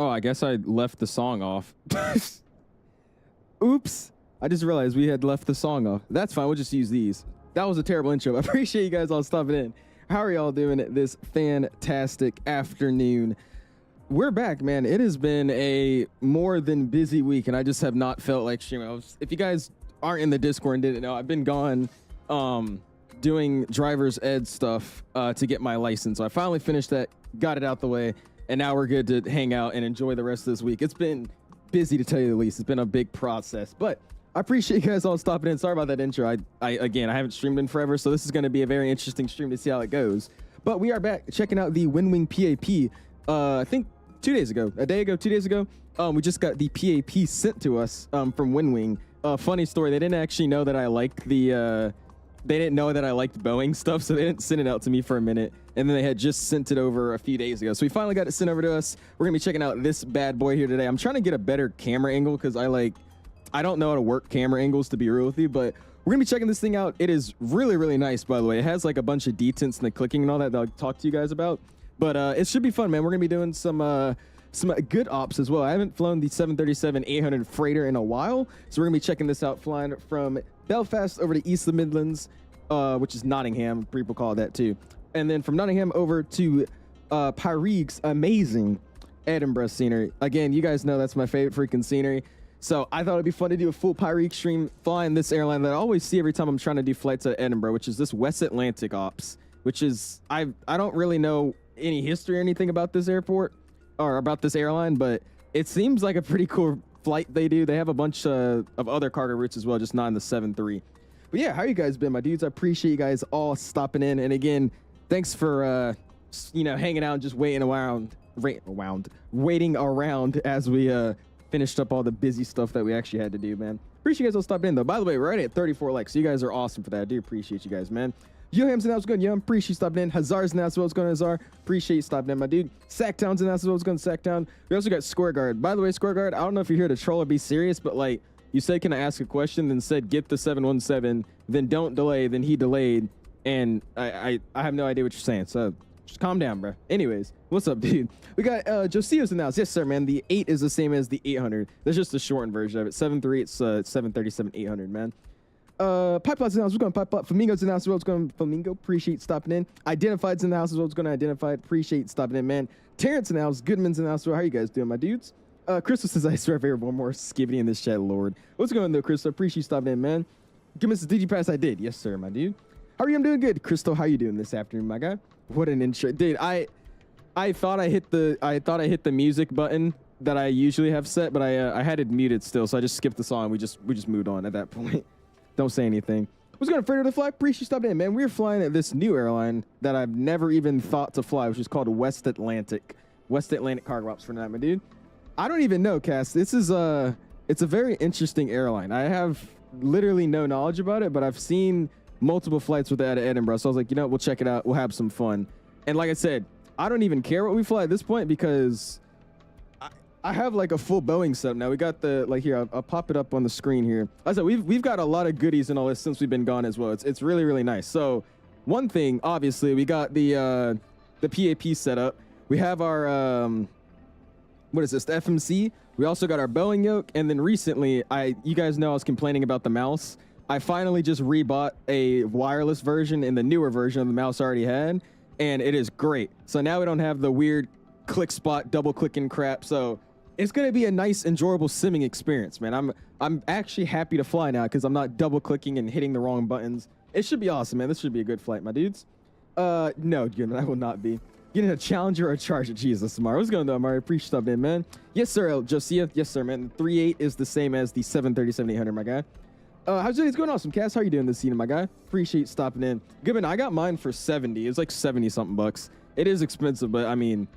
Oh, I guess I left the song off. Oops. I just realized we had left the song off. That's fine. We'll just use these. That was a terrible intro. I appreciate you guys all stopping in. How are y'all doing this fantastic afternoon? We're back, man. It has been a more than busy week, and I just have not felt like streaming. If you guys aren't in the Discord and didn't know, I've been gone doing driver's ed stuff to get my license. So I finally finished that, got it out the way, and now we're good to hang out and enjoy the rest of this week. It's been busy, to tell you the least. It's been a big process, but I appreciate you guys all stopping in. Sorry about that intro. Again, I haven't streamed in forever, so this is going to be a very interesting stream to see how it goes. But we are back checking out the Windwing PAP. I think 2 days ago, a day ago, 2 days ago, we just got the PAP sent to us from Windwing. Funny story, they didn't actually know that I liked the they didn't know that I liked Boeing stuff, so they didn't send it out to me for a minute, and then they had just sent it over a few days ago. So we finally got it sent over to us. We're gonna be checking out this bad boy here today. I'm trying to get a better camera angle because I don't know how to work camera angles, to be real with you, but we're gonna be checking this thing out. It is really, really nice, by the way. It has like a bunch of detents and the clicking and all that I'll talk to you guys about, but it should be fun, man. We're gonna be doing some good ops as well. I haven't flown the 737-800 freighter in a while, so we're gonna be checking this out, flying from Belfast over to East of the Midlands, which is Nottingham. People call it that too. And then from Nottingham over to Pyregue's amazing Edinburgh scenery. Again, you guys know that's my favorite freaking scenery. So I thought it'd be fun to do a full Pyregue stream flying this airline that I always see every time I'm trying to do flights at Edinburgh, which is this West Atlantic ops, which is, I don't really know any history or anything about this airport or about this airline, but it seems like a pretty cool flight they do. They have a bunch of other cargo routes as well, just not in the 7-3. But yeah, how you guys been, my dudes? I appreciate you guys all stopping in. And again, thanks for, hanging out and just waiting around as we finished up all the busy stuff that we actually had to do, man. Appreciate you guys all stopping in, though. By the way, we're already at 34 likes, so you guys are awesome for that. I do appreciate you guys, man. Yoham's announced what's going on. Appreciate you stopping in. Hazar's announced what's going on. Hazar, appreciate you stopping in, my dude. Sacktown's announced what's going on. Sacktown. We also got Square Guard. By the way, Square Guard, I don't know if you're here to troll or be serious, but like you said, can I ask a question? Then said get the 717. Then don't delay. Then he delayed, and I have no idea what you're saying. So just calm down, bro. Anyways, what's up, dude? We got Josio's announced. Yes, sir, man. The 8 is the same as the 800. There's just a shortened version of it. 7.3. It's 737-800, man. Pipeline's announced what's going on. Pipeline. Flamingo's announced what's going on. Flamingo, appreciate stopping in. Identified's announced what's going on. Identified, appreciate stopping in, man. Terrence announced. Goodman's announced. How you guys doing, my dudes? Crystal says I swear favorite one more skivity in this chat, Lord. What's going on there, Crystal? Appreciate you stopping in, man. Give me the DigiPass. I did. Yes, sir, my dude. How are you? I'm doing good. Crystal, how you doing this afternoon, my guy? What an intro, dude. I thought I hit the music button that I usually have set, but I had it muted still, so I just skipped the song. We just moved on at that point. Don't say anything. What's going on, Freighter to fly? Appreciate you stopping in, man. We're flying at this new airline that I've never even thought to fly, which is called West Atlantic. West Atlantic cargo ops for tonight, my dude. I don't even know, Cass. This is it's a very interesting airline. I have literally no knowledge about it, but I've seen multiple flights with it at Edinburgh, so I was like, we'll check it out. We'll have some fun. And like I said, I don't even care what we fly at this point because I have like a full Boeing setup now. We got the here. I'll pop it up on the screen here. Like I said, we've got a lot of goodies and all this since we've been gone as well. It's really, really nice. So one thing, obviously, we got the PAP set up. We have our what is this? The FMC. We also got our Boeing yoke, and then recently, you guys know I was complaining about the mouse. I finally just rebought a wireless version in the newer version of the mouse I already had, and it is great. So now we don't have the weird click spot, double clicking crap. So it's going to be a nice, enjoyable simming experience, man. I'm actually happy to fly now because I'm not double clicking and hitting the wrong buttons. It should be awesome, man. This should be a good flight, my dudes. No, I will not be. Getting a Challenger or a Charger. Jesus, Amari. What's going on, Amari? Appreciate stopping in, man. Yes, sir, Josiah. Yes, sir, man. The 3.8 is the same as the 737-800, my guy. How's it going? Awesome, Cass. How are you doing this evening, my guy? Appreciate stopping in. Good, man. I got mine for 70. It's like 70-something bucks. It is expensive, but I mean,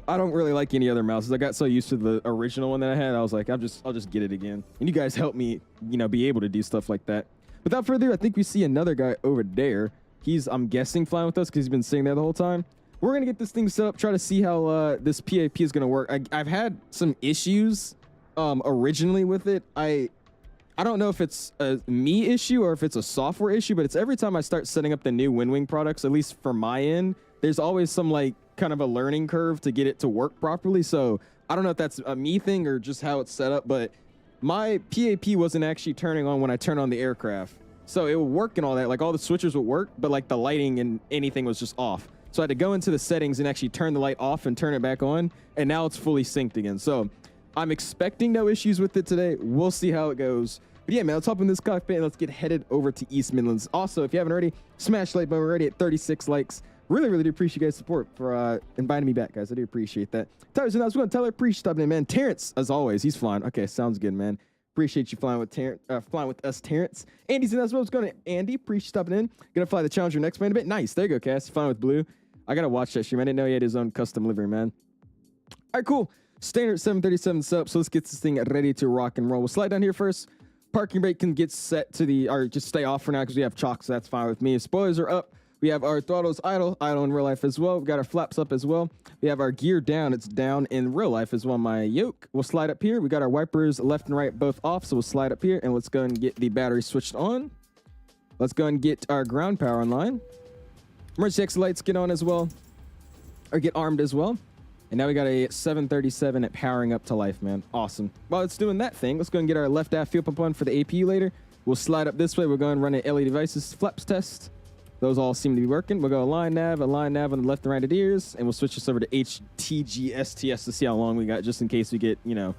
I don't really like any other mouses. I got so used to the original one that I had. I was like, I'll just get it again. And you guys help me, be able to do stuff like that. Without further ado, I think we see another guy over there. He's, I'm guessing, flying with us because he's been sitting there the whole time. We're going to get this thing set up, try to see how this PAP is going to work. I've had some issues originally with it. I don't know if it's a me issue or if it's a software issue, but it's every time I start setting up the new Windwing products, at least for my end, there's always some kind of a learning curve to get it to work properly. So I don't know if that's a me thing or just how it's set up, but my PAP wasn't actually turning on when I turned on the aircraft. So it would work and all that, like all the switchers would work, but like the lighting and anything was just off. So I had to go into the settings and actually turn the light off and turn it back on, and now it's fully synced again. So I'm expecting no issues with it today. We'll see how it goes. But yeah, man, let's hop in this cockpit and let's get headed over to East Midlands. Also, if you haven't already, smash like button. We're already at 36 likes. Really, really do appreciate you guys' support for inviting me back, guys. I do appreciate that. Tyler's in. I was going to tell her, appreciate stopping in, man. Terrence, as always, he's flying. Okay, sounds good, man. Appreciate you flying with us, Terrence. Andy's in as well. What's going on, Andy? Appreciate you stopping in. Gonna fly the Challenger next, man. A bit nice. There you go, Cass. Flying with Blue. I gotta watch that stream. I didn't know he had his own custom livery, man. All right, cool. Standard 737 setup. So let's get this thing ready to rock and roll. We'll slide down here first. Parking brake can get set to the, or just stay off for now because we have chalk, so that's fine with me. Spoilers are up. We have our throttles idle in real life as well. We've got our flaps up as well. We have our gear down. It's down in real life as well. My yoke will slide up here. We got our wipers left and right both off, so we'll slide up here and let's go and get the battery switched on. Let's go and get our ground power online. Emergency exit lights get on as well, or get armed as well. And now we got a 737 at powering up to life, man. Awesome. While it's doing that thing, let's go and get our left aft fuel pump on for the APU later. We'll slide up this way. We're going to run an LED devices flaps test. Those all seem to be working. We'll go a line nav on the left and right of ears, and we'll switch this over to HTGSTS to see how long we got, just in case we get, you know,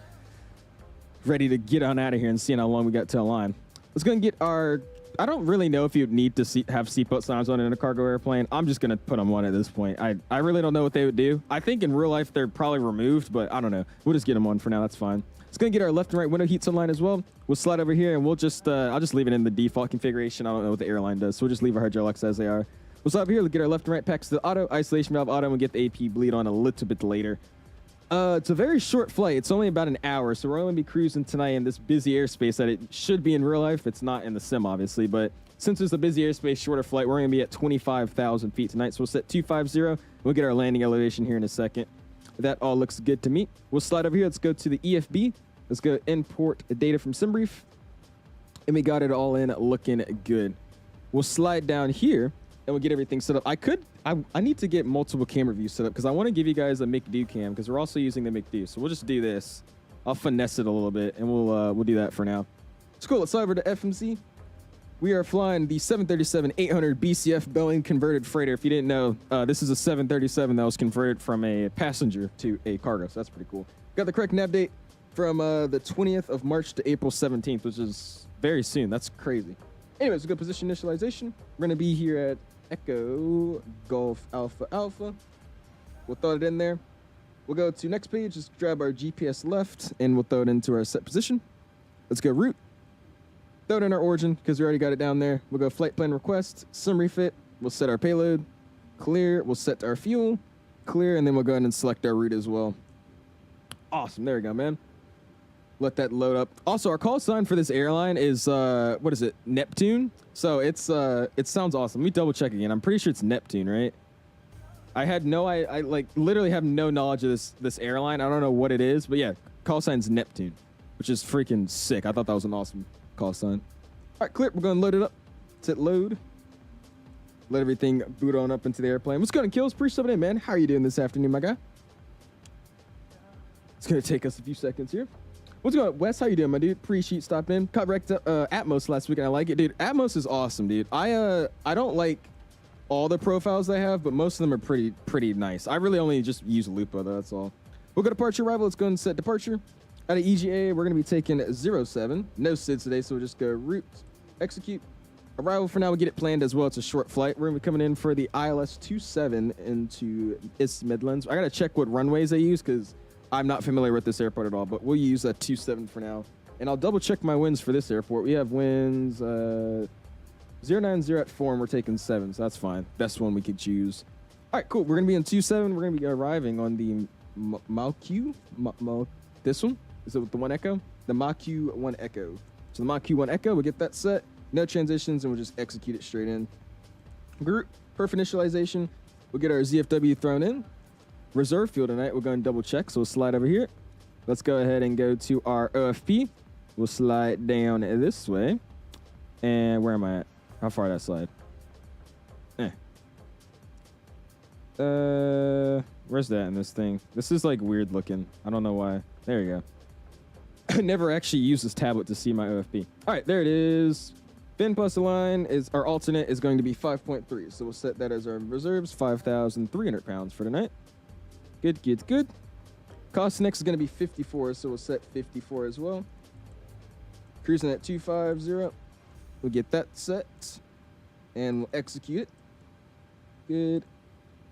ready to get on out of here and seeing how long we got to align. Let's go and get our, I don't really know if you'd need to have seatbelt signs on in a cargo airplane. I'm just going to put them on at this point. I really don't know what they would do. I think in real life they're probably removed, but I don't know. We'll just get them on for now. That's fine. Let's go and get our left and right window heats online as well. We'll slide over here and we'll just, I'll just leave it in the default configuration. I don't know what the airline does, so we'll just leave our hydraulics as they are. We'll slide over here, we'll get our left and right packs to the auto, isolation valve auto, and we'll get the AP bleed on a little bit later. It's a very short flight. It's only about an hour, so we're only going to be cruising tonight in this busy airspace that it should be in real life. It's not in the sim, obviously, but since it's a busy airspace, shorter flight, we're going to be at 25,000 feet tonight. So we'll set 250. We'll get our landing elevation here in a second. That all looks good to me. We'll slide over here. Let's go to the EFB. Let's go import data from SimBrief. And we got it all in looking good. We'll slide down here and we'll get everything set up. I need to get multiple camera views set up because I want to give you guys a McDo cam because we're also using the McDo. So we'll just do this. I'll finesse it a little bit and we'll do that for now. It's cool. Let's slide over to FMC. We are flying the 737-800 BCF Boeing converted freighter. If you didn't know, this is a 737 that was converted from a passenger to a cargo. So that's pretty cool. Got the correct nav date from the 20th of March to April 17th, which is very soon. That's crazy. Anyways, good position initialization. We're going to be here at Echo Golf Alpha Alpha. We'll throw it in there. We'll go to next page. Just grab our GPS left, and we'll throw it into our set position. Let's go route. Throw it in our origin, because we already got it down there. We'll go flight plan request, sim refit. We'll set our payload. Clear. We'll set our fuel. Clear, and then we'll go ahead and select our route as well. Awesome. There we go, man. Let that load up. Also, our call sign for this airline is, what is it? Neptune. So it's, it sounds awesome. Let me double check again. I'm pretty sure it's Neptune, right? I like literally have no knowledge of this airline. I don't know what it is, but yeah, call sign's Neptune, which is freaking sick. I thought that was an awesome call sign. All right, clear. We're going to load it up. Let's hit load. Let everything boot on up into the airplane. What's going on, Kills? Appreciate it, man. How are you doing this afternoon, my guy? It's going to take us a few seconds here. What's going on, Wes? How you doing, my dude? Appreciate stopping in. Caught wrecked Atmos last week, and I like it, dude. Atmos is awesome, dude. I don't like all the profiles they have, but most of them are pretty nice. I really only just use Lupa, though. That's all. We'll go departure arrival. Let's go and set departure. Out of EGAA, we're going to be taking 07. No SIDS today, so we'll just go route, execute. Arrival for now, we'll get it planned as well. It's a short flight. We're going to be coming in for the ILS 27 into East Midlands. I got to check what runways they use because I'm not familiar with this airport at all, but we'll use a 27 for now. And I'll double check my winds for this airport. We have winds 090 at 4, and we're taking 7, so that's fine. Best one we could choose. All right, cool. We're going to be in 27. We're going to be arriving on the MAQ. This one? Is it the 1 Echo? The MAQ 1 Echo. So the MAQ 1 Echo, we'll get that set. No transitions, and we'll just execute it straight in. Group, perf initialization. We'll get our ZFW thrown in. Reserve fuel tonight, we're going to double check, so we'll slide over here. Let's go ahead and go to our OFP. We'll slide down this way. And where am I at? How far did I slide? Where's that in this thing? This is like weird looking. I don't know why. There you go. I never actually used this tablet to see my OFP. All right, there it is. Fin plus align is our alternate is going to be 5.3. So we'll set that as our reserves, 5,300 pounds for tonight. Good, good, good. Cost next is going to be 54, so we'll set 54 as well. Cruising at 250. We'll get that set and we'll execute it. Good.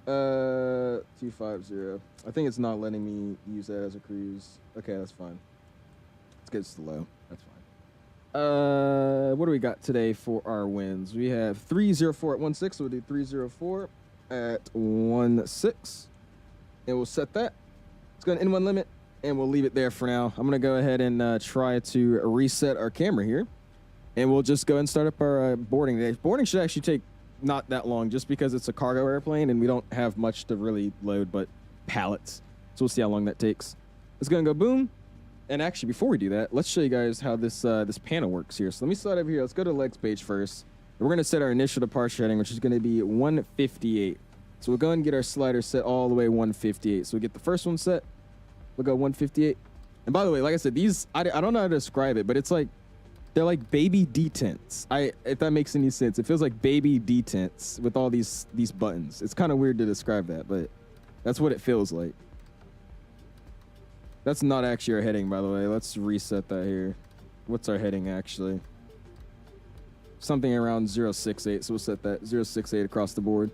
250. I think it's not letting me use that as a cruise. Okay, that's fine. Let's get slow. That's fine. What do we got today for our winds? We have 304 at 16, so we'll do 304 at 16. And we'll set that. It's going to N1 limit, and we'll leave it there for now. I'm going to go ahead and try to reset our camera here. And we'll just go and start up our boarding today. Boarding should actually take not that long just because it's a cargo airplane and we don't have much to really load but pallets. So we'll see how long that takes. It's going to go boom. And actually, before we do that, let's show you guys how this this panel works here. So let me start over here. Let's go to legs page first. And we're going to set our initial departure heading, which is going to be 158. So we'll go and get our slider set all the way 158. So we get the first one set. We'll go 158. And by the way, like I said, these, I don't know how to describe it, but it's like, they're like baby detents. If that makes any sense, it feels like baby detents with all these buttons. It's kind of weird to describe that, but that's what it feels like. That's not actually our heading, by the way. Let's reset that here. What's our heading actually? Something around 068. So we'll set that 068 across the board.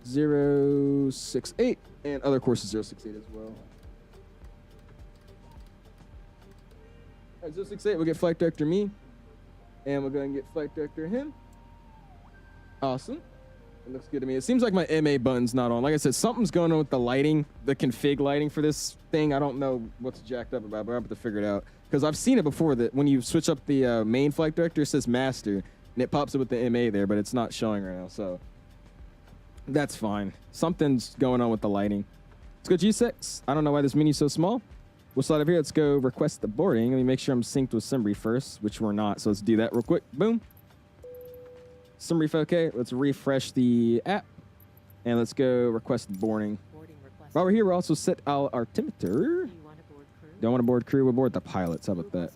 068 and other courses 068 as well. All right, 068, we'll get flight director me. And we'll go and get flight director him. Awesome. It looks good to me. It seems like my MA button's not on. Like I said, something's going on with the lighting, the config lighting for this thing. I don't know what's jacked up about, but I'm have to figure it out. Because I've seen it before that when you switch up the main flight director, it says master, and it pops up with the MA there, but it's not showing right now, so that's fine. Something's going on with the lighting. Let's go G6. I don't know why this menu's so small. We'll slide over here. Let's go request the boarding. Let me make sure I'm synced with SimBrief first, which we're not. So let's do that real quick. Boom. SimBrief okay. Let's refresh the app. And let's go request boarding. While we're here, we'll also set our altimeter. Don't want to board crew. We'll board the pilots. How about that?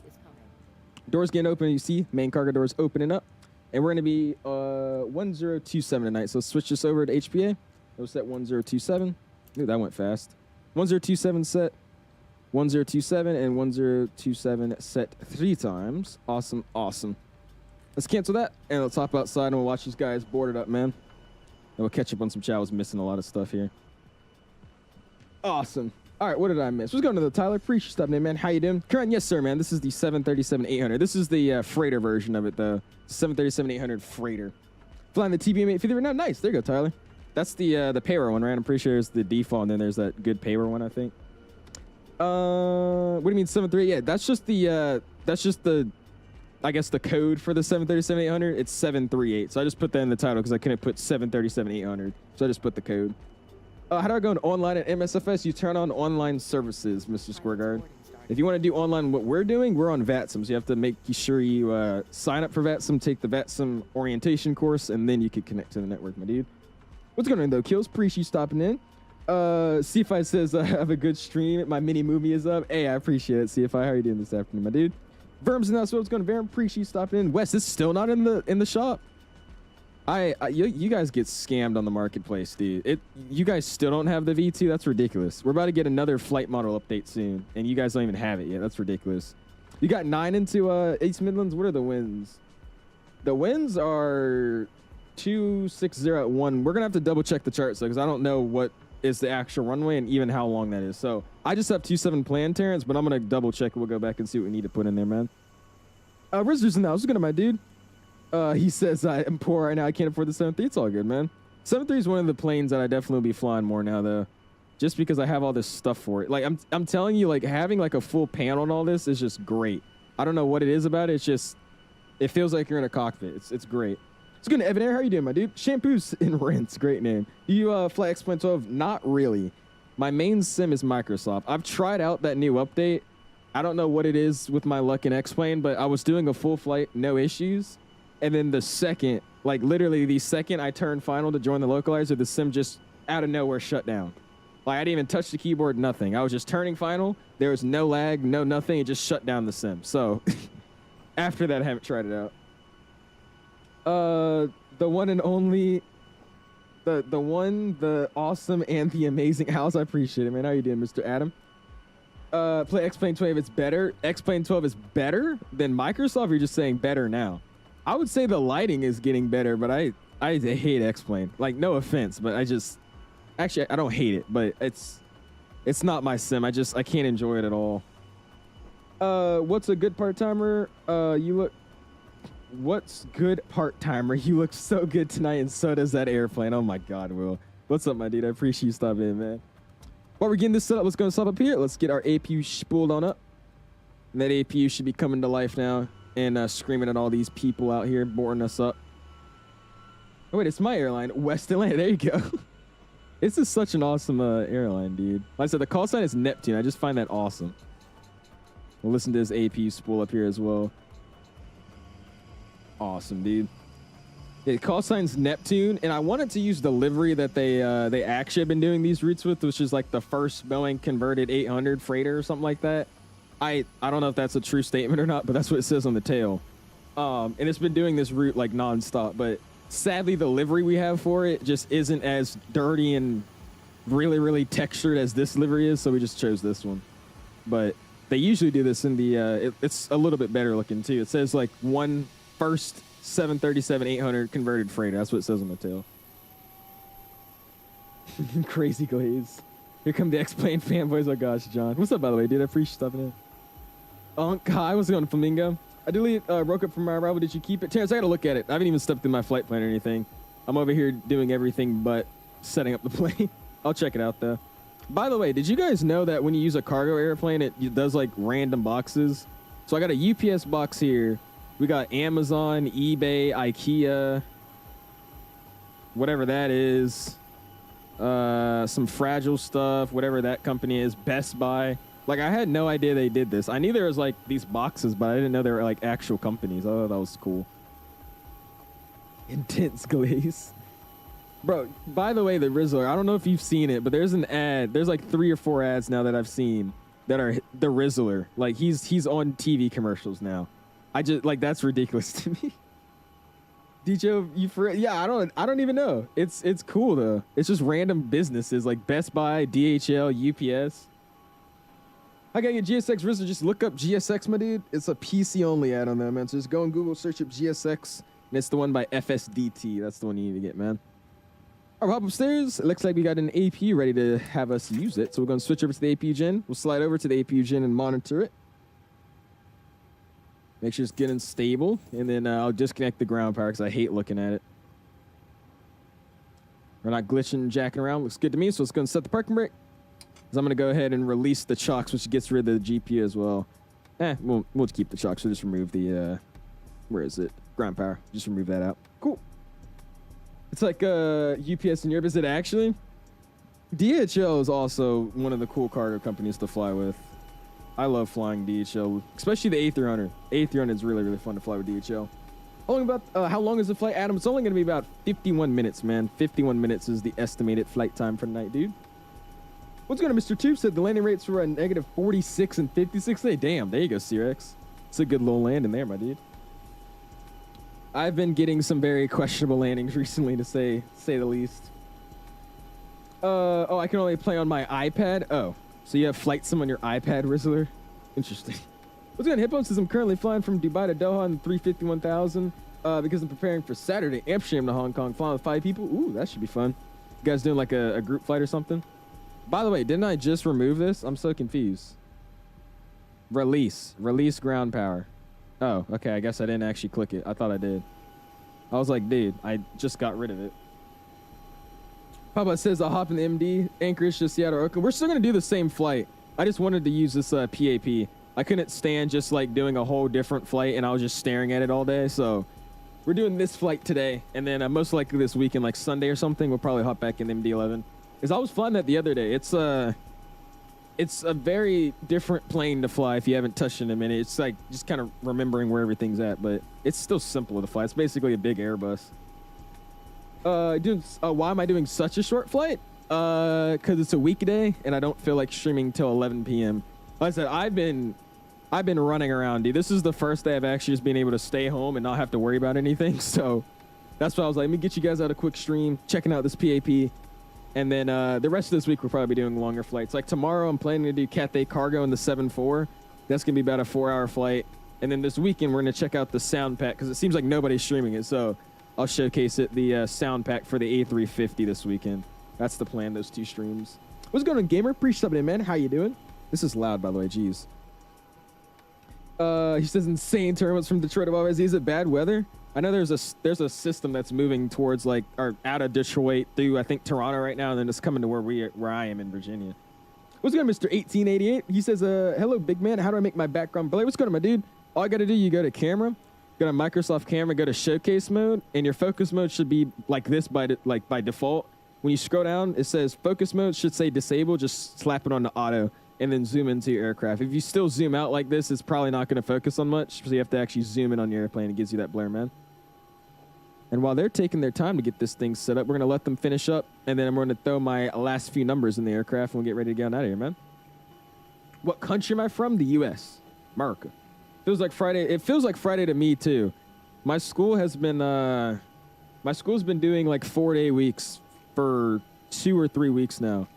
Doors getting open. You see main cargo doors opening up. And we're going to be 1027 tonight. So let's switch this over to HPA. We'll set 1027. Ooh, that went fast. 1027 set. 1027 and 1027 set 3 times. Awesome, awesome. Let's cancel that and let's hop outside and we'll watch these guys board it up, man. And we'll catch up on some chow. I was missing a lot of stuff here. Awesome. All right, what did I miss? Let's go into the Tyler. Appreciate you stopping in, man. How you doing? Current, yes, sir, man. This is the 737-800. This is the freighter version of it, the 737-800 freighter. Flying the TBM-850 right now. Nice. There you go, Tyler. That's the payroll one, right? I'm pretty sure there's the default, and then there's that good payroll one, I think. What do you mean 738? Yeah, that's just the I guess the code for the 737-800. It's 738. So I just put that in the title because I couldn't put 737-800. So I just put the code. How do I go online at MSFS? You turn on online services, Mr. Squareguard. If you want to do online what we're doing, we're on VATSIM. So you have to make sure you sign up for VATSIM, take the VATSIM orientation course, and then you can connect to the network, my dude. What's going on, though, Kills? Appreciate you stopping in. CFI says, I have a good stream. My mini movie is up. Hey, I appreciate it, CFI. How are you doing this afternoon, my dude? Verms and that's what's going to Verm. Appreciate you stopping in. Wes, this is still not in the shop. You guys get scammed on the marketplace, dude. You guys still don't have the V2. That's ridiculous. We're about to get another flight model update soon, and you guys don't even have it yet. That's ridiculous. You got 9 into East Midlands. What are the winds? The winds are 260 at 1. We're gonna have to double check the charts though, because I don't know what is the actual runway and even how long that is. So I just have 27 planned, Terrence, but I'm gonna double check. We'll go back and see what we need to put in there, man. Rizzers and what's good, my dude? He says I'm poor right now. I can't afford the 73. It's all good, man. 73 is one of the planes that I definitely will be flying more now, though, just because I have all this stuff for it. Like I'm telling you, like having like a full panel and all this is just great. I don't know what it is about it. It's just it feels like you're in a cockpit. It's great. It's good. Evan Air, how you doing, my dude? Shampoos and Rinse, great name. You fly X-Plane 12? Not really. My main sim is Microsoft. I've tried out that new update. I don't know what it is with my luck in X-Plane, but I was doing a full flight, no issues. And then the second, like literally the second I turned final to join the localizer, the sim just out of nowhere shut down. Like, I didn't even touch the keyboard, nothing. I was just turning final. There was no lag, no nothing. It just shut down the sim. So after that, I haven't tried it out. The one and only, the awesome and the amazing House. I appreciate it, man. How you doing, Mr. Adam? Play X-Plane 12 if it's better. X-Plane 12 is better than Microsoft. You're just saying better now. I would say the lighting is getting better, but I hate X-Plane. Like, no offense, but actually I don't hate it, but it's not my sim. I can't enjoy it at all. What's a good part-timer? What's good part-timer? You look so good tonight, and so does that airplane. Oh my God, Will. What's up, my dude? I appreciate you stopping in, man. While we're getting this set up, let's go and set up here. Let's get our APU spooled on up. And that APU should be coming to life now and screaming at all these people out here, boarding us up. Oh, wait, it's my airline, West Atlanta. There you go. This is such an awesome airline, dude. Like I said, the call sign is Neptune. I just find that awesome. We'll listen to this APU spool up here as well. Awesome, dude. Yeah, the call sign's Neptune, and I wanted to use the livery that they actually have been doing these routes with, which is like the first Boeing converted 800 freighter or something like that. I don't know if that's a true statement or not, but that's what it says on the tail. And it's been doing this route like nonstop, but sadly the livery we have for it just isn't as dirty and really, really textured as this livery is, so we just chose this one. But they usually do this in the, it's a little bit better looking too. It says like one first 737-800 converted freighter. That's what it says on the tail. Crazy glaze. Here come the X-Plane fanboys. Oh gosh, John. What's up, by the way, dude? I appreciate you stopping in. Hi, what's going on, Flamingo? I broke up from my arrival. Did you keep it? Terrence, I gotta look at it. I haven't even stepped in my flight plan or anything. I'm over here doing everything but setting up the plane. I'll check it out, though. By the way, did you guys know that when you use a cargo airplane, it does, like, random boxes? So I got a UPS box here. We got Amazon, eBay, IKEA, whatever that is. Some Fragile stuff, whatever that company is, Best Buy. Like, I had no idea they did this. I knew there was, like, these boxes, but I didn't know they were, like, actual companies. I thought that was cool. Intense glaze. Bro, by the way, the Rizzler, I don't know if you've seen it, but there's an ad. There's, like, 3 or 4 ads now that I've seen that are the Rizzler. Like, he's on TV commercials now. I just, like, that's ridiculous to me. DJ, yeah, I don't even know. It's cool, though. It's just random businesses, like Best Buy, DHL, UPS. I gotta get GSX Rizzler. Just look up GSX, my dude. It's a PC-only ad on that, man. So just go on Google, search up GSX, and it's the one by FSDT. That's the one you need to get, man. All right, hop upstairs. It looks like we got an APU ready to have us use it. So we're going to switch over to the APU gen. We'll slide over to the APU gen and monitor it. Make sure it's getting stable. And then I'll disconnect the ground power because I hate looking at it. We're not glitching and jacking around. Looks good to me. So let's go and set the parking brake. I'm going to go ahead and release the chocks, which gets rid of the GPU as well. We'll keep the chocks. We'll just remove the, where is it? Ground power. Just remove that out. Cool. It's like UPS in Europe. Is it actually? DHL is also one of the cool cargo companies to fly with. I love flying DHL, especially the A300. A300 is really, really fun to fly with DHL. How long is the flight, Adam? It's only going to be about 51 minutes, man. 51 minutes is the estimated flight time for the night, dude. What's going on, Mr. Tube? Said the landing rates were a negative 46 and 56. Hey, damn. There you go, C-Rex. It's a good little landing there, my dude. I've been getting some very questionable landings recently, to say the least. I can only play on my iPad. Oh, so you have flight sim on your iPad, Rizzler? Interesting. What's going on, Hippo? Says I'm currently flying from Dubai to Doha on the 351,000 because I'm preparing for Saturday Amsterdam to Hong Kong, flying with 5 people. Ooh, that should be fun. You guys doing like a group flight or something? By the way, didn't I just remove this? I'm so confused. Release ground power. Oh, okay. I guess I didn't actually click it. I thought I did. I was like, dude, I just got rid of it. Papa says I'll hop in the MD, Anchorage to Seattle, Oakland. We're still going to do the same flight. I just wanted to use this PAP. I couldn't stand just like doing a whole different flight, and I was just staring at it all day. So we're doing this flight today, and then most likely this weekend, like Sunday or something, we'll probably hop back in MD-11. Because I was flying that the other day. It's a very different plane to fly if you haven't touched it in a minute. It's like just kind of remembering where everything's at, but it's still simple to fly. It's basically a big Airbus. Why am I doing such a short flight? Because it's a weekday and I don't feel like streaming till 11 p.m. Like I said, I've been running around, dude. This is the first day I've actually just been able to stay home and not have to worry about anything. So that's why I was like, let me get you guys out a quick stream, checking out this PAP. And then the rest of this week, we'll probably be doing longer flights. Like tomorrow, I'm planning to do Cathay Cargo in the 7-4. That's going to be about a 4-hour flight. And then this weekend, we're going to check out the sound pack because it seems like nobody's streaming it. So I'll showcase it, the sound pack for the A350 this weekend. That's the plan, those 2 streams. What's going on, gamer? Appreciate it, man. How you doing? This is loud, by the way. Jeez. He says insane turbulence from Detroit. Is it bad weather? I know there's a system that's moving towards like or out of Detroit through I think Toronto right now, and then it's coming to where I am in Virginia. What's going on, Mr. 1888? He says, hello, big man. How do I make my background blur? What's going on, my dude? All I got to do, you go to camera, go to Microsoft Camera, go to showcase mode, and your focus mode should be like this by default. When you scroll down, it says focus mode should say disable. Just slap it on the auto and then zoom into your aircraft. If you still zoom out like this, it's probably not going to focus on much. So you have to actually zoom in on your airplane. It gives you that blur, man. And while they're taking their time to get this thing set up, we're going to let them finish up. And then I'm going to throw my last few numbers in the aircraft and we'll get ready to get out of here, man. What country am I from? The U.S. America. Feels like Friday. It feels like Friday to me, too. My school has been, doing like 4-day weeks for 2 or 3 weeks now.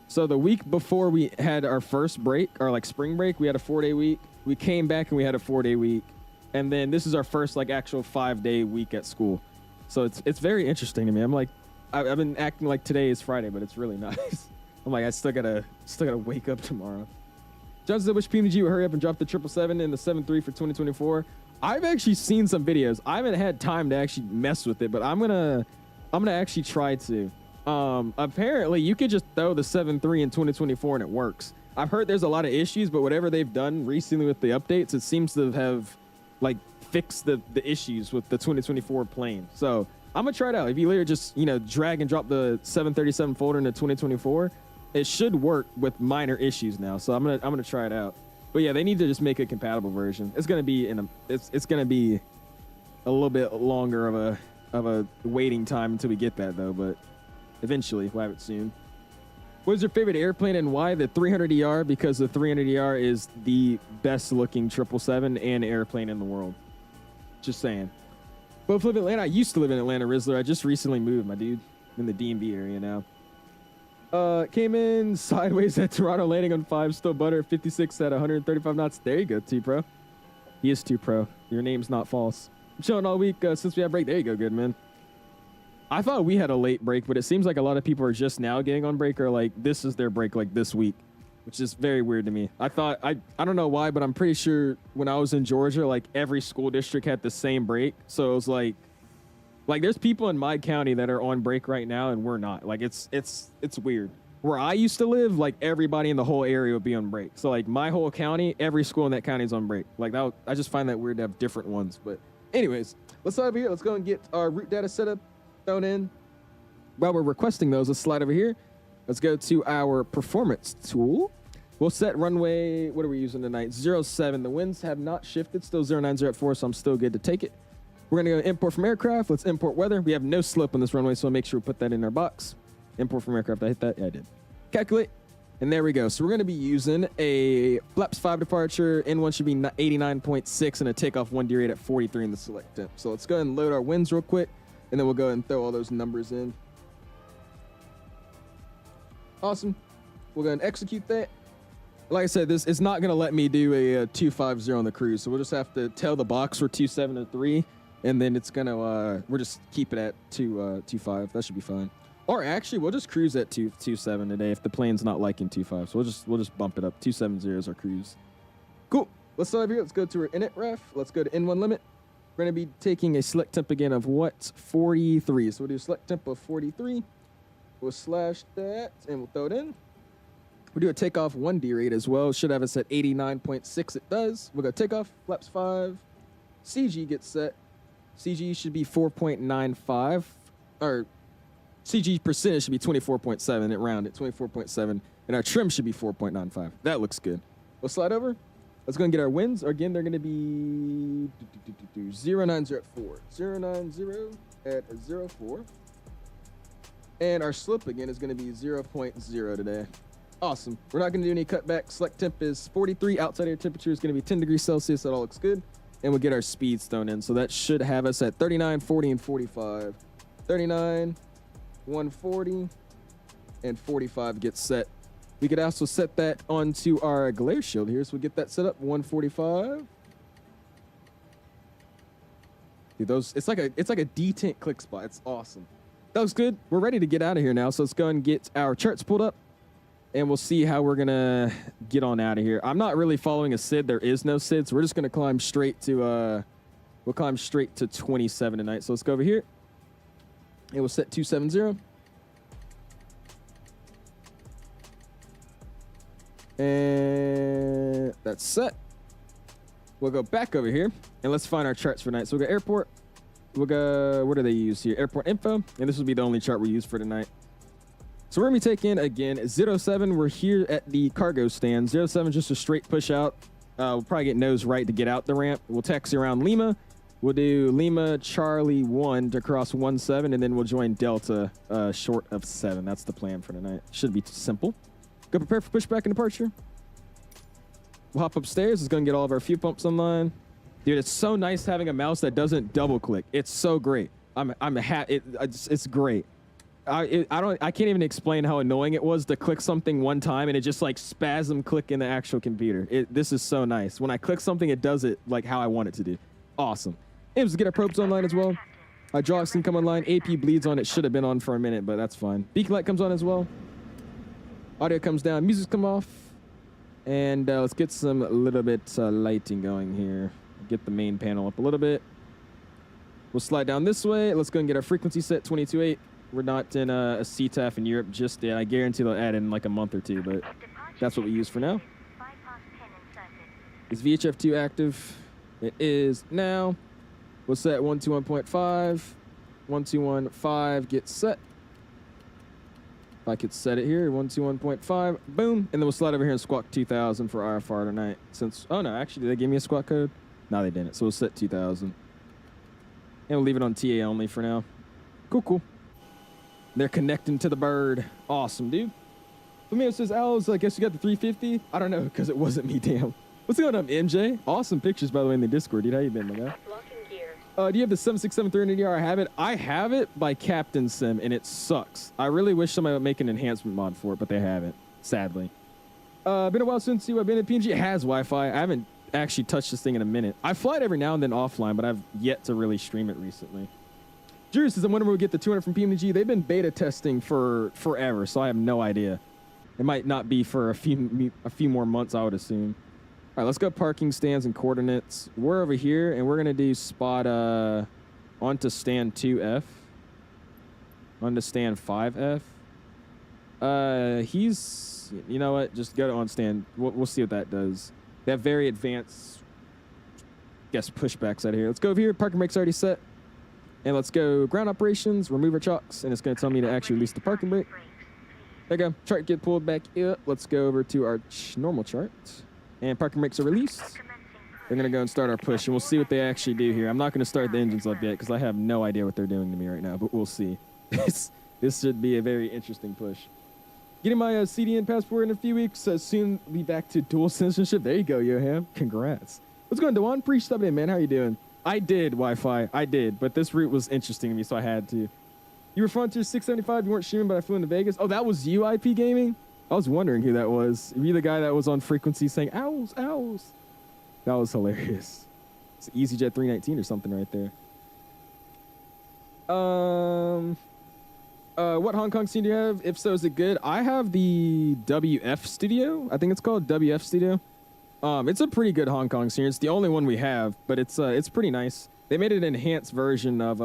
So the week before we had our first break, our like spring break, we had a 4-day week. We came back and we had a 4-day week. And then this is our first like actual 5-day week at school. So it's very interesting to me. I'm like, I've been acting like today is Friday, but it's really nice. I'm like, I still gotta wake up tomorrow. Johnson said, which PMDG would hurry up and drop the 777 and the 73 for 2024? I've actually seen some videos. I haven't had time to actually mess with it, but I'm gonna actually try to. Apparently you could just throw the 7.3 in 2024 and it works. I've heard there's a lot of issues, but whatever they've done recently with the updates, it seems to have like fixed the issues with the 2024 plane. So I'm gonna try it out. If you later just, drag and drop the 737 folder into 2024, it should work with minor issues now. So I'm gonna try it out. But yeah, they need to just make a compatible version. It's gonna be it's gonna be a little bit longer of a waiting time until we get that though, but eventually we'll have it soon. What is your favorite airplane and why? The 300ER, because the 300ER is the best looking 777 and airplane in the world. Just saying. Both live in Atlanta. I used to live in Atlanta, Rizzler. I just recently moved, my dude, in the DMV area now. Came in sideways at Toronto, landing on 5, still butter, 56 at 135 knots. There you go, T-Pro. He is T-Pro. Your name's not false. I'm chilling all week since we had break. There you go, good man. I thought we had a late break, but it seems like a lot of people are just now getting on break, or like this is their break like this week, which is very weird to me. I thought, I don't know why, but I'm pretty sure when I was in Georgia, like every school district had the same break. So it was like there's people in my county that are on break right now and we're not. Like it's weird. Where I used to live, like everybody in the whole area would be on break. So like my whole county, every school in that county is on break. Like that, I just find that weird to have different ones. But anyways, let's over here. Let's go and get our route data set up. Thrown in. While we're requesting those, let's slide over here. Let's go to our performance tool. We'll set runway, what are we using tonight? 07. The winds have not shifted, still 090 at 4, so I'm still good to take it. We're gonna go import from aircraft. Let's import weather. We have no slope on this runway, so I'll make sure we put that in our box. Import from aircraft, I hit that? Yeah, I did. Calculate, and there we go. So we're gonna be using a flaps 5 departure, N1 should be 89.6, and a takeoff 1D rate at 43 in the select temp. So let's go ahead and load our winds real quick. And then we'll go ahead and throw all those numbers in. Awesome. We'll go ahead and execute that. Like I said, this is not going to let me do a 250 on the cruise. So we'll just have to tell the box we're 2703. And then it's going to, we'll just keep it at 25. That should be fine. Or actually, we'll just cruise at 27 today if the plane's not liking 25. So we'll just bump it up. 270 is our cruise. Cool. Let's start over here. Let's go to our init ref. Let's go to N1 limit. We're going to be taking a select temp again of what? 43. So we'll do a select temp of 43. We'll slash that and we'll throw it in. We'll do a takeoff 1D rate as well. Should have it set 89.6. It does. We'll go takeoff, flaps 5. CG gets set. CG should be 4.95. Or CG percentage should be 24.7. It rounded 24.7. And our trim should be 4.95. That looks good. We'll slide over. Let's go and get our wins. Again, they're going to be 090 at 4. 090 at 04. And our slip again is going to be 0.0 today. Awesome. We're not going to do any cutback. Select temp is 43. Outside air temperature is going to be 10 degrees Celsius. That all looks good. And we'll get our speeds thrown in. So that should have us at 39, 40, and 45. 39, 140, and 45 gets set. We could also set that onto our glare shield here. So we'll get that set up. 145. Dude, those, it's like a detent click spot. It's awesome. That was good. We're ready to get out of here now. So let's go and get our charts pulled up. And we'll see how we're going to get on out of here. I'm not really following a SID. There is no SID. So we're just going to climb straight to, we'll climb straight to 27 tonight. So let's go over here. And we'll set 270. And that's set. We'll go back over here. And let's find our charts for tonight. So we'll go airport. We'll go, what do they use here? Airport info. And this will be the only chart we use for tonight. So we're going to be taking, again, 07. We're here at the cargo stand. 07 just a straight push out. We'll probably get nose right to get out the ramp. We'll taxi around Lima. We'll do Lima, Charlie 1 to cross 17, and then we'll join Delta short of 7. That's the plan for tonight. Should be simple. Go prepare for pushback and departure. We'll hop upstairs. It's going to get all of our fuel pumps online. Dude, it's so nice having a mouse that doesn't double click. It's so great. It's great. I can't even explain how annoying it was to click something one time and it just like spasm click in the actual computer. This is so nice. When I click something, it does it like how I want it to do. Awesome. And let's get our probes online as well. Hydraulics can come online. AP bleeds on. It should have been on for a minute, but that's fine. Beacon light comes on as well. Audio comes down. Music's come off. And let's get some little bit lighting going here. Get the main panel up a little bit. We'll slide down this way. Let's go and get our frequency set 22.8. We're not in a CTAF in Europe just yet. I guarantee they'll add in like a month or two, but that's what we use for now. Is VHF2 active? It is now. We'll set 121.5. 121.5 gets set. If I could set it here, 121.5, boom. And then we'll slide over here and squawk 2000 for RFR tonight. Since, oh no, actually, did they give me a squawk code? No, they didn't. So we'll set 2000. And we'll leave it on TA only for now. Cool, cool. They're connecting to the bird. Awesome, dude. Flamingo says, Owls, I guess you got the 350? I don't know, because it wasn't me, damn. What's going on, MJ? Awesome pictures, by the way, in the Discord, dude. How you been, my guy? Do you have the 767-300ER? I have it. I have it by Captain Sim, and it sucks. I really wish somebody would make an enhancement mod for it, but they haven't, sadly. Been a while since you have been at PMDG. It has Wi-Fi. I haven't actually touched this thing in a minute. I fly it every now and then offline, but I've yet to really stream it recently. Drew says, I'm wondering when we get the 200 from PMDG. They've been beta testing for forever, so I have no idea. It might not be for a few more months, I would assume. All right, let's go parking stands and coordinates. We're over here, and we're going to do spot onto stand 2F. Onto stand 5F. He's, you know what? Just go to on stand. We'll see what that does. They have very advanced, I guess, pushbacks out here. Let's go over here. Parking brake's already set. And let's go ground operations, remove our chocks, and it's going to tell me to actually release the parking brake. There you go. Chart get pulled back up. Let's go over to our normal chart. And parking brakes are released. They're going to go and start our push, and we'll see what they actually do here. I'm not going to start the engines up yet because I have no idea what they're doing to me right now, but we'll see. This should be a very interesting push. Getting my CDN passport in a few weeks. Soon be back to dual citizenship. There you go, Yoham. Congrats. What's going on, Dewan? Pre stubbing in, man. How you doing? I did Wi-Fi. I did, but this route was interesting to me, so I had to. You were Frontier 675. You weren't streaming, but I flew into Vegas. Oh, that was you, IP Gaming? I was wondering who that was. Were you the guy that was on frequency saying, owls, owls? That was hilarious. It's EasyJet 319 or something right there. What Hong Kong scene do you have? If so, is it good? I have the WF Studio. I think it's called WF Studio. It's a pretty good Hong Kong scene. It's the only one we have, but it's pretty nice. They made an enhanced version of,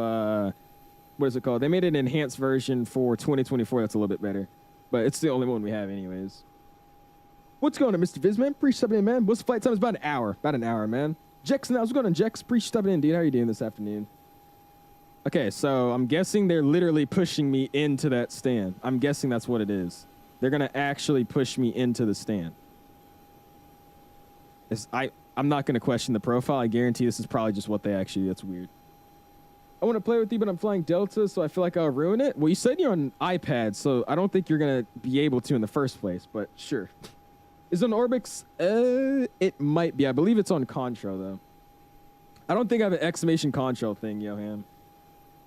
what is it called? They made an enhanced version for 2024 that's a little bit better. But it's the only one we have anyways. What's going on, Mr. Viz, man? Pre-stubbing in, man. What's the flight time? It's about an hour. About an hour, man. Jex, now what's going on, Jex? Pre-stubbing in, dude. How are you doing this afternoon? Okay, so I'm guessing they're literally pushing me into that stand. I'm guessing that's what it is. They're going to actually push me into the stand. I'm not going to question the profile. I guarantee this is probably just what they actually do. That's weird. I want to play with you, but I'm flying Delta, so I feel like I'll ruin it. Well, you said you're on iPad, so I don't think you're going to be able to in the first place, but sure. Is it on Orbix? It might be. I believe it's on Contrail, though. I don't think I have an exclamation Contrail thing, Johan.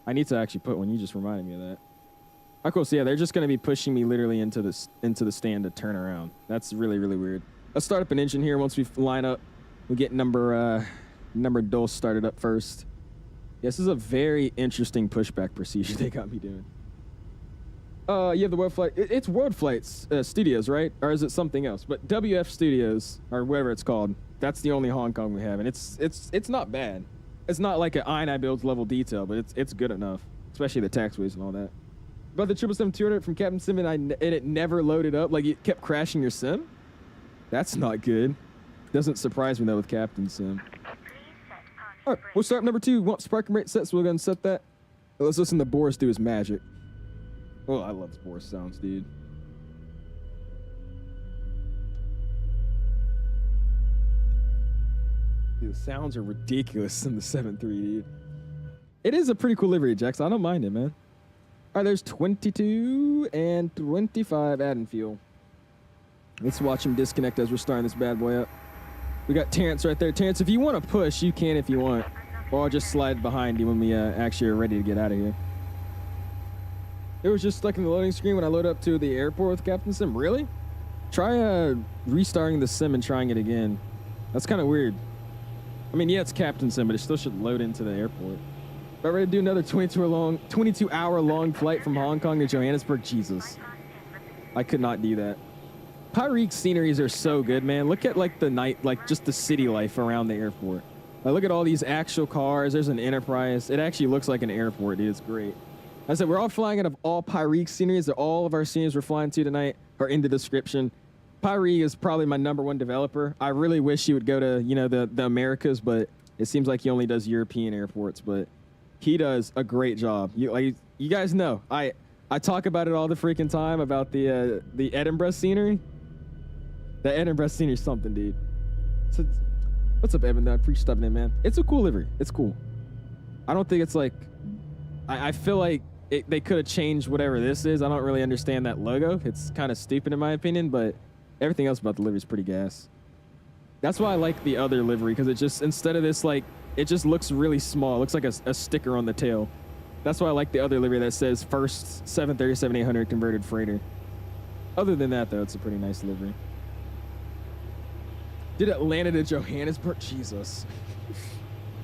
I need to actually put one. You just reminded me of that. Of course, yeah, they're just going to be pushing me literally into the stand to turn around. That's really, really weird. Let's start up an engine here. Once we line up, we get number dose started up first. Yeah, this is a very interesting pushback procedure they got me doing. You have the World Flight. It's World Flights Studios, right? Or is it something else? But WF Studios, or whatever it's called, that's the only Hong Kong we have, and it's not bad. It's not like an INI builds level detail, but it's good enough, especially the taxiways and all that. But the 777-200 from Captain Sim, and it never loaded up, like it kept crashing your sim. That's not good. Doesn't surprise me though with Captain Sim. All right, we'll start up number 2. Want sparking rate set, so we're gonna set that. Let's listen to Boris do his magic. Oh, I love Boris sounds, dude. Dude, the sounds are ridiculous in the 7.3, dude. It is a pretty cool livery, Jax. I don't mind it, man. All right, there's 22 and 25 adding fuel. Let's watch him disconnect as we're starting this bad boy up. We got Terrence right there. Terrence, if you want to push, you can if you want. Or I'll just slide behind you when we actually are ready to get out of here. It was just stuck in the loading screen when I load up to the airport with Captain Sim. Really? Try restarting the sim and trying it again. That's kind of weird. I mean, yeah, it's Captain Sim, but it still should load into the airport. About ready to do another 22-hour-long flight from Hong Kong to Johannesburg? Jesus. I could not do that. Pyrex sceneries are so good, man. Look at, like, the night, like, just the city life around the airport. Like, look at all these actual cars. There's an Enterprise. It actually looks like an airport, dude. It's great. I said, we're all flying out of all Pyrex sceneries. All of our sceneries we're flying to tonight are in the description. Pyre is probably my #1 developer. I really wish he would go to, you know, the Americas, but it seems like he only does European airports, but he does a great job. You guys know, I talk about it all the freaking time about the Edinburgh scenery. The Edinburgh scenery is something, dude. So, what's up, Evan? I appreciate stepping in, man. It's a cool livery. It's cool. I don't think it's like, I feel like they could have changed whatever this is. I don't really understand that logo. It's kind of stupid in my opinion, but everything else about the livery is pretty gas. That's why I like the other livery, because it just, instead of this, like, it just looks really small. It looks like a sticker on the tail. That's why I like the other livery that says first 737-800 converted freighter. Other than that, though, it's a pretty nice livery. Did Atlanta to Johannesburg? Jesus.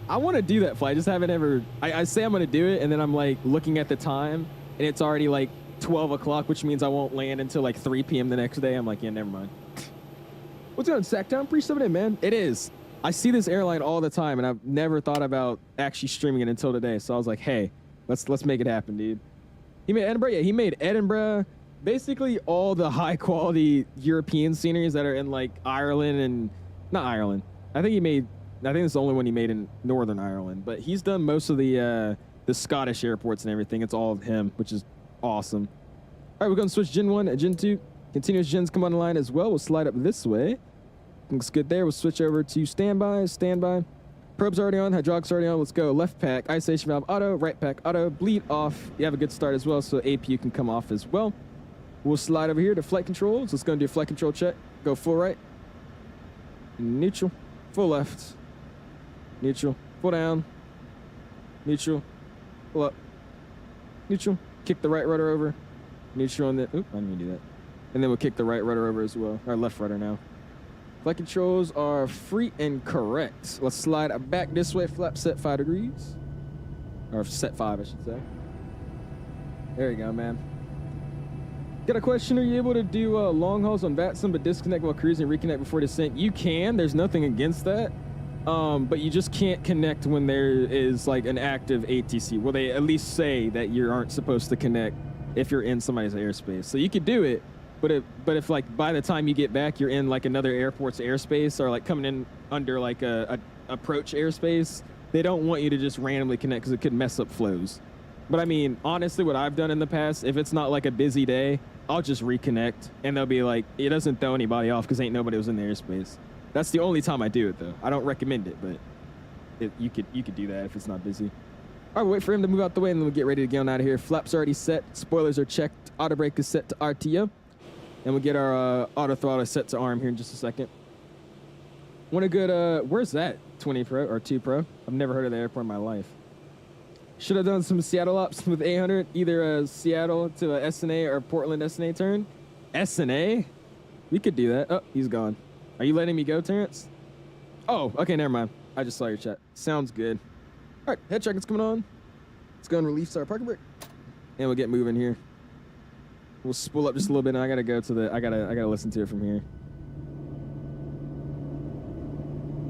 I want to do that flight. I just haven't ever... I say I'm going to do it, and then I'm, like, looking at the time, and it's already, like, 12 o'clock, which means I won't land until, like, 3 p.m. the next day. I'm like, yeah, never mind. What's going on, Sacktown? Appreciate it, man. It is. I see this airline all the time, and I've never thought about actually streaming it until today. So I was like, hey, let's make it happen, dude. He made Edinburgh? Yeah, he made Edinburgh. Basically all the high-quality European sceneries that are in, like, Ireland and... Not Ireland. I think it's the only one he made in Northern Ireland. But he's done most of the Scottish airports and everything. It's all of him, which is awesome. All right, we're going to switch Gen 1 and Gen 2. Continuous gens come online as well. We'll slide up this way. Looks good there. We'll switch over to standby. Probe's already on. Hydraulics already on. Let's go. Left pack, isolation valve auto. Right pack auto. Bleed off. You have a good start as well, so APU can come off as well. We'll slide over here to flight controls. Let's go and do a flight control check. Go full right. Neutral. Full left. Neutral. Full down. Neutral. Full up. Neutral. Kick the right rudder over. Neutral on the... Oop, I didn't even do that. And then we'll kick the right rudder over as well. Our left rudder now. Flight controls are free and correct. Let's slide back this way. Flap set 5 degrees. Or set 5, I should say. There you go, man. Got a question. Are you able to do long hauls on VATSIM but disconnect while cruising and reconnect before descent? You can. There's nothing against that. But you just can't connect when there is like an active ATC. Well, they at least say that you aren't supposed to connect if you're in somebody's airspace. So you could do it, but if like by the time you get back, you're in like another airport's airspace or like coming in under like a approach airspace, they don't want you to just randomly connect because it could mess up flows. But I mean, honestly, what I've done in the past, if it's not like a busy day, I'll just reconnect and they'll be like, it doesn't throw anybody off because ain't nobody was in the airspace. That's the only time I do it though. I don't recommend it, but you could do that if it's not busy. All right, wait for him to move out the way, and then we'll get ready to get on out of here. Flaps already set. Spoilers are checked. Auto brake is set to RTO. And we'll get our auto throttle set to arm here in just a second. Want a good, where's that? 20 Pro or 2 Pro? I've never heard of the airport in my life. Should have done some Seattle ops with 800, either Seattle to a SNA or Portland SNA turn. SNA? We could do that. Oh, he's gone. Are you letting me go, Terrence? Oh, okay, never mind. I just saw your chat. Sounds good. All right, head check is coming on. Let's go and release our parking brake. And we'll get moving here. We'll spool up just a little bit, and I gotta go to the, I gotta listen to it from here.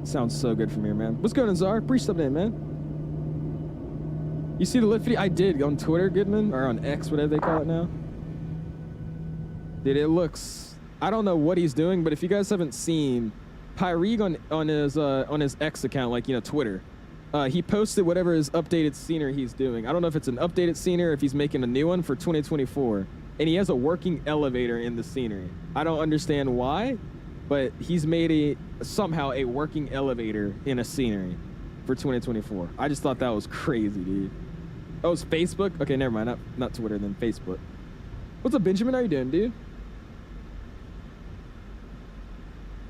Sounds so good from here, man. What's going on, Czar? Appreciate something, man. You see the lift video? I did on Twitter, Goodman, or on X, whatever they call it now. Dude, it looks, I don't know what he's doing, but if you guys haven't seen, Pyrig on his X account, like, you know, Twitter, he posted whatever his updated scenery he's doing. I don't know if it's an updated scenery or if he's making a new one for 2024. And he has a working elevator in the scenery. I don't understand why, but he's made somehow a working elevator in a scenery for 2024. I just thought that was crazy, dude. Oh, it's Facebook? Okay, never mind. Not Twitter, then Facebook. What's up, Benjamin? How you doing, dude?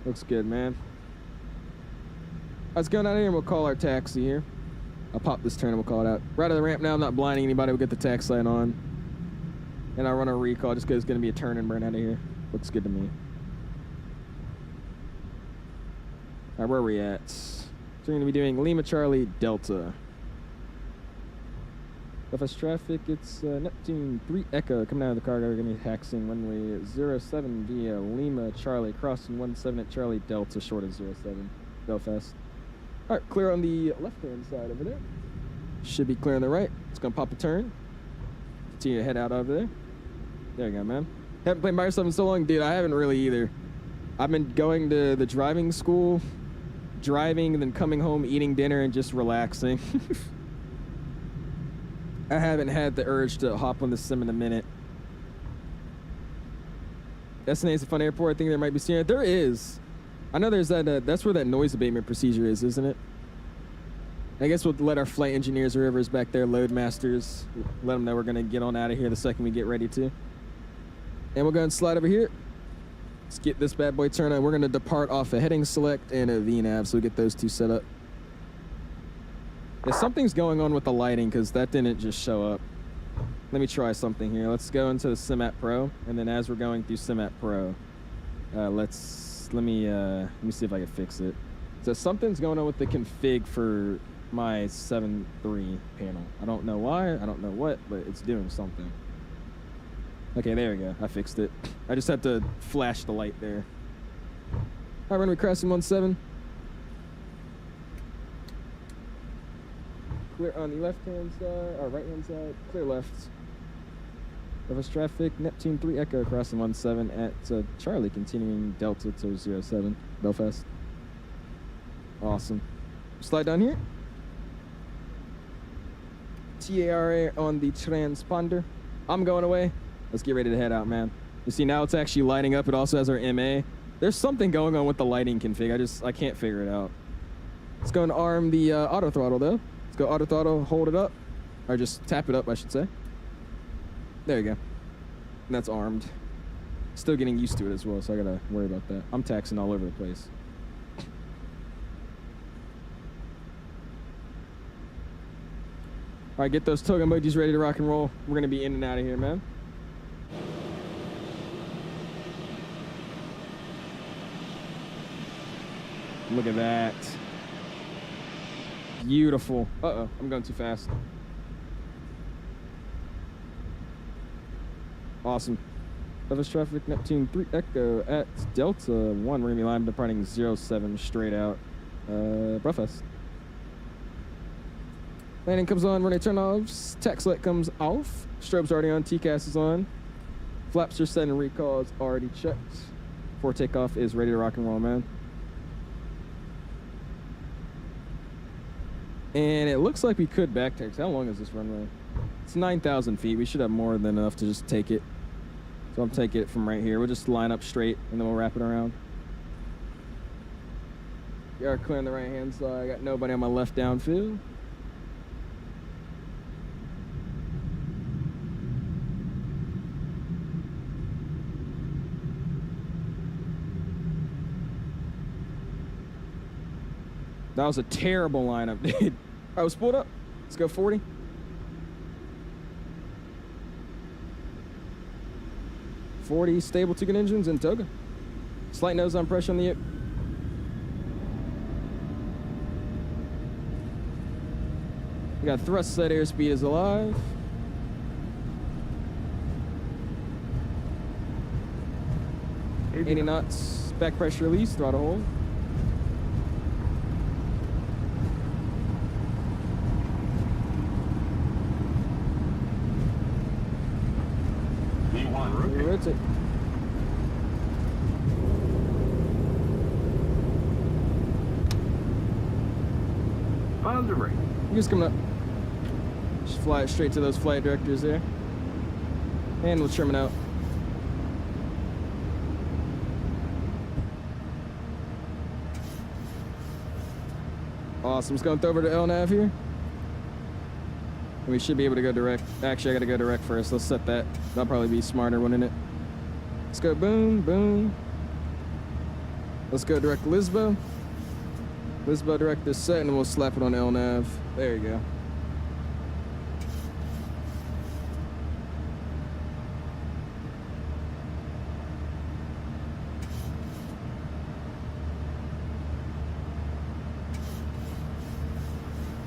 Looks good, man. Let's go out of here and we'll call our taxi here. I'll pop this turn and we'll call it out. Right at the ramp now. I'm not blinding anybody. We'll get the taxi light on. And I'll run a recall just because it's going to be a turn and burn out of here. Looks good to me. All right, where are we at? So we're going to be doing Lima Charlie Delta. FS traffic, it's Neptune 3 Echo coming out of the cargo. We're going to be taxiing runway 07 via Lima Charlie, crossing 17 at Charlie Delta, short of 07, Belfast. All right, clear on the left-hand side over there. Should be clear on the right. It's going to pop a turn. Continue to head out over there. There you go, man. Haven't played by yourself in so long, dude. I haven't really either. I've been going to the driving school, driving, and then coming home, eating dinner, and just relaxing. I haven't had the urge to hop on the sim in a minute. SNA is a fun airport. I think there might be scenery. There is. I know there's that. That's where that noise abatement procedure is, isn't it? I guess we'll let our flight engineers or whoever's back there, load masters, let them know we're going to get on out of here the second we get ready to. And we'll go and slide over here. Let's get this bad boy turned on. We're going to depart off a heading select and a VNAV, so we'll get those two set up. Yeah, something's going on with the lighting because that didn't just show up. Let me try something here. Let's go into the SimApp Pro, and then as we're going through SimApp Pro, let me see if I can fix it. So something's going on with the config for my 7.3 panel. I don't know why, I don't know what, but it's doing something. Okay, there we go. I fixed it. I just had to flash the light there. All right, runway crossing 17. Clear on the left-hand side, or right-hand side. Clear left. Surface traffic, Neptune 3 Echo crossing 17 at Charlie, continuing Delta to 07, Belfast. Awesome. Slide down here. TARA on the transponder. I'm going away. Let's get ready to head out, man. You see, now it's actually lighting up. It also has our MA. There's something going on with the lighting config. I can't figure it out. Let's go and arm the auto throttle, though. Let's go auto throttle, hold it up. Or just tap it up, I should say. There you go. And that's armed. Still getting used to it as well, so I gotta worry about that. I'm taxing all over the place. All right, get those token emojis ready to rock and roll. We're gonna be in and out of here, man. Look at that. Beautiful. Uh-oh, I'm going too fast. Awesome. Surface traffic, Neptune 3 Echo at Delta 1. We're gonna be line departing 07 straight out. Belfast. Landing comes on, runway turn-offs. Tax light comes off. Strobe's already on, TCAS is on. Flaps are set and recall is already checked. Before takeoff is ready to rock and roll, man. And it looks like we could back tax. How long is this runway? It's 9,000 feet. We should have more than enough to just take it. So I'm taking it from right here. We'll just line up straight and then we'll wrap it around. We are clearing the right hand side. I got nobody on my left downfield. That was a terrible lineup, dude. All right, let's pull it up. Let's go 40. Stable two-gun engines and toga. Slight nose on pressure on the yip. We got thrust set airspeed is alive. Maybe 80 knots, back pressure release, throttle hold. V1 Rotate. on the right. You're just coming up. Just fly it straight to those flight directors there. And we'll trim it out. Awesome. Let's go over to LNAV here. We should be able to go direct. Actually, I got to go direct first. Let's set that. That'll probably be smarter, wouldn't it? Let's go boom, boom. Let's go direct Lisbo. Lisbo direct this set, and we'll slap it on LNAV. There you go.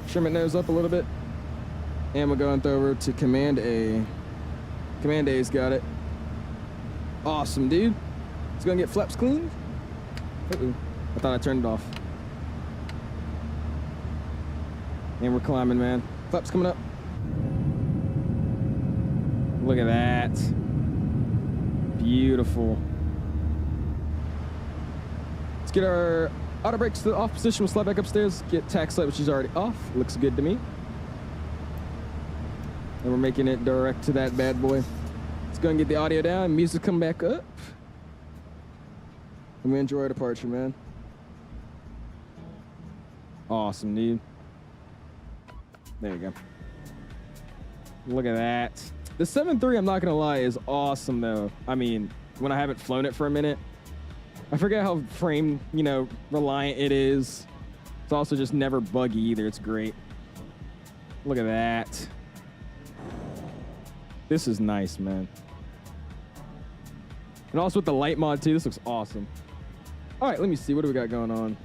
Trim it nose up a little bit. And we're going over to Command A. Command A's got it. Awesome, dude. Let's go and get flaps cleaned. Uh-oh. I thought I turned it off. And we're climbing, man. Flaps coming up. Look at that. Beautiful. Let's get our auto brakes to the off position. We'll slide back upstairs. Get tax light, which is already off. Looks good to me. And we're making it direct to that bad boy. Let's go and get the audio down. Music come back up. And we enjoy our departure, man. Awesome, dude. There you go. Look at that. The 7.3, I'm not gonna lie, is awesome though. I mean, when I haven't flown it for a minute, I forget how frame, you know, reliant it is. It's also just never buggy either. It's great. Look at that. This is nice, man. And also with the light mod too, this looks awesome. All right, let me see. What do we got going on?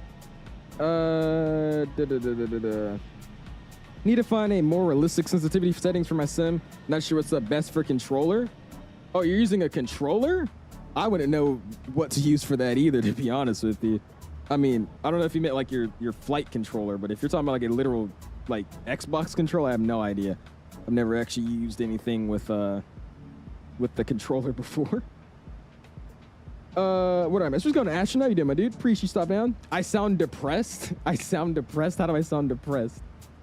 Need to find a more realistic sensitivity settings for my sim. Not sure what's the best for controller. Oh, you're using a controller? I wouldn't know what to use for that either, to be honest with you. I mean, I don't know if you meant like your flight controller, but if you're talking about like a literal like Xbox controller, I have no idea. I've never actually used anything with the controller before. What am I? Just going to Ashton. How you doing, my dude? Appreciate you stopping down. I sound depressed. I sound depressed. How do I sound depressed?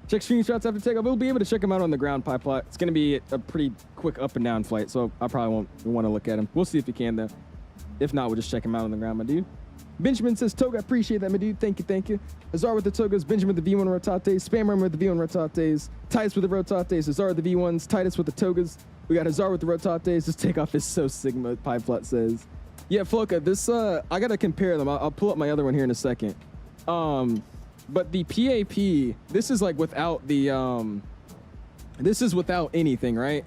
Check screenshots after takeoff. We'll be able to check them out on the ground pipe plot. It's going to be a pretty quick up and down flight, so I probably won't want to look at them. We'll see if we can, though. If not, we'll just check them out on the ground, my dude. Benjamin says, Toga, appreciate that, my dude. Thank you, thank you. Azar with the Togas, Benjamin with the V1 Rotates, Spammer with the V1 Rotates, Titus with the Rotates, Azar with the V1s, Titus with the Togas. We got Azar with the Rotates. This takeoff is so Sigma, pipe plot says. Yeah, Floka, this, I got to compare them. I'll pull up my other one here in a second. But the PAP, this is like without the, this is without anything, right?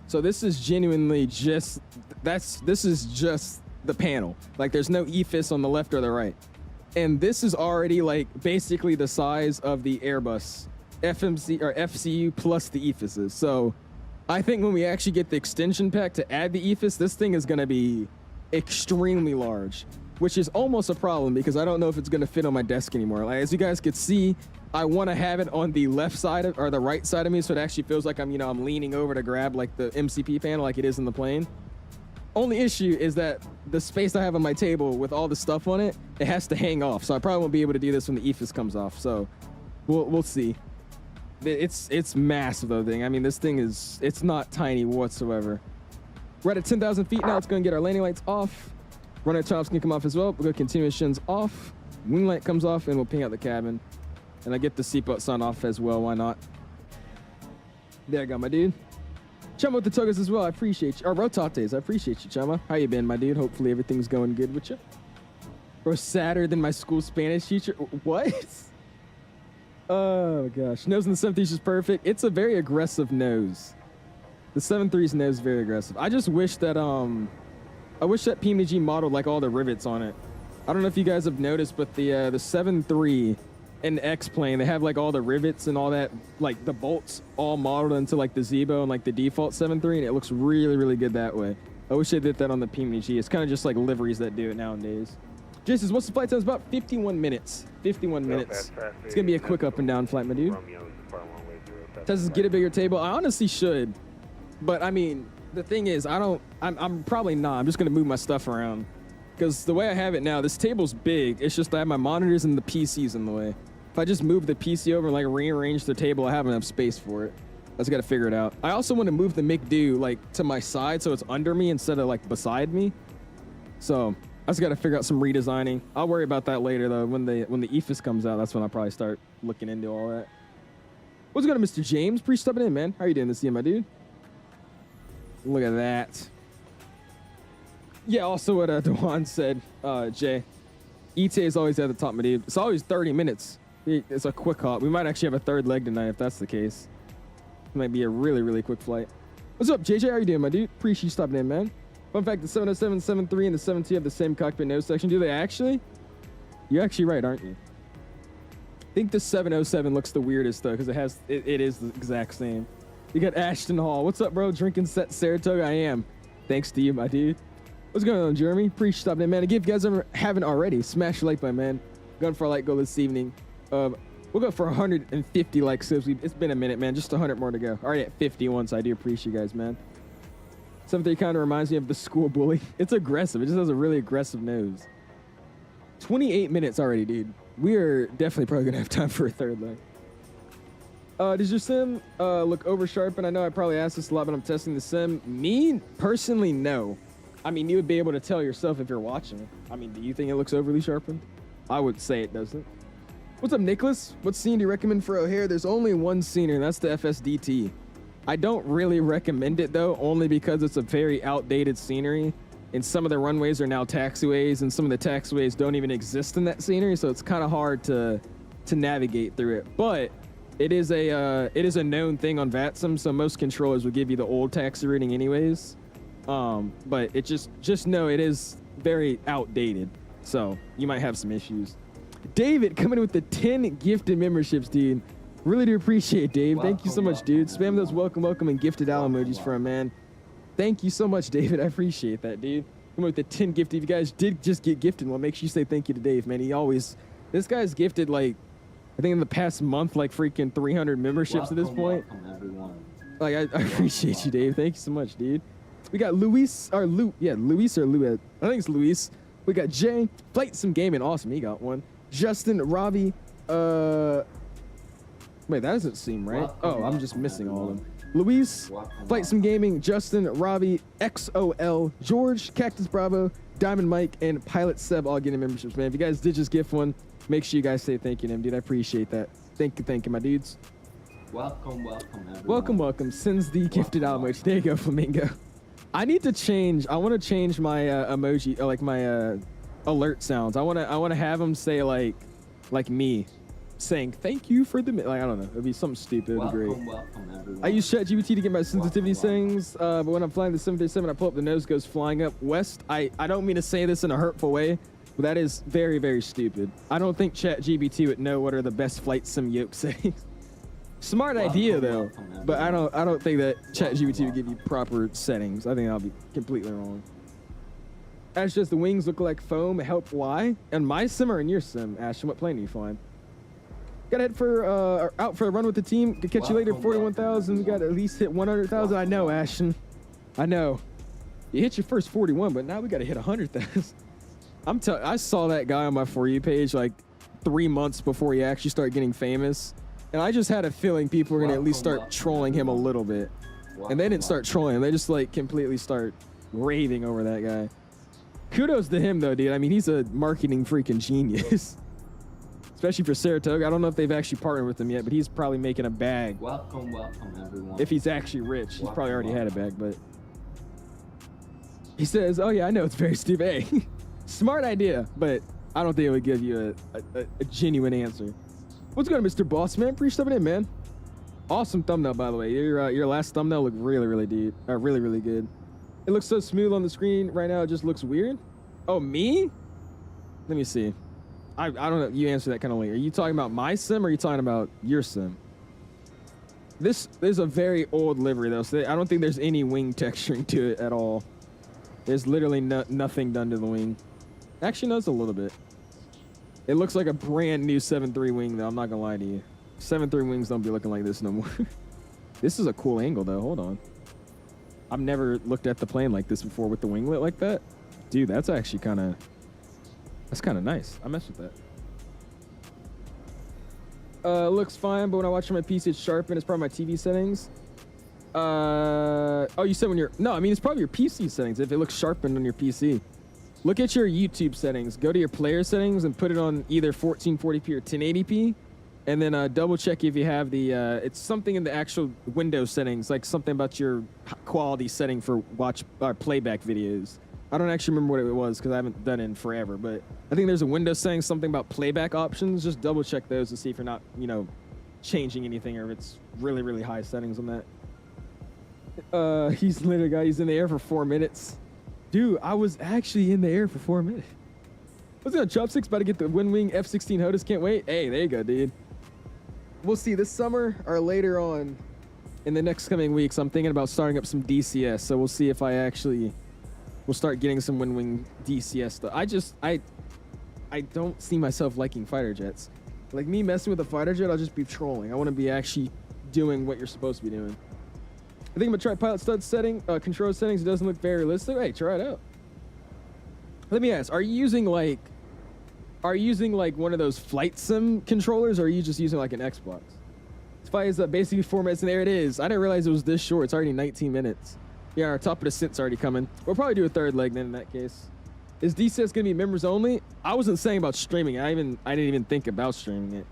So this is genuinely just, this is just the panel. Like there's no EFIS on the left or the right. And this is already like basically the size of the Airbus FMC or FCU plus the EFISes. So I think when we actually get the extension pack to add the EFIS, this thing is gonna be extremely large, which is almost a problem because I don't know if it's gonna fit on my desk anymore. Like, as you guys can see, I wanna have it on the left side of, or the right side of me, so it actually feels like I'm, you know, I'm leaning over to grab like the MCP panel like it is in the plane. Only issue is that the space I have on my table with all the stuff on it, it has to hang off. So I probably won't be able to do this when the EFIS comes off. So we'll see. It's massive though, thing. I mean, this thing is, it's not tiny whatsoever. We're at 10,000 feet now. It's going to get our landing lights off. Runner tops can come off as well. We'll go continuations off. Wing light comes off, and we'll ping out the cabin. And I get the seatbelt sign off as well. Why not? There I go, my dude. Chama with the Togas as well. I appreciate you. Or Rotates. I appreciate you, Chama. How you been, my dude? Hopefully everything's going good with you. Bro, sadder than my school Spanish teacher. What? Oh gosh, nose in the 7.3 is just perfect. It's a very aggressive nose. The 7.3's nose is very aggressive. I just wish that PMDG modeled like all the rivets on it. I don't know if you guys have noticed, but the 7.3 and X plane, they have like all the rivets and all that, like the bolts all modeled into like the Zebo and like the default 7.3, and it looks really, really good that way. I wish they did that on the PMDG. It's kind of just like liveries that do it nowadays. Jason says, what's the flight time? It's about 51 minutes. 51 minutes. It's going to be a quick up and down flight, my dude. Says, get a bigger table. I honestly should. But, I mean, the thing is, I'm probably not. I'm just going to move my stuff around. Because the way I have it now, this table's big. It's just I have my monitors and the PCs in the way. If I just move the PC over and, like, rearrange the table, I have enough space for it. I just got to figure it out. I also want to move the McDo, like, to my side so it's under me instead of, like, beside me. So I just got to figure out some redesigning. I'll worry about that later, though. When the EFIS comes out, that's when I'll probably start looking into all that. What's going on, Mr. James? Appreciate stepping in, man. How you doing this year, my dude? Look at that. Yeah, also what Dewan said, Jay. ETA is always at the top, my dude. It's always 30 minutes. It's a quick hop. We might actually have a third leg tonight if that's the case. It might be a really, really quick flight. What's up, JJ? How you doing, my dude? Appreciate you stopping in, man. Fun fact, the 707, 7.3, and the 7.2 have the same cockpit nose section. Do they actually? You're actually right, aren't you? I think the 707 looks the weirdest, though, because it is the exact same. You got Ashton Hall. What's up, bro? Drinking Saratoga? I am. Thanks to you, my dude. What's going on, Jeremy? Appreciate you stopping in, man. Again, if you guys haven't already, smash the like button, man. Going for a like goal this evening. We'll go for 150 likes. So it's been a minute, man. Just 100 more to go. Already at 51, so I do appreciate you guys, man. Something kind of reminds me of the school bully. It's aggressive. It just has a really aggressive nose. 28 minutes already, dude. We are definitely probably going to have time for a third leg. Does your sim look over sharpened? I know I probably asked this a lot, but I'm testing the sim. Me, personally, no. I mean, you would be able to tell yourself if you're watching it. I mean, do you think it looks overly sharpened? I would say it doesn't. What's up, Nicholas? What scene do you recommend for O'Hare? There's only one scenery, and that's the FSDT. I don't really recommend it, though, only because it's a very outdated scenery, and some of the runways are now taxiways, and some of the taxiways don't even exist in that scenery, so it's kind of hard to navigate through it. But it is a known thing on VATSIM, so most controllers will give you the old taxi rating anyways. But it just know it is very outdated, so you might have some issues. David coming in with the 10 gifted memberships, dude. Really do appreciate it, Dave. Thank you so much, dude. Spam those welcome and gifted owl emojis for a man. Thank you so much, David. I appreciate that, dude. Coming with the 10 gifted. If you guys did just get gifted, well, make sure you say thank you to Dave, man. This guy's gifted, like, I think in the past month, like freaking 300 memberships at this point. Like, I appreciate you, Dave. Thank you so much, dude. We got Luis or Louis. I think it's Luis. We got Jay, FlightSim Gaming. Awesome, he got one. Justin, Robbie. Wait, that doesn't seem right. Oh, I'm just missing all of them. Luis, FlightSim Gaming, Justin, Robbie, XOL, George, Cactus Bravo, Diamond Mike, and Pilot Seb all getting memberships, man. If you guys did just gift one, make sure you guys say thank you to him, dude. I appreciate that. Thank you, my dudes. Welcome, everyone. Welcome. Sends the gifted out emoji. There you go, Flamingo. I want to change my emoji, like my alert sounds. I want to have them say like me saying thank you for the, like, I don't know. It'd be something stupid. It'd be great. Welcome, everyone. I use ChatGPT to get my sensitivity settings, but when I'm flying the 737, I pull up, the nose goes flying up. West, I don't mean to say this in a hurtful way, but that is very, very stupid. I don't think ChatGPT would know what are the best flight sim yoke settings. Smart idea, though, but I don't think that ChatGPT would give you proper settings. I think that'll be completely wrong. That's just the wings look like foam. Help, why? And my sim or in your sim, Ashton? What plane are you flying? Got to head for out for a run with the team. Could catch you later. 41,000. We got to at least hit 100,000. I know, Ashton. I know. You hit your first 41, but now we got to hit 100,000. I saw that guy on my For You page like 3 months before he actually started getting famous. And I just had a feeling people were going to at least start trolling him a little bit. And they didn't start trolling him. They just like completely start raving over that guy. Kudos to him, though, dude. I mean, he's a marketing freaking genius. Especially for Saratoga. I don't know if they've actually partnered with him yet, but he's probably making a bag. Welcome, everyone. If he's actually rich. He's probably already had a bag, but... He says, oh yeah, I know, it's very stupid. Hey, smart idea, but I don't think it would give you a genuine answer. What's going on, Mr. Boss, man? Appreciate stepping in, man. Awesome thumbnail, by the way. Your last thumbnail looked really deep. Really good. It looks so smooth on the screen right now. It just looks weird. Oh, me? Let me see. I don't know. You answer that kind of late. Are you talking about my sim or are you talking about your sim? This is a very old livery, though, so I don't think there's any wing texturing to it at all. There's literally nothing done to the wing. Actually, no, it's a little bit. It looks like a brand new 7.3 wing, though. I'm not gonna lie to you. 7.3 wings don't be looking like this no more. This is a cool angle, though. Hold on. I've never looked at the plane like this before with the winglet like that. Dude, that's actually kind of... That's kind of nice. I mess with that. Looks fine, but when I watch on my PC, it's sharpened. It's probably my TV settings. Oh, you said when you're... No, I mean, it's probably your PC settings if it looks sharpened on your PC. Look at your YouTube settings. Go to your player settings and put it on either 1440p or 1080p. And then double check if you have the... it's something in the actual Windows settings, like something about your quality setting for playback videos. I don't actually remember what it was because I haven't done it in forever, but I think there's a Windows setting, something about playback options. Just double check those to see if you're not, changing anything or if it's really high settings on that. He's literally he's in the air for 4 minutes. Dude, I was actually in the air for 4 minutes. What's up, Chopsticks? About to get the WINWING F-16 HOTUS. Can't wait. Hey, there you go, dude. We'll see this summer or later on in the next coming weeks. I'm thinking about starting up some DCS, so we'll see if I actually will start getting some WINWING DCS stuff. I don't see myself liking fighter jets. Like me messing with a fighter jet, I'll just be trolling. I want to be actually doing what you're supposed to be doing. I think I'm gonna try pilot stud setting, control settings. It doesn't look very realistic. Hey, try it out. Let me ask: Are you using like one of those flight sim controllers, or are you just using like an Xbox? This fight is basically 4 minutes, and there it is. I didn't realize it was this short. It's already 19 minutes. Yeah, our top of the sit's already coming. We'll probably do a third leg then in that case. Is DCS gonna be members only? I wasn't saying about streaming. I didn't even think about streaming it.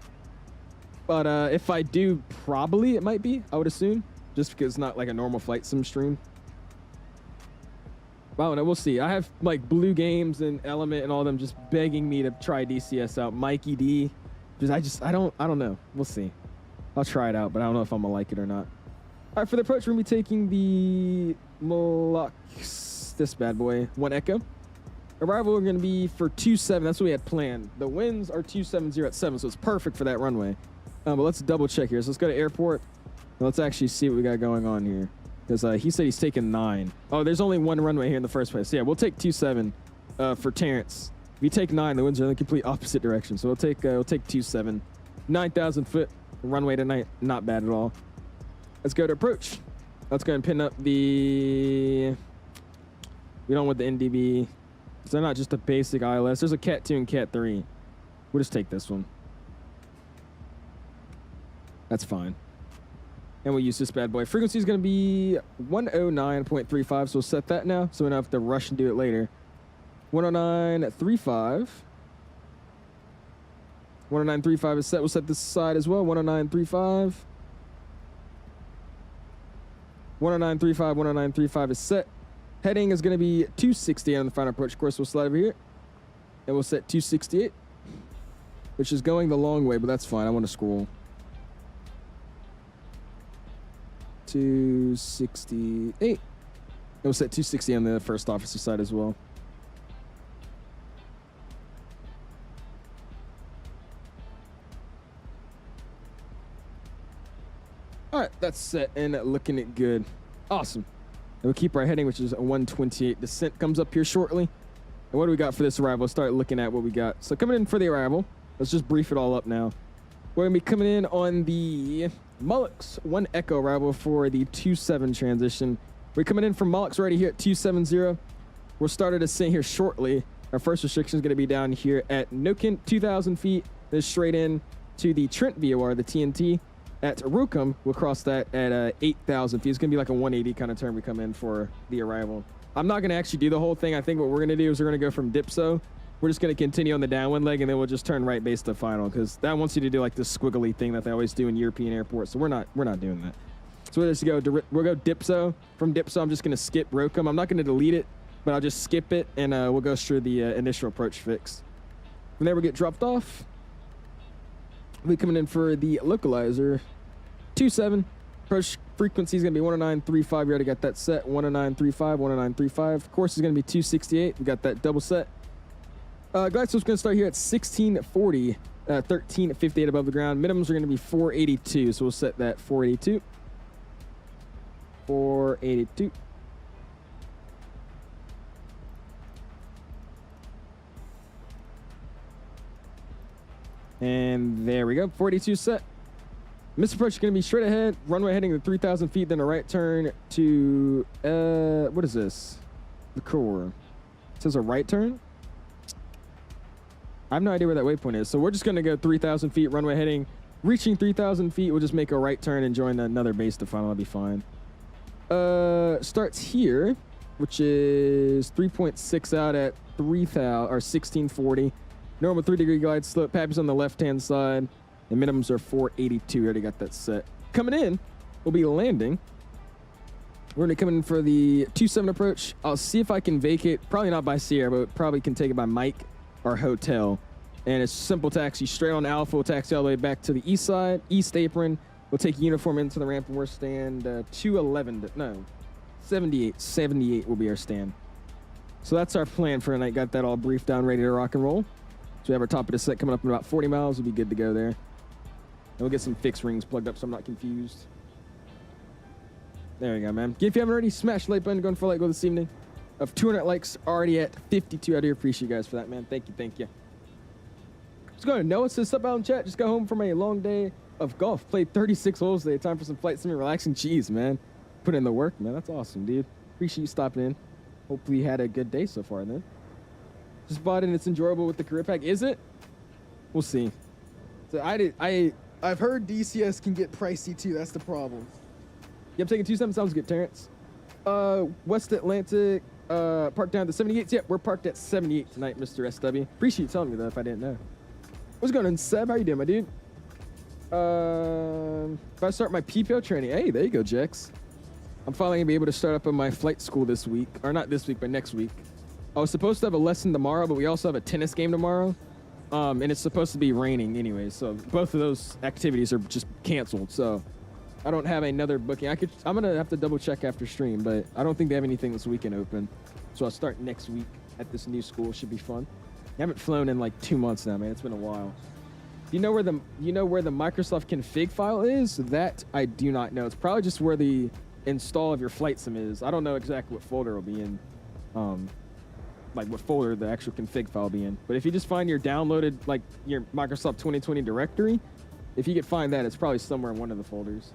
But if I do, probably it might be. I would assume. Just because it's not like a normal flight sim stream. Wow, no, we'll see. I have like Blue Games and Element and all of them just begging me to try DCS out. Mikey D. I don't know. We'll see. I'll try it out, but I don't know if I'm gonna like it or not. All right, for the approach, we're gonna be taking the Molux, this bad boy, 1 Echo. Arrival, we're gonna be for 27. That's what we had planned. The winds are 270 at 7, so it's perfect for that runway. But let's double check here. So let's go to airport. Let's actually see what we got going on here. Because he said he's taking 9. Oh, there's only one runway here in the first place. So yeah, we'll take 27 for Terrence. If you take 9, the winds are in the complete opposite direction. So we'll take 27. 9,000 foot runway tonight. Not bad at all. Let's go to approach. Let's go and pin up the... We don't want the NDB. So they're not just a basic ILS. There's a Cat 2 and Cat 3. We'll just take this one. That's fine. And we'll use this bad boy. Frequency is going to be 109.35, so we'll set that now, so we don't have to rush and do it later. 109.35. 109.35 is set. We'll set this side as well. 109.35. 109.35. 109.35 is set. Heading is going to be 268 on the final approach course. We'll slide over here, and we'll set 268, which is going the long way, but that's fine. I want to scroll. 268. And we'll set 260 on the first officer side as well. All right, that's set and looking it good. Awesome. And we'll keep our heading, which is a 128. Descent comes up here shortly. And what do we got for this arrival? Let's start looking at what we got. So coming in for the arrival, let's just brief it all up now. We're going to be coming in on the Molux 1 Echo arrival for the 27 transition. We're coming in from Molux already here at 270. We'll start a descent here shortly. Our first restriction is going to be down here at Noken, 2,000 feet. Then straight in to the Trent VOR, the TNT. At Rukum, we'll cross that at 8,000 feet. It's going to be like a 180 kind of turn we come in for the arrival. I'm not going to actually do the whole thing. I think what we're going to do is we're going to go from Dipso. We're just going to continue on the downwind leg, and then we'll just turn right base to final, because that wants you to do like this squiggly thing that they always do in European airports. So we're not doing that. So we'll go Dipso. From Dipso, I'm just going to skip Rokum. I'm not going to delete it, but I'll just skip it, and we'll go through the initial approach fix. From there, we'll get dropped off. We'll be coming in for the localizer. 27. Approach frequency is going to be 109.35. We already got that set. 109.35, 109.35. Course is going to be 268. We got that double set. Glide slope's going to start here at 1640. 1358 above the ground. Minimums are going to be 482. So we'll set that 482. 482. And there we go. 42 set. Missed approach is going to be straight ahead. Runway heading to 3,000 feet. Then a right turn to, what is this? The core. It says a right turn. I have no idea where that waypoint is. So we're just going to go 3,000 feet. Runway heading. Reaching 3,000 feet. We'll just make a right turn and join another base to final. That'll be fine. Starts here, which is 3.6 out at 3,000 or 1640. Normal 3-degree glide slope. PAP is on the left-hand side. And minimums are 482. We already got that set. Coming in, we'll be landing. We're going to come in for the 27 approach. I'll see if I can vacate. Probably not by Sierra, but probably can take it by Mike or hotel. And it's simple taxi straight on Alpha. We'll taxi all the way back to the east side, east apron. We'll take uniform into the ramp, and we're stand 211. No, 78. 78 will be our stand. So that's our plan for tonight. Got that all briefed down, ready to rock and roll. So we have our top of the set coming up in about 40 miles. We'll be good to go there. And we'll get some fixed rings plugged up so I'm not confused. There we go, man. If you haven't already, smash the like button. Going for a like goal this evening. Of 200 likes, already at 52. I do appreciate you guys for that, man. Thank you, thank you. Let's go to Noah. Says, up out in chat. Just got home from a long day of golf. Played 36 holes today. Time for some flight sim and relaxing. Jeez, man. Put in the work, man. That's awesome, dude. Appreciate you stopping in. Hopefully you had a good day so far, then. Just bought it and it's enjoyable with the career pack. Is it? We'll see. So I've heard DCS can get pricey too. That's the problem. Yep, taking 27 sounds good, Terrence. West Atlantic, parked down to 78. Yep, we're parked at 78 tonight, Mr. SW. Appreciate you telling me that if I didn't know. What's going on, Seb? How you doing, my dude? If I start my PPO training, hey, there you go, Jex. I'm finally gonna be able to start up in my flight school this week, or not this week, but next week. I was supposed to have a lesson tomorrow, but we also have a tennis game tomorrow. And it's supposed to be raining anyway, so both of those activities are just canceled. So I don't have another booking. I'm gonna have to double check after stream, but I don't think they have anything this weekend open. So I'll start next week at this new school. Should be fun. I haven't flown in like 2 months now, man. It's been a while. You know where the Microsoft config file is? That I do not know. It's probably just where the install of your flight sim is. I don't know exactly what folder it'll be in. Like what folder the actual config file will be in. But if you just find your downloaded, like your Microsoft 2020 directory, if you can find that, it's probably somewhere in one of the folders.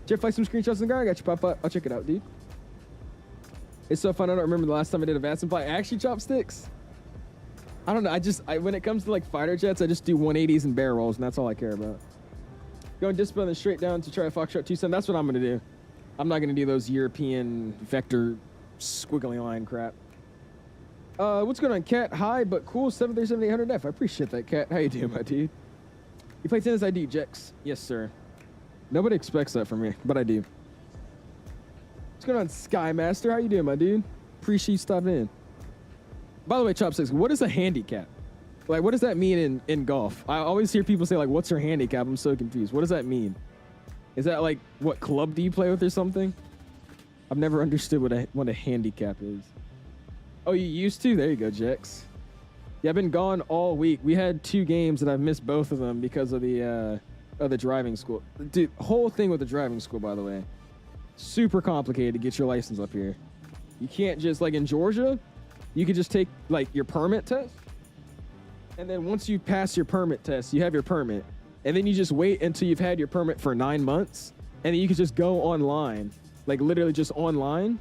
Check flight some screenshots in the guard. I got you, pop up. I'll check it out, dude. It's so fun. I don't remember the last time I did a VATSIM flight. Actually, chopsticks. I don't know. When it comes to like fighter jets, I just do 180s and barrel rolls, and that's all I care about. Going discipline and straight down to try Foxtrot 27. That's what I'm going to do. I'm not going to do those European vector squiggly line crap. What's going on, Cat? Hi, but cool. 737-800F. I appreciate that, Cat. How you doing, my dude? You play tennis? I do, Jex. Yes, sir. Nobody expects that from me, but I do. What's going on, Skymaster? How you doing, my dude? Appreciate you stopping in. By the way, Chopsticks, what is a handicap? Like, what does that mean in golf? I always hear people say, like, what's your handicap? I'm so confused. What does that mean? Is that, like, what club do you play with or something? I've never understood what a handicap is. Oh, you used to? There you go, Jex. Yeah, I've been gone all week. We had 2 games, and I've missed both of them because of the driving school. Dude, whole thing with the driving school, by the way. Super complicated to get your license up here. You can't just, like in Georgia, you could just take, like, your permit test. And then once you pass your permit test, you have your permit. And then you just wait until you've had your permit for 9 months. And then you can just go online, like literally just online.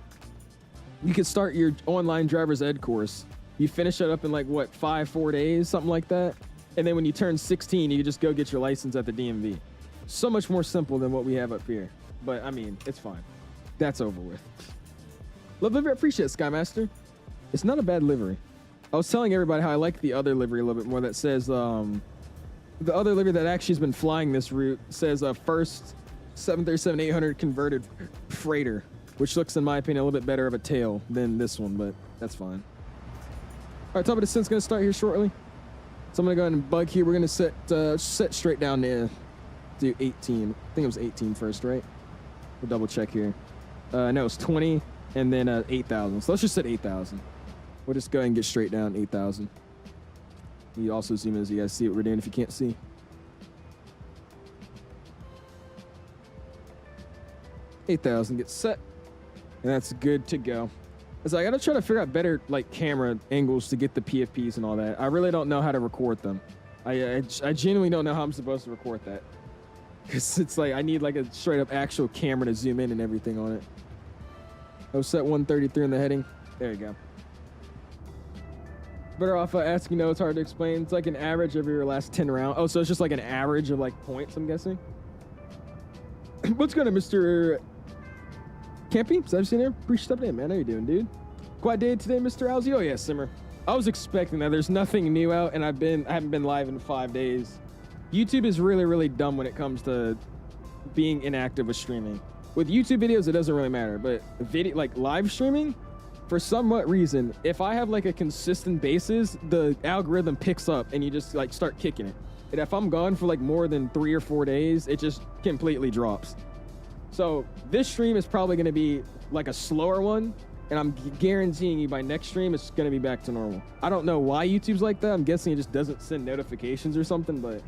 You can start your online driver's ed course. You finish it up in like, what, 4 days, something like that. And then when you turn 16, you can just go get your license at the DMV. So much more simple than what we have up here. But, I mean, it's fine. That's over with. Love livery, I appreciate it, Skymaster. It's not a bad livery. I was telling everybody how I like the other livery a little bit more that says, the other livery that actually has been flying this route says first 737-800 converted freighter, which looks, in my opinion, a little bit better of a tail than this one, but that's fine. All right, top of the descent's going to start here shortly. So I'm gonna go ahead and bug here. We're gonna set straight down there. Do 18. I think it was 18 first, right? We'll double check here. No, it's 20 and then 8,000. So let's just set 8,000. We'll just go ahead and get straight down 8,000. You also zoom in so you guys see what we're doing if you can't see. $8,000 gets set, and that's good to go. So I gotta try to figure out better like camera angles to get the PFPs and all that. I really don't know how to record them. I genuinely don't know how I'm supposed to record that, because it's like I need like a straight up actual camera to zoom in and everything on it. Oh, set 133 in the heading. There you go. Better off asking. No, it's hard to explain. It's like an average of your last 10 rounds. Oh, so it's just like an average of like points, I'm guessing. What's going on, Mr. Campy? Is that seen there? Appreciate stepping in, man. How you doing, dude? Quiet day today, Mr. Alzi? Oh, yeah, Simmer. I was expecting that. There's nothing new out, and I haven't been live in 5 days. YouTube is really, really dumb when it comes to being inactive with streaming. With YouTube videos, it doesn't really matter, but video, like live streaming, for somewhat reason, if I have like a consistent basis, the algorithm picks up and you just like start kicking it. And if I'm gone for like more than 3 or 4 days, it just completely drops. So this stream is probably going to be like a slower one, and I'm guaranteeing you by next stream it's going to be back to normal. I don't know why YouTube's like that. I'm guessing it just doesn't send notifications or something, but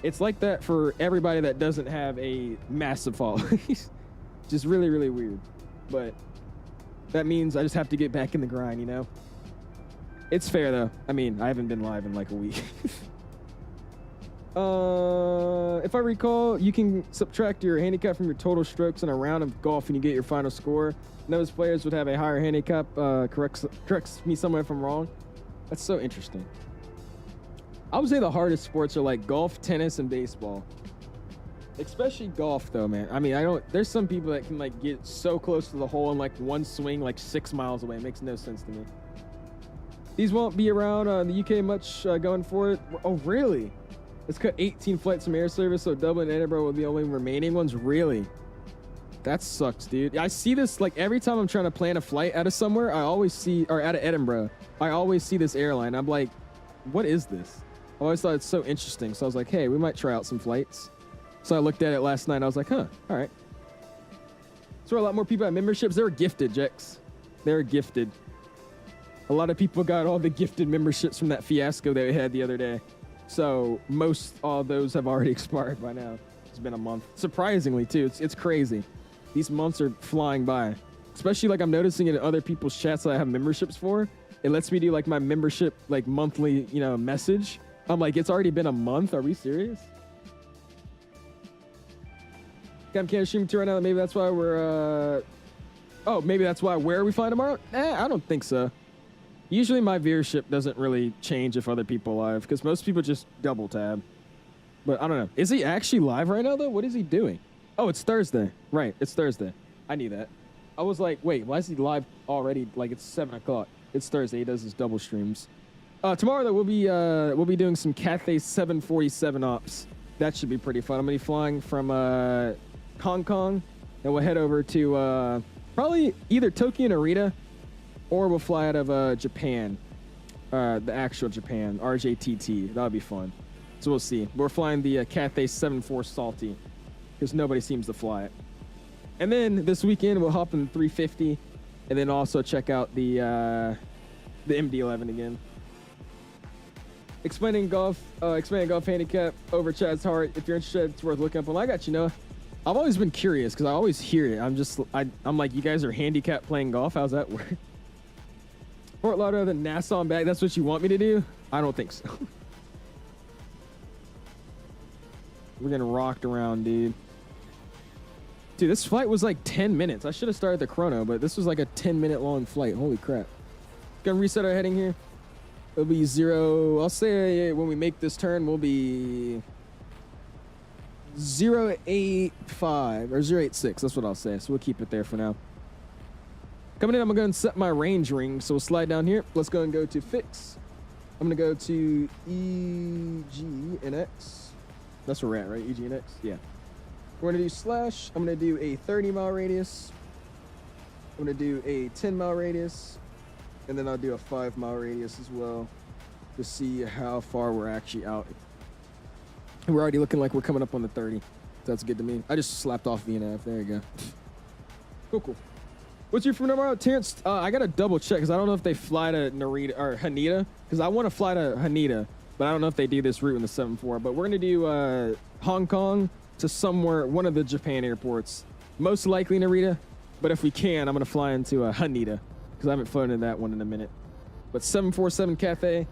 it's like that for everybody that doesn't have a massive following. Just really, really weird. But that means I just have to get back in the grind, you know? It's fair though. I mean, I haven't been live in like a week. If I recall, you can subtract your handicap from your total strokes in a round of golf and you get your final score. Those players would have a higher handicap. Corrects me somewhere if I'm wrong. That's so interesting. I would say the hardest sports are like golf, tennis, and baseball. Especially golf though, man. I mean, there's some people that can like get so close to the hole in like one swing, like 6 miles away. It makes no sense to me. These won't be around the UK much going forward. Oh, really? Let's cut 18 flights from air service, so Dublin and Edinburgh will be the only remaining ones. Really? That sucks, dude. I see this like every time I'm trying to plan a flight out of somewhere, I always see, or out of Edinburgh, I always see this airline. I'm like, what is this? I always thought it's so interesting. So I was like, hey, we might try out some flights. So I looked at it last night and I was like, huh, all right. So a lot more people have memberships. They were gifted, Jex. They were gifted. A lot of people got all the gifted memberships from that fiasco that we had the other day. So all those have already expired by now. It's been a month. Surprisingly, too. It's crazy. These months are flying by. Especially like I'm noticing it in other people's chats that I have memberships for. It lets me do like my membership like monthly, message. I'm like, it's already been a month. Are we serious? I'm can't stream too right now. Maybe that's why we're maybe that's why where we fly tomorrow? I don't think so. Usually my viewership doesn't really change if other people are live, because most people just double tab. But I don't know. Is he actually live right now though? What is he doing? Oh, it's Thursday. Right, it's Thursday. I knew that. I was like, wait, why is he live already? Like it's 7 o'clock. It's Thursday. He does his double streams. Tomorrow though, we'll be doing some Cathay 747 ops. That should be pretty fun. I'm gonna be flying from Hong Kong, and we'll head over to probably either Tokyo and Narita, or we'll fly out of Japan, the actual Japan, RJTT. That'll be fun. So we'll see. We're flying the Cathay 74 Salty, because nobody seems to fly it. And then this weekend we'll hop in the 350, and then also check out the MD-11 again. Expanding golf handicap over Chad's heart. If you're interested, it's worth looking up. Well, I got you, Noah. I've always been curious because I always hear it. I'm like, you guys are handicapped playing golf? How's that work? Fort Lauderdale, then Nassau and back. That's what you want me to do? I don't think so. We're getting rocked around, dude. Dude, this flight was like 10 minutes. I should have started the chrono, but this was like a 10-minute long flight. Holy crap. Gonna reset our heading here. It'll be 0. I'll say when we make this turn, we'll be 085 or 086. That's what I'll say. So we'll keep it there for now. Coming in, I'm gonna go and set my range ring. So we'll slide down here. Let's go and go to fix. I'm gonna go to EGNX. That's where we're at, right? EGNX? Yeah. We're gonna do slash. I'm gonna do a 30-mile radius. I'm gonna do a 10-mile radius. And then I'll do a 5-mile radius as well. to see how far we're actually out. We're already looking like we're coming up on the 30. That's good to me. I just slapped off VNAV. There you go. Cool, cool. What's your phone number, Terrence? I got to double check because I don't know if they fly to Narita or Haneda, because I want to fly to Haneda, but I don't know if they do this route in the 7-4. But we're going to do Hong Kong to somewhere, one of the Japan airports. Most likely Narita, but if we can, I'm going to fly into Haneda because I haven't flown in that one in a minute. But 747 Cathay,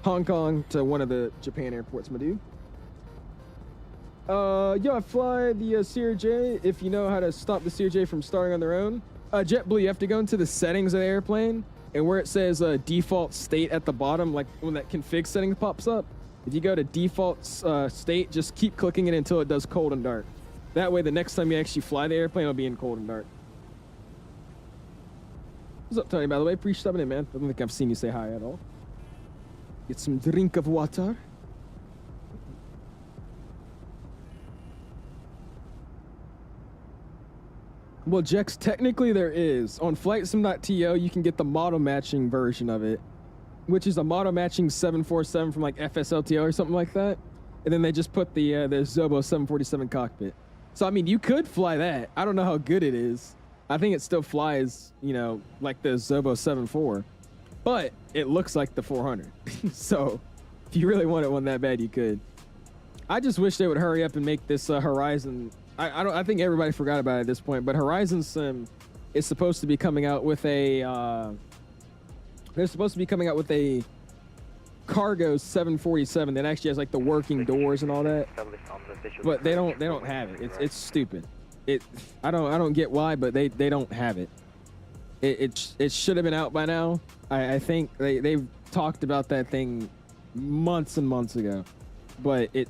Hong Kong to one of the Japan airports, my dude. I fly the CRJ if you know how to stop the CRJ from starting on their own. JetBlue, you have to go into the settings of the airplane, and where it says default state at the bottom, like when that config setting pops up, if you go to default state, just keep clicking it until it does cold and dark. That way, the next time you actually fly the airplane, it'll be in cold and dark. What's up, Tony, by the way? Appreciate stopping in, man. I don't think I've seen you say hi at all. Get some drink of water. Well, Jex, technically there is. On FlightSim.to, you can get the model matching version of it, which is a model matching 747 from like FSLTO or something like that. And then they just put the Zobo 747 cockpit. So, I mean, you could fly that. I don't know how good it is. I think it still flies, you know, like the Zobo 74. But it looks like the 400. So, if you really wanted one that bad, you could. I just wish they would hurry up and make this Horizon... I think everybody forgot about it at this point, but Horizon Sim is supposed to be coming out with a they're supposed to be coming out with a cargo 747 that actually has like the working doors and all that. But they don't have it. It's stupid. I don't get why, but they don't have it. It should have been out by now. I think they've talked about that thing months and months ago, but it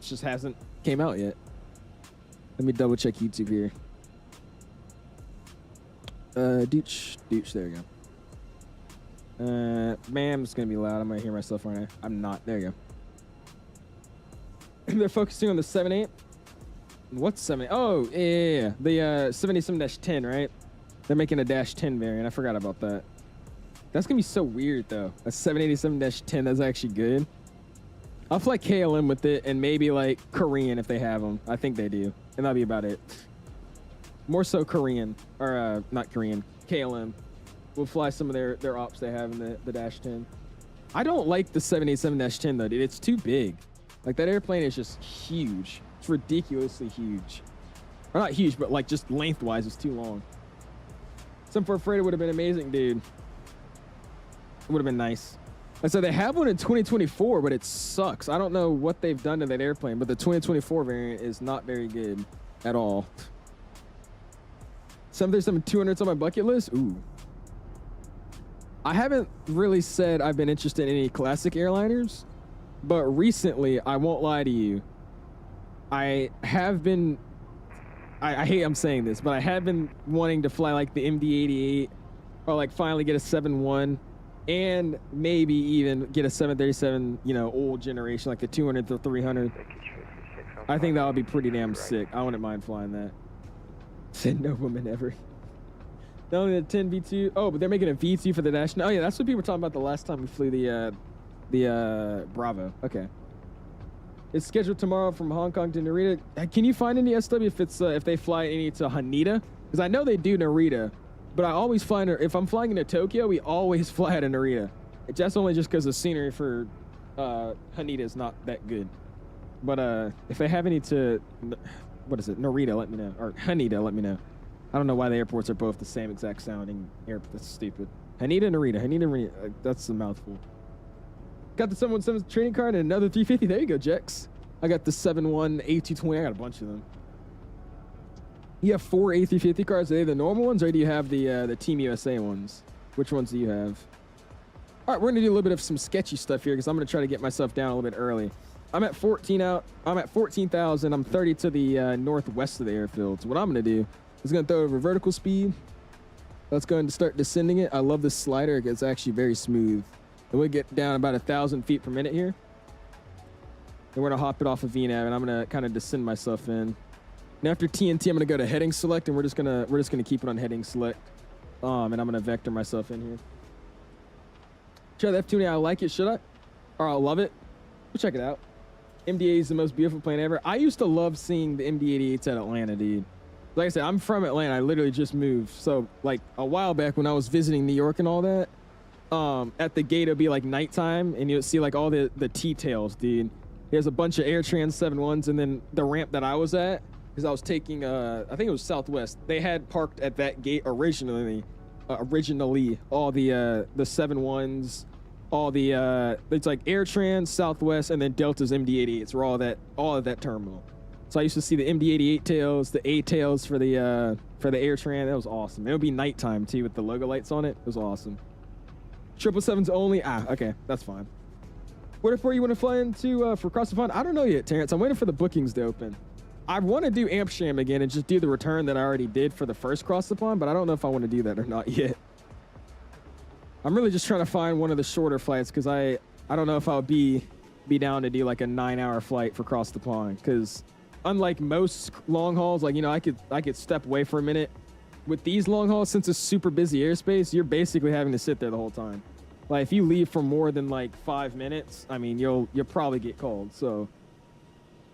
just hasn't came out yet. Let me double check YouTube here. Dooch, there you go. Man, it's gonna be loud. I'm gonna hear myself right now. I'm not. There you go. They're focusing on the 7.8. What's 7.8? Oh, yeah. The 77-10, right? They're making a -10 variant. I forgot about that. That's gonna be so weird though. A 787-10 that's actually good. I'll fly KLM with it and maybe like Korean if they have them. I think they do. And that'll be about it. More so Korean, or not Korean, KLM. We'll fly some of their ops they have in the -10. I don't like the 787-10 though, dude. It's too big. Like that airplane is just huge. It's ridiculously huge. Or not huge, but like just lengthwise, it's too long. Some for Freighter would have been amazing, dude. It would have been nice. I said they have one in 2024, but it sucks. I don't know what they've done to that airplane, but the 2024 variant is not very good at all. 737-200's on my bucket list? Ooh. I haven't really said I've been interested in any classic airliners, but recently, I won't lie to you, I have been... I hate I'm saying this, but I have been wanting to fly like the MD-88 or like finally get a 7-1. And maybe even get a 737, you know, old generation, like the 200 to 300. I think that would be pretty damn sick. I wouldn't mind flying that. Said no woman ever. Not only the 10 V2. Oh, but they're making a V2 for the Dash. Oh, yeah, that's what people were talking about the last time we flew the Bravo. Okay. It's scheduled tomorrow from Hong Kong to Narita. Can you find any SW if they fly any to Haneda? Because I know they do Narita. But I always fly, if I'm flying into Tokyo, we always fly at Narita. That's only just because the scenery for Haneda is not that good. But if they have any to, what is it, Narita, let me know. Or Haneda, let me know. I don't know why the airports are both the same exact sounding airport. That's stupid. Haneda, Narita, Narita. That's a mouthful. Got the 717 training card and another 350. There you go, Jex. I got the 7-1 A220. I got a bunch of them. You have 4 A350 cards. Are they the normal ones, or do you have the Team USA ones? Which ones do you have? All right, we're gonna do a little bit of some sketchy stuff here because I'm gonna try to get myself down a little bit early. I'm at 14 out. I'm at 14,000. I'm 30 to the northwest of the airfield. So what I'm gonna do is gonna throw over vertical speed. Let's go and start descending it. I love this slider. It's actually very smooth. And we get down about 1,000 feet per minute here. And we're gonna hop it off of VNAV, and I'm gonna kind of descend myself in. And after TNT, I'm gonna go to heading select, and we're just gonna keep it on heading select. And I'm gonna vector myself in here. Try the F-20. I like it. Should I? Or I love it. We'll check it out. MD-80 is the most beautiful plane ever. I used to love seeing the MD-88s at Atlanta, dude. Like I said, I'm from Atlanta. I literally just moved. So, like, a while back when I was visiting New York and all that, at the gate, it'd be, like, nighttime, and you'll see, like, all the T-tails, dude. There's a bunch of AirTrans 71s, and then the ramp that I was at, because I was taking, I think it was Southwest, they had parked at that gate originally, all the 71s, all the it's like AirTrans, Southwest, and then Delta's MD-88s were all at that terminal. So I used to see the MD-88 tails, the A tails for the AirTran. That was awesome. It would be nighttime too with the logo lights on it. It was awesome. 777s only. Okay, that's fine. What airport you want to fly into for across the pond? I don't know yet, Terrence. I'm waiting for the bookings to open. I want to do Amsterdam again and just do the return that I already did for the first cross the pond, but I don't know if I want to do that or not yet. I'm really just trying to find one of the shorter flights because I don't know if I'll be down to do like a 9-hour flight for cross the pond, because unlike most long hauls, like, you know, I could step away for a minute. With these long hauls, since it's super busy airspace, you're basically having to sit there the whole time. Like, if you leave for more than like 5 minutes, I mean, you'll probably get called. So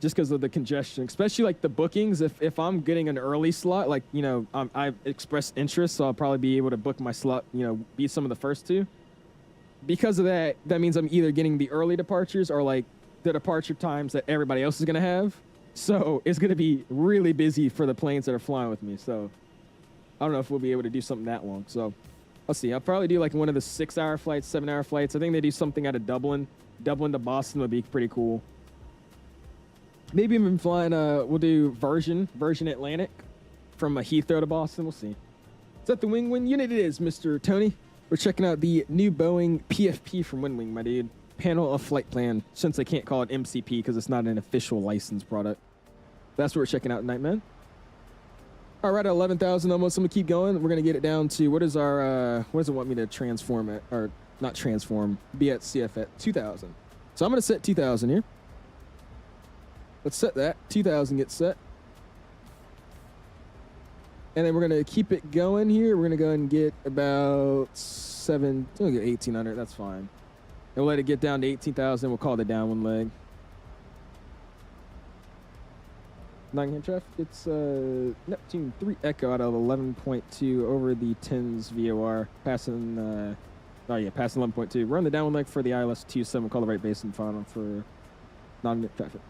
just because of the congestion, especially like the bookings, if I'm getting an early slot, like, you know, I've expressed interest, so I'll probably be able to book my slot, you know, be some of the first two. Because of that, that means I'm either getting the early departures or like the departure times that everybody else is going to have. So it's going to be really busy for the planes that are flying with me. So I don't know if we'll be able to do something that long. So I'll see. I'll probably do like one of the 6-hour flights, 7-hour flights. I think they do something out of Dublin. Dublin to Boston would be pretty cool. Maybe even flying, we'll do Virgin Atlantic from Heathrow to Boston. We'll see. Is that the WINWING unit? It is, Mr. Tony. We're checking out the new Boeing PFP from WINWING, my dude. Panel of flight plan, since I can't call it MCP because it's not an official licensed product. That's what we're checking out tonight, man. All right, at 11,000 almost. I'm gonna keep going. We're gonna get it down to, what does it want me to transform it, or not transform, be at CF at 2,000. So I'm gonna set 2,000 here. Let's set that. 2,000 gets set. And then we're gonna keep it going here. We're gonna go and get about 1,800. That's fine. And we'll let it get down to 18,000. We'll call the down one leg. Nottingham traffic. It's Neptune 3 Echo out of 11.2 over the 10s VOR. Passing, passing 11.2. We're on the down one leg for the ILS 27. We'll call the right base and final for Nottingham traffic.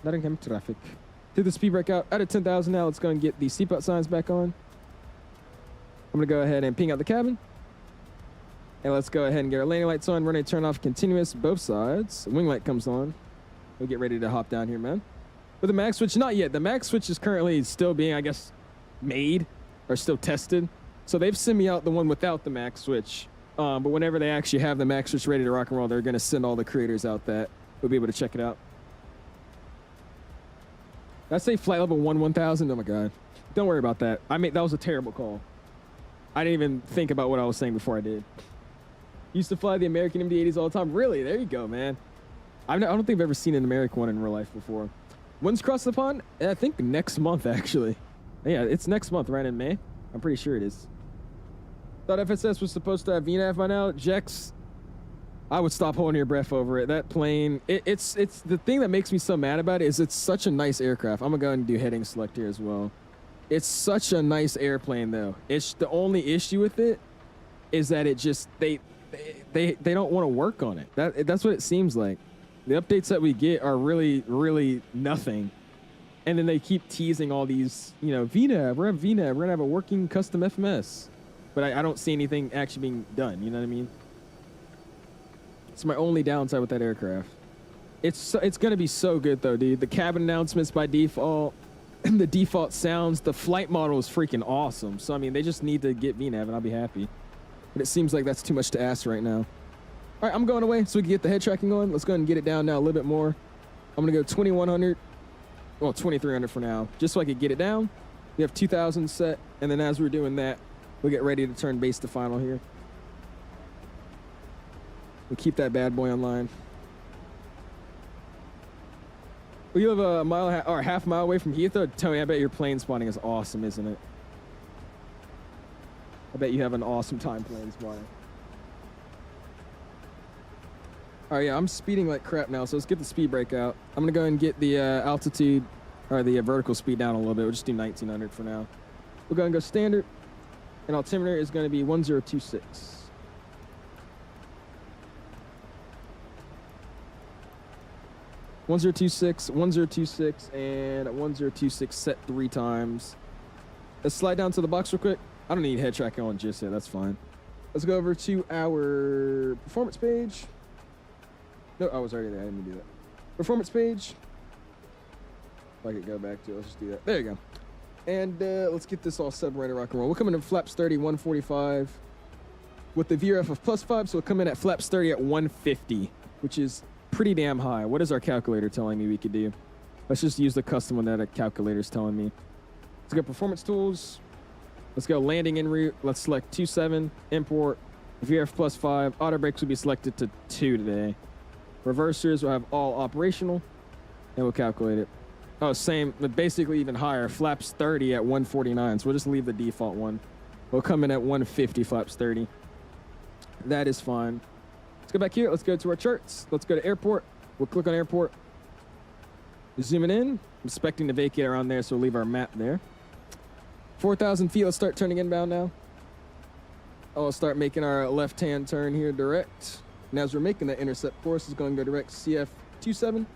Nottingham traffic. To the speed breakout out of 10,000 now. Let's go and get the seatbelt signs back on. I'm going to go ahead and ping out the cabin. And let's go ahead and get our landing lights on. We're going to turn off continuous both sides. Wing light comes on. We'll get ready to hop down here, man. With the max switch, not yet. The max switch is currently still being, I guess, made or still tested. So they've sent me out the one without the max switch. But whenever they actually have the max switch ready to rock and roll, they're going to send all the creators out that will be able to check it out. Did I say flight level 1,000? Oh my God. Don't worry about that. I mean, that was a terrible call. I didn't even think about what I was saying before I did. Used to fly the American MD-80s all the time. Really? There you go, man. I don't think I've ever seen an American one in real life before. When's cross the pond? I think next month, actually. Yeah, it's next month, right in May. I'm pretty sure it is. Thought FSS was supposed to have VNAV by now. Jex, I would stop holding your breath over it. That plane, it's the thing that makes me so mad about it is it's such a nice aircraft. I'm gonna go and do heading select here as well. It's such a nice airplane though. It's the only issue with it is that it just they don't want to work on it. That's what it seems like. The updates that we get are really nothing. And then they keep teasing all these, you know, VNAV, we're gonna have VNAV, we're gonna have a working custom FMS. But I don't see anything actually being done, you know what I mean? It's my only downside with that aircraft. It's gonna be so good though, dude. The cabin announcements by default, the default sounds, the flight model is freaking awesome. So I mean, they just need to get VNAV and I'll be happy. But it seems like that's too much to ask right now. All right, I'm going away so we can get the head tracking going. Let's go ahead and get it down now a little bit more. I'm gonna go 2,100, well 2,300 for now, just so I could get it down. We have 2,000 set, and then as we're doing that, we'll get ready to turn base to final here. We'll keep that bad boy online. We live a mile or half mile away from Heathrow. Tony, I bet your plane spawning is awesome, isn't it? I bet you have an awesome time plane spawning. All right, yeah, I'm speeding like crap now, so let's get the speed brake out. I'm gonna go and get the altitude or the vertical speed down a little bit. We'll just do 1900 for now. We're gonna go standard, and altimeter is gonna be 1026. One 1026, 1026, and 1026 set 3 times. Let's slide down to the box real quick. I don't need head tracking on just yet, that's fine. Let's go over to our performance page. No, I was already there, I didn't do that. Performance page. If I could go back to it, let's just do that. There you go. And let's get this all set ready to rock and roll. We'll come in at flaps 30, 145 with the VRF of +5, so we'll come in at flaps 30 at 150, which is pretty damn high. What is our calculator telling me we could do? Let's just use the custom one that a calculator is telling me. Let's go performance tools. Let's go landing en route. Let's select 27, import, VRF +5. Auto brakes will be selected to 2 today. Reversers will have all operational, and we'll calculate it. Oh, same, but basically even higher. Flaps 30 at 149, so we'll just leave the default one. We'll come in at 150 flaps 30. That is fine. Let's go back here. Let's go to our charts. Let's go to airport. We'll click on airport. Zoom it in. I'm expecting to vacate around there, so we'll leave our map there. 4,000 feet. Let's start turning inbound now. I'll start making our left-hand turn here direct. And as we're making that intercept course, it's going to go direct CF27.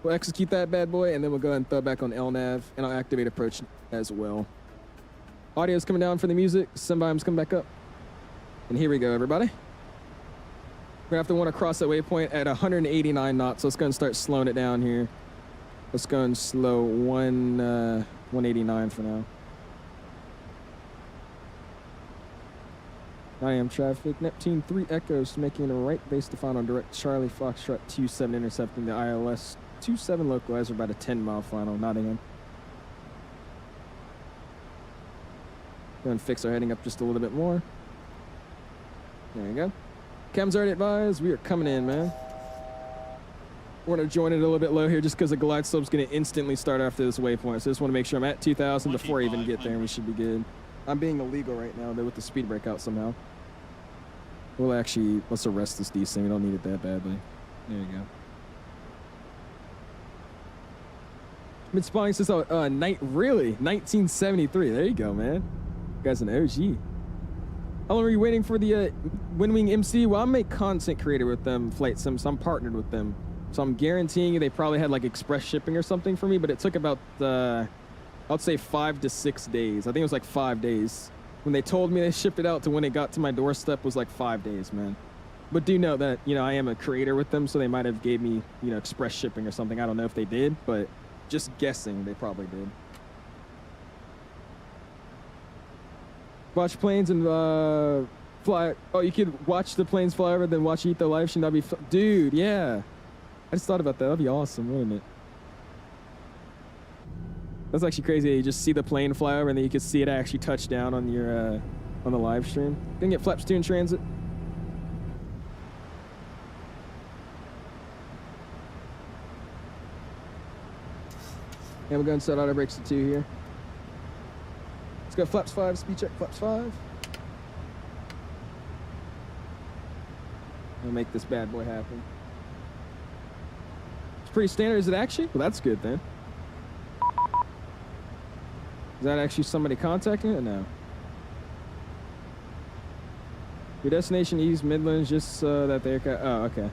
We'll execute that bad boy, and then we'll go ahead and throw back on LNAV, and I'll activate approach as well. Audio's coming down for the music. Sim-biome's coming back up. And here we go, everybody. We're going to have to want to cross that waypoint at 189 knots, so let's go and start slowing it down here. Let's go and slow 189 for now. Nottingham traffic, Neptune 3 Echoes making a right base to final direct Charlie Foxtrot 27 intercepting the ILS 27 localizer about a 10-mile final, Nottingham. Go and fix our heading up just a little bit more. There you go. Chem's already advised, we are coming in, man. We're gonna join it a little bit low here just because the glide slope's gonna instantly start after this waypoint. So I just wanna make sure I'm at 2,000 before I even get there and we should be good. I'm being illegal right now though with the speed brake out somehow. We'll actually, let's arrest this thing. We don't need it that badly. There you go. Mid-spawning says, really? 1973. There you go, man. You guys an OG. How long are you waiting for the WINWING MC? Well, I'm a content creator with them, FlightSim, so I'm partnered with them. So I'm guaranteeing you they probably had like express shipping or something for me, but it took about, I'd say 5 to 6 days. I think it was like 5 days. When they told me they shipped it out to when it got to my doorstep was like 5 days, man. But do know that, you know, I am a creator with them, so they might have gave me, you know, express shipping or something. I don't know if they did, but just guessing they probably did. Watch planes and fly. Oh, you could watch the planes fly over, then watch Eat the live stream. That'd be dude, yeah. I just thought about that. That'd be awesome, wouldn't it? That's actually crazy. You just see the plane fly over, and then you can see it actually touch down on your on the live stream. Gonna get flaps 2 in transit. And we're going to set auto brakes to 2 here. Let's go flaps 5, speed check, flaps 5. We'll make this bad boy happen. It's pretty standard, is it actually? Well, that's good then. Is that actually somebody contacting it or no? Your destination East Midlands, just that they're... Oh, okay.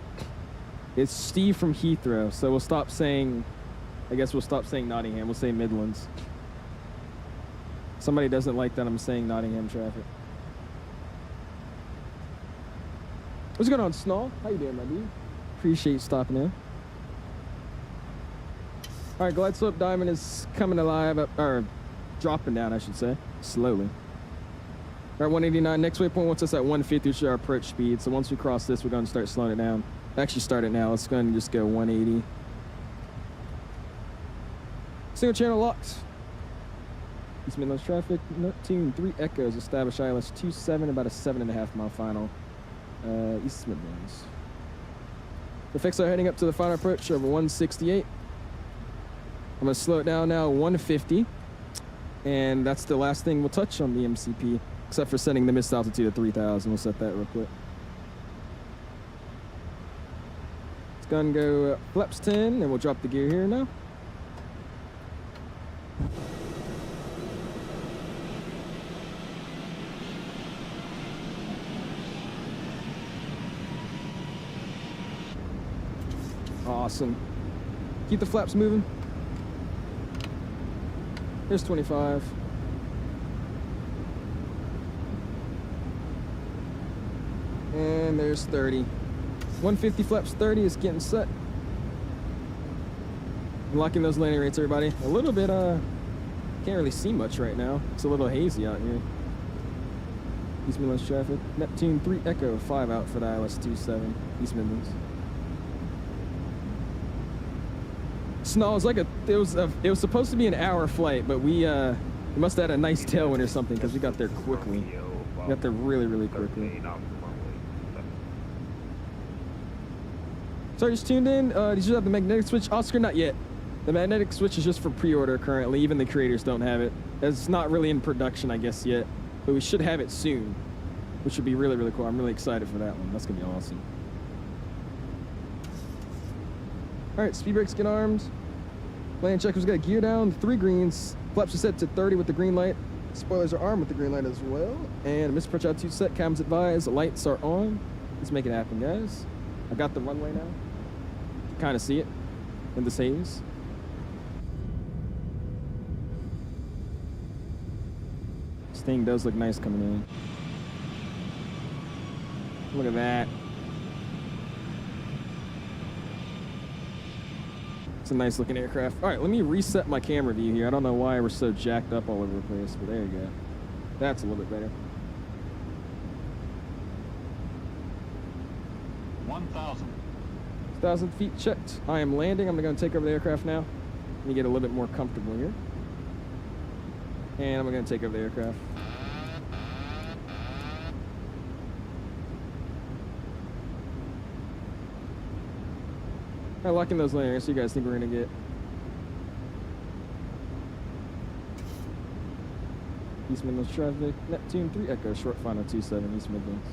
It's Steve from Heathrow, so we'll stop saying... I guess we'll stop saying Nottingham. We'll say Midlands. Somebody doesn't like that I'm saying Nottingham traffic. What's going on, Snall? How you doing, my dude? Appreciate you stopping in. All right, glide slope diamond is coming alive, or dropping down, I should say, slowly. All right, 189. Next waypoint wants us at 150, which is our approach speed. So once we cross this, we're going to start slowing it down. Actually, start it now. Let's go ahead and just go 180. Single channel locked. East Midlands traffic, Neptune 3 Echoes, established ILS 27, about a 7.5 mile final. East Midlands. The fix are heading up to the final approach over 168. I'm going to slow it down now, 150. And that's the last thing we'll touch on the MCP, except for setting the missed altitude at 3,000. We'll set that real quick. It's gonna go flaps 10, and we'll drop the gear here now. Awesome. Keep the flaps moving. Here's 25. And there's 30. 150 flaps 30 is getting set. Locking those landing rates, everybody. A little bit, can't really see much right now. It's a little hazy out here. East Midlands traffic. Neptune 3 Echo 5 out for the ILS 27. East Midlands. No, it was like it was supposed to be an hour flight, but we must have had a nice tailwind or something because we got there quickly. We got there really, really quickly. Sorry, just tuned in. Did you have the magnetic switch? Oscar, not yet. The magnetic switch is just for pre-order currently. Even the creators don't have it. It's not really in production, I guess, yet. But we should have it soon, which would be really, really cool. I'm really excited for that one. That's going to be awesome. All right, speed brakes, get armed. Land checkers got gear down, 3 greens. Flaps are set to 30 with the green light. Spoilers are armed with the green light as well. And missile approach altitude set, cabins advised. Lights are on. Let's make it happen, guys. I got the runway now. Kind of see it in this haze. This thing does look nice coming in. Look at that. It's a nice looking aircraft. All right, let me reset my camera view here. I don't know why we're so jacked up all over the place, but there you go. That's a little bit better. 1,000. 1,000 feet checked. I am landing. I'm going to take over the aircraft now. Let me get a little bit more comfortable here. And I'm going to take over the aircraft. All right, locking those landings. So you guys think we're going to get East Midlands traffic. Neptune 3 Echo, short final 27, East Midlands.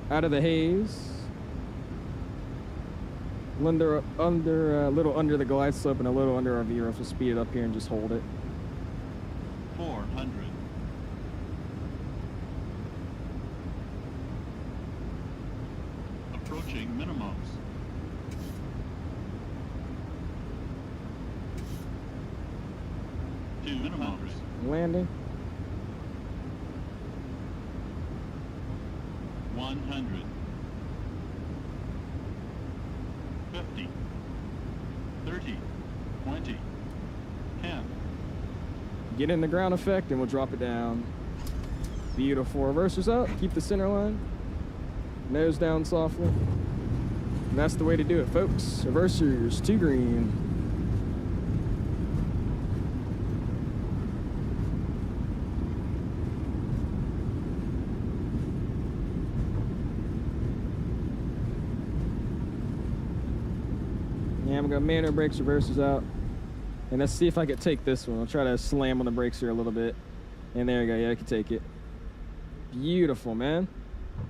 Out of the haze. A little under the glide slope and a little under our VRF. We'll speed it up here and just hold it. 400. Approaching minimums. 2 minimums. Landing. 100. 50. 30. 20. 10. Get in the ground effect and we'll drop it down. Beautiful. Reversers up. Keep the center line. Nose down softly. And that's the way to do it, folks. Reversers to green. Yeah, I'm gonna manual brakes, reversers out. And let's see if I can take this one. I'll try to slam on the brakes here a little bit. And there you go. Yeah, I can take it. Beautiful, man.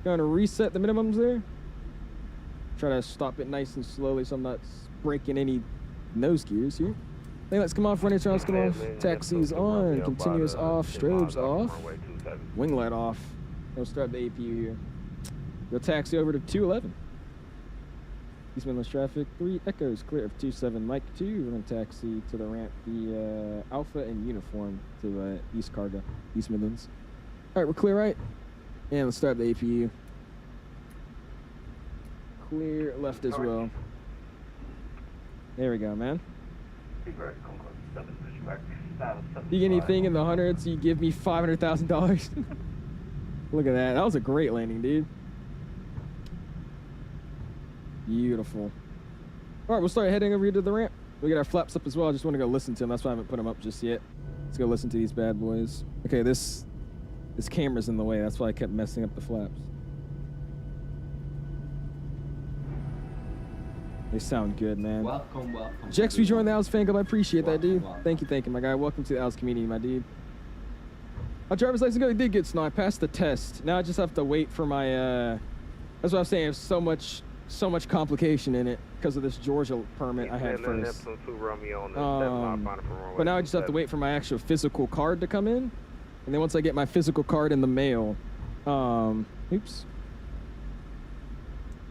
Going to reset the minimums there. Try to stop it nice and slowly so I'm not breaking any nose gears here. Hey, let's come off, running turns come off. Taxis on, continuous off, strobes off, wing light off. We'll start the APU here. We'll taxi over to 211. East Midlands traffic, 3 Echoes clear of 27 Mike 2. We're going to taxi to the ramp, the Alpha and Uniform to East Cargo, East Midlands. All right, we're clear right. And let's start the APU. Clear left as well. There we go, man. You get anything in the hundreds, you give me $500,000. Look at that. That was a great landing, dude. Beautiful. All right, we'll start heading over here to the ramp. We got our flaps up as well. I just want to go listen to them. That's why I haven't put them up just yet. Let's go listen to these bad boys. Okay, this camera's in the way. That's why I kept messing up the flaps. They sound good, man. Welcome. Jex, we joined the Owls fan club. I appreciate that, dude. Welcome. Thank you, my guy. Welcome to the Owls community, my dude. Our driver's license did get snow. I passed the test. Now I just have to wait for my That's what I'm saying. There's so much complication in it because of this Georgia permit I had first. But now I just have to wait for my actual physical card to come in, and then once I get my physical card in the mail, oops.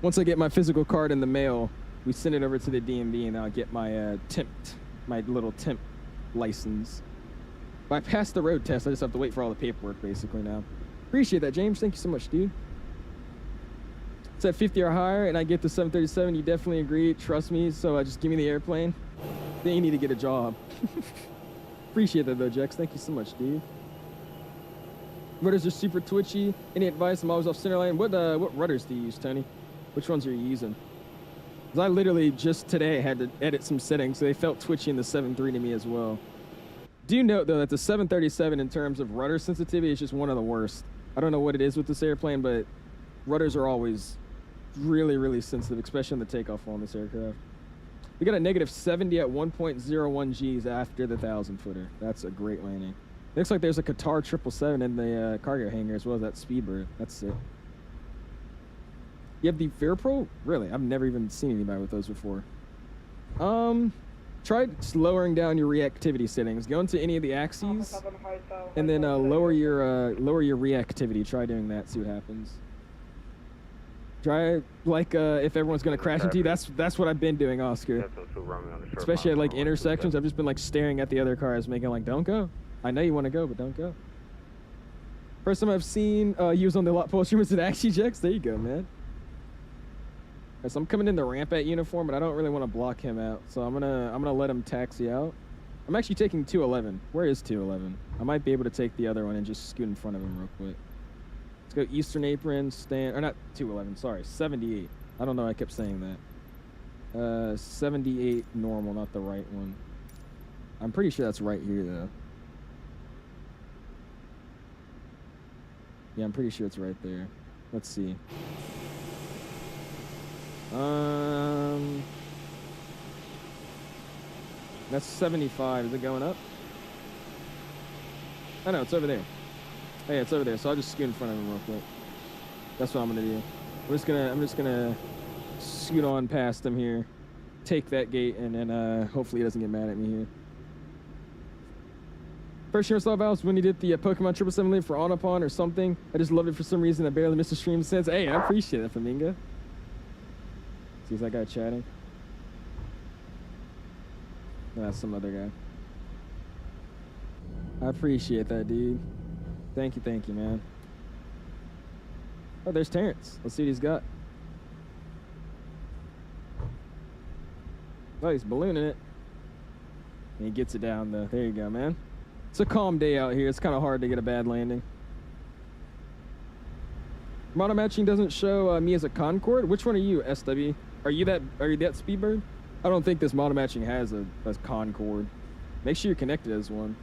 Once I get my physical card in the mail, we send it over to the DMV, and I'll get my my little temp license. But I passed the road test. I just have to wait for all the paperwork basically now. Appreciate that, James. Thank you so much, dude. It's at 50 or higher, and I get the 737. You definitely agree. Trust me. So just give me the airplane. Then you need to get a job. Appreciate that though, Jex. Thank you so much, dude. Rudders are super twitchy. Any advice? I'm always off center line. What rudders do you use, Tony? Which ones are you using? Because I literally just today had to edit some settings, so they felt twitchy in the 7.3 to me as well. Do note though that the 737 in terms of rudder sensitivity is just one of the worst. I don't know what it is with this airplane, but rudders are always really, really sensitive, especially on the takeoff on this aircraft. We got a -70 at 1.01 Gs after the 1,000-footer. That's a great landing. Looks like there's a Qatar 777 in the cargo hangar as well as that Speedbird. That's it. You have the FairPro? Really? I've never even seen anybody with those before. Try lowering down your reactivity settings. Go into any of the axes, and then lower your reactivity. Try doing that. See what happens. Try like if everyone's gonna crash into you. That's what I've been doing, Oscar. Especially at like intersections. I've just been like staring at the other cars, making like, don't go. I know you want to go, but don't go. First time I've seen you was on the lot post room. It's an Axie Jex. There you go, man. So I'm coming in the ramp at uniform, but I don't really want to block him out. So I'm gonna let him taxi out. I'm actually taking 211. Where is 211? I might be able to take the other one and just scoot in front of him real quick. Let's go Eastern Apron, stand, or not 211, sorry, 78. I don't know, I kept saying that. 78 normal, not the right one. I'm pretty sure that's right here though. Yeah, I'm pretty sure it's right there. Let's see. That's 75. Is it going up? Oh no, it's over there. Oh yeah, it's over there. So I'll just scoot in front of him real quick. That's what I'm gonna do. I'm just gonna scoot on past him here, take that gate, and then hopefully he doesn't get mad at me here. First year I saw Valves when he did the Pokemon 777 lead for On Upon or something. I just loved it for some reason. I barely missed a stream since. Hey, I appreciate that, Flamingo. See that guy chatting? No, that's some other guy. I appreciate that, dude. Thank you, man. Oh, there's Terrence. Let's see what he's got. Oh, he's ballooning it. And he gets it down, though. There you go, man. It's a calm day out here. It's kind of hard to get a bad landing. Mono matching doesn't show me as a Concorde. Which one are you, SW? Are you that Speedbird? I don't think this mono matching has a Concorde. Make sure you're connected as one.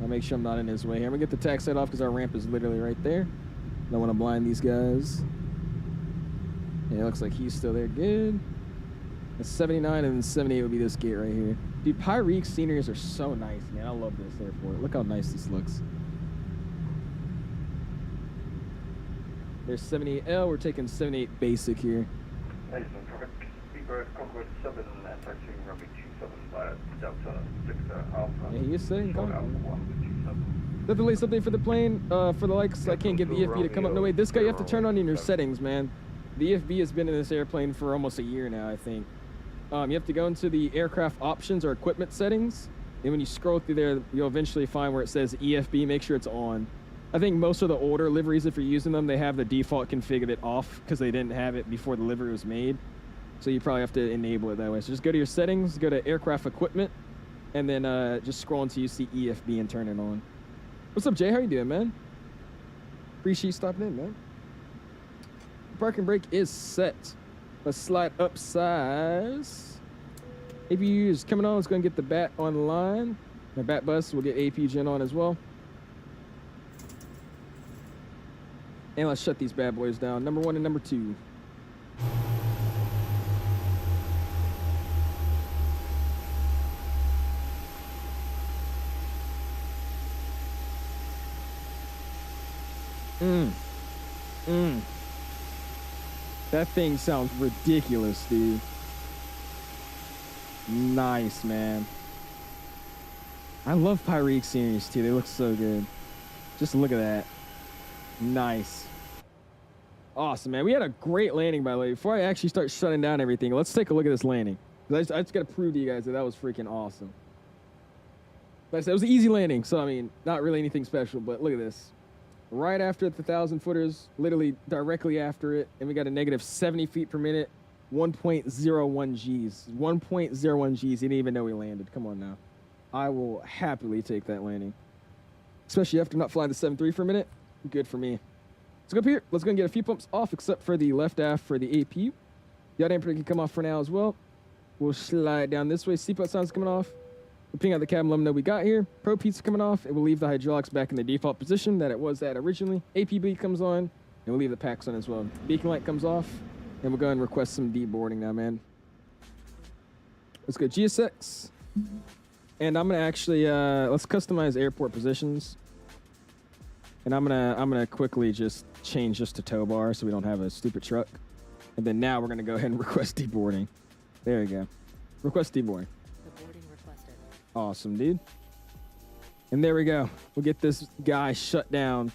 I'll make sure I'm not in his way here. I'm gonna get the tax set off because our ramp is literally right there. Don't want to blind these guys. Yeah, it looks like he's still there. Good. That's 79, and then 78 would be this gate right here. Dude, Pyrex sceneries are so nice, man. I love this airport. Look how nice this looks. There's 78L. We're taking 78 basic here. Ladies and gentlemen, Speedbird Concorde 7 taxiing runway 27 via Delta 6 Alpha. Yeah, he is saying Concorde. Definitely something for the plane. For the likes, I can't get the EFB to come up. No, wait, this guy you have to turn on in your settings, man. The EFB has been in this airplane for almost a year now, I think. You have to go into the aircraft options or equipment settings. And when you scroll through there, you'll eventually find where it says EFB. Make sure it's on. I think most of the older liveries, if you're using them, they have the default config of it off because they didn't have it before the livery was made. So you probably have to enable it that way. So just go to your settings, go to aircraft equipment, and then just scroll until you see EFB and turn it on. What's up, Jay? How you doing, man? Appreciate you stopping in, man. Parking brake is set. Let's slide up size. APU is coming on. Let's go and get the BAT online. My BAT bus will get AP gen on as well. And let's shut these bad boys down. Number 1 and number 2. That thing sounds ridiculous, dude. Nice, man. I love Pyrex sceneries too. They look so good. Just look at that. Nice. Awesome, man. We had a great landing, by the way. Before I actually start shutting down everything, let's take a look at this landing. I just got to prove to you guys that was freaking awesome. Like I said, it was an easy landing, so I mean, not really anything special, but look at this. Right after the 1,000 footers, literally directly after it, and we got a negative 70 feet per minute, 1.01 Gs. 1.01 Gs. You didn't even know we landed. Come on now. I will happily take that landing. Especially after not flying the 7.3 for a minute. Good for me. Let's go up here. Let's go and get a few pumps off, except for the left aft for the AP. The other damper can come off for now as well. We'll slide down this way. Seatbelt signs coming off. We'll ping out the cabin, let them know we got here. Pro pizza coming off. It will leave the hydraulics back in the default position that it was at originally. APB comes on, and we'll leave the packs on as well. Beacon light comes off, and we'll go and request some deboarding now, man. Let's go GSX. And I'm gonna actually let's customize airport positions. And I'm gonna quickly just change just to tow bar so we don't have a stupid truck. And then now we're gonna go ahead and request deboarding. There we go. Request deboarding. Boarding requested. Awesome, dude. And there we go. We'll get this guy shut down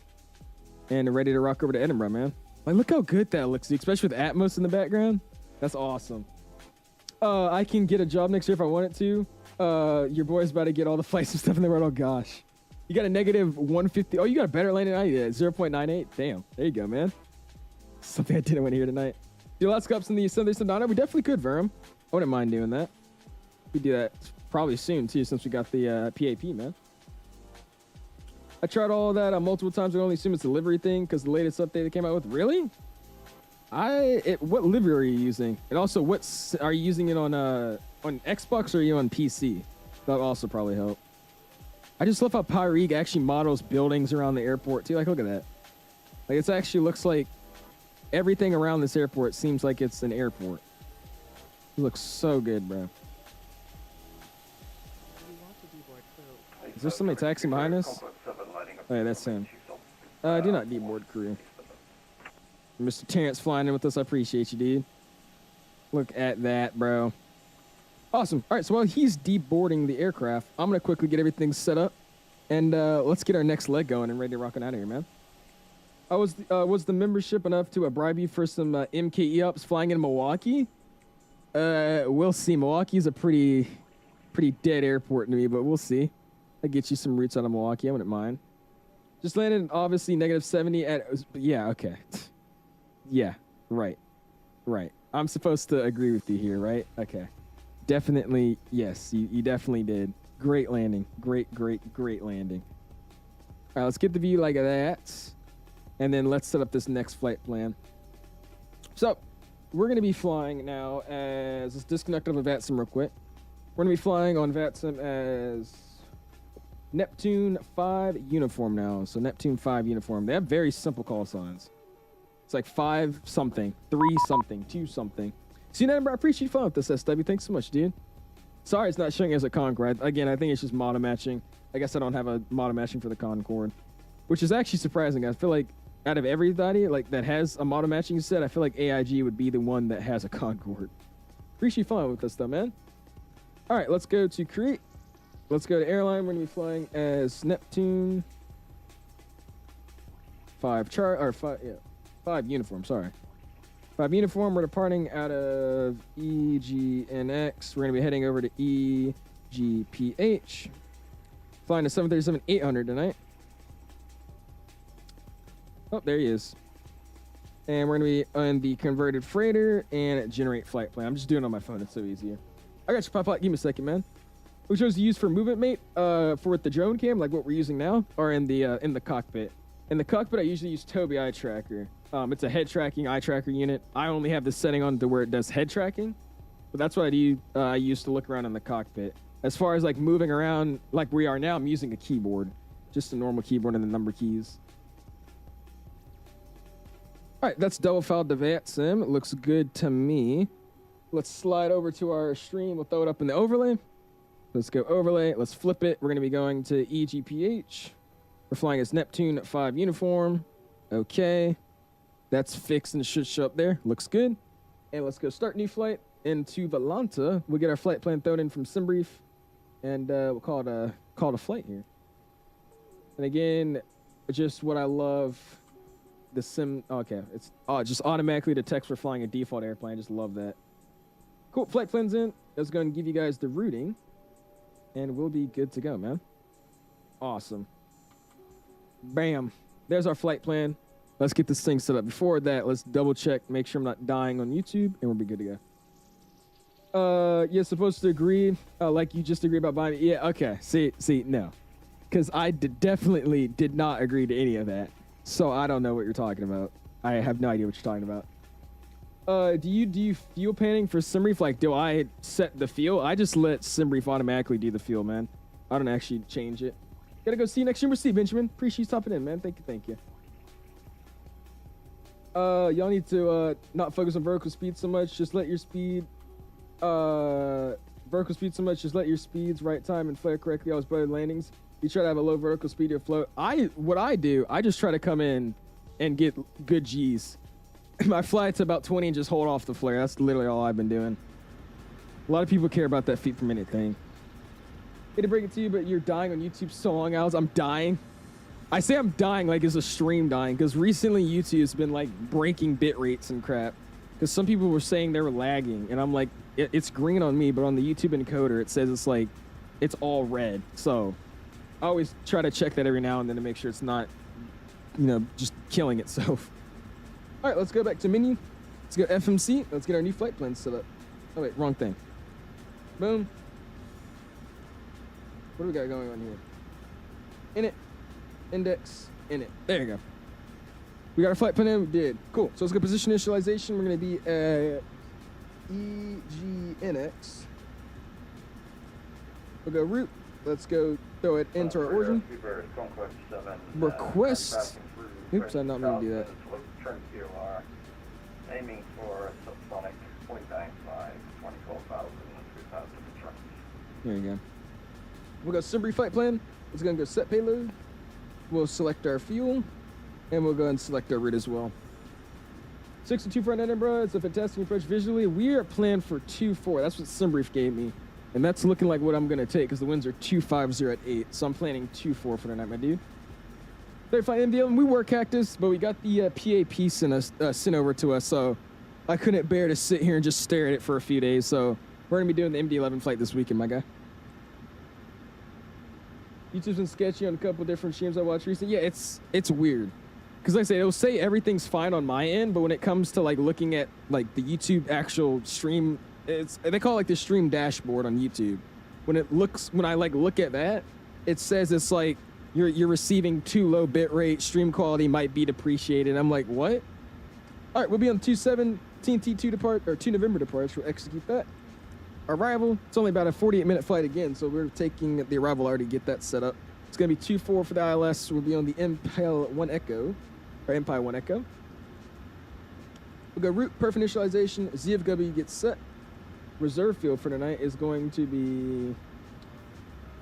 and ready to rock over to Edinburgh, man. Like, look how good that looks, dude, especially with Atmos in the background. That's awesome. I can get a job next year if I wanted to. Your boy's about to get all the flights and stuff in the road. Oh, gosh. You got a negative 150. Oh, you got a better landing than I did. 0.98. Damn. There you go, man. Something I didn't want to hear tonight. Do lots of cups in the Sunday Sonata. We definitely could, Verum. I wouldn't mind doing that. We do that probably soon, too, since we got the PAP, man. I tried all that multiple times. I only assume it's a livery thing because the latest update they came out with. Really? What livery are you using? And also, are you using it on Xbox or are you on PC? That'll also probably help. I just love how Pyreeg actually models buildings around the airport too. Like, look at that. Like, it actually looks like everything around this airport seems like it's an airport. It looks so good, bro. Is there somebody taxiing behind us? Oh, yeah, that's him. Do not deboard crew. Mr. Terrence flying in with us. I appreciate you, dude. Look at that, bro. Awesome. All right, so while he's deboarding the aircraft, I'm going to quickly get everything set up. And let's get our next leg going and ready to rock on out of here, man. Was the membership enough to bribe you for some MKE ups flying in Milwaukee? We'll see. Milwaukee's a pretty dead airport to me, but we'll see. I'll get you some routes out of Milwaukee. I wouldn't mind. Just landed, obviously, negative 70 at... Yeah, okay. Yeah, right. I'm supposed to agree with you here, right? Okay. Definitely, yes, you definitely did. Great landing. Great landing. All right, let's get the view like that. And then let's set up this next flight plan. So, we're going to be flying now as... Let's disconnect on the VATSIM real quick. We're going to be flying on VATSIM as Neptune 5 uniform now. So, Neptune 5 uniform. They have very simple call signs. It's like 5 something, 3 something, 2 something. See, Edinburgh, I appreciate you following with this, SW. Thanks so much, dude. Sorry it's not showing as a Concorde. Again, I think it's just mono matching. I guess I don't have a mono matching for the Concorde, which is actually surprising. I feel like out of everybody like that has a mono matching set, I feel like AIG would be the one that has a Concorde. Appreciate you following with this, though, man. All right, let's go to create. Let's go to airline. We're going to be flying as Neptune 5 uniform, sorry. 5 uniform, we're departing out of EGNX. We're going to be heading over to EGPH. Flying a 737-800 tonight. Oh, there he is. And we're going to be on the converted freighter and generate flight plan. I'm just doing it on my phone. It's so easier. I got you, Pop. Give me a second, man. Which was used for movement mate for with the drone cam, like what we're using now, or in the cockpit. In the cockpit, I usually use Tobii eye tracker. It's a head tracking eye tracker unit. I only have this setting on to where it does head tracking, but that's what I do. I used to look around in the cockpit. As far as like moving around like we are now, I'm using a keyboard, just a normal keyboard and the number keys. All right, that's double filed to VATSIM. It looks good to me. Let's slide over to our stream. We'll throw it up in the overlay. Let's go overlay. Let's flip it. We're going to be going to EGPH. We're flying as Neptune 5 uniform. Okay. That's fixed and should show up there. Looks good. And let's go start new flight into Valanta. We'll get our flight plan thrown in from SimBrief, and we'll call it a flight here. And again, just what I love, the sim. Okay, it's just automatically detects we're flying a default airplane. I just love that. Cool. Flight plan's in. That's going to give you guys the routing, and we'll be good to go, man. Awesome. Bam. There's our flight plan. Let's get this thing set up. Before that, let's double check, make sure I'm not dying on YouTube, and we'll be good to go. You're supposed to agree, like you just agreed about buying it. Yeah, okay. See, no. Because I definitely did not agree to any of that. So I don't know what you're talking about. I have no idea what you're talking about. Do you fuel panning for SimBrief? Like, do I set the fuel? I just let SimBrief automatically do the fuel, man. I don't actually change it. Gotta go see you next year. See, Benjamin. Appreciate you stopping in, man. Thank you. Y'all need to not focus on vertical speed so much. Just let your speed vertical speed so much. Just let your speeds right time and flare correctly. Always better landings. You try to have a low vertical speed to float. What I do, I just try to come in and get good G's. I fly to about 20 and just hold off the flare. That's literally all I've been doing. A lot of people care about that feet per minute thing. Hate to break it to you, but you're dying on YouTube so long, Alex. I'm dying. I say I'm dying like it's a stream dying, because recently YouTube's been like breaking bit rates and crap. Because some people were saying they were lagging, and I'm like, it's green on me, but on the YouTube encoder it says it's all red. So I always try to check that every now and then to make sure it's not, just killing itself. All right, let's go back to menu. Let's go FMC. Let's get our new flight plan set up. Oh wait, wrong thing. Boom. What do we got going on here? Init. Index. Init. There you go. We got our flight plan in. We did. Cool. So let's go position initialization. We're going to be at EGNX. We'll go route. Let's go throw it into our origin. Request. Oops, I did not mean to do that. Aiming for a subsonic 0.95, 24,000, 2,000 trunks. There you go. We'll go SimBrief flight plan. It's going to go set payload. We'll select our fuel, and we'll go ahead and select our route as well. 6-2 front Edinburgh. It's a fantastic approach visually. We are planned for 2-4. That's what SimBrief gave me. And that's looking like what I'm going to take, because the winds are 250 at 8. So I'm planning 2-4 for tonight, my dude. 35 MDL, we were Cactus, but we got the PAP sent over to us, so I couldn't bear to sit here and just stare at it for a few days. So we're going to be doing the MD-11 flight this weekend, my guy. YouTube's been sketchy on a couple different streams I watched recently. Yeah, it's weird. Because like I say, it'll say everything's fine on my end, but when it comes to like looking at like the YouTube actual stream, they call it like the stream dashboard on YouTube. When I like look at that, it says it's like you're receiving too low bit rate, stream quality might be depreciated. I'm like, what? All right, we'll be on 2/7 TNT 2 November departure. We'll execute that. Arrival, it's only about a 48-minute flight again, so we're taking the arrival already to get that set up. It's going to be 2-4 for the ILS. We'll be on the Empire 1 Echo. We'll go route, perf initialization, ZFW gets set. Reserve fuel for tonight is going to be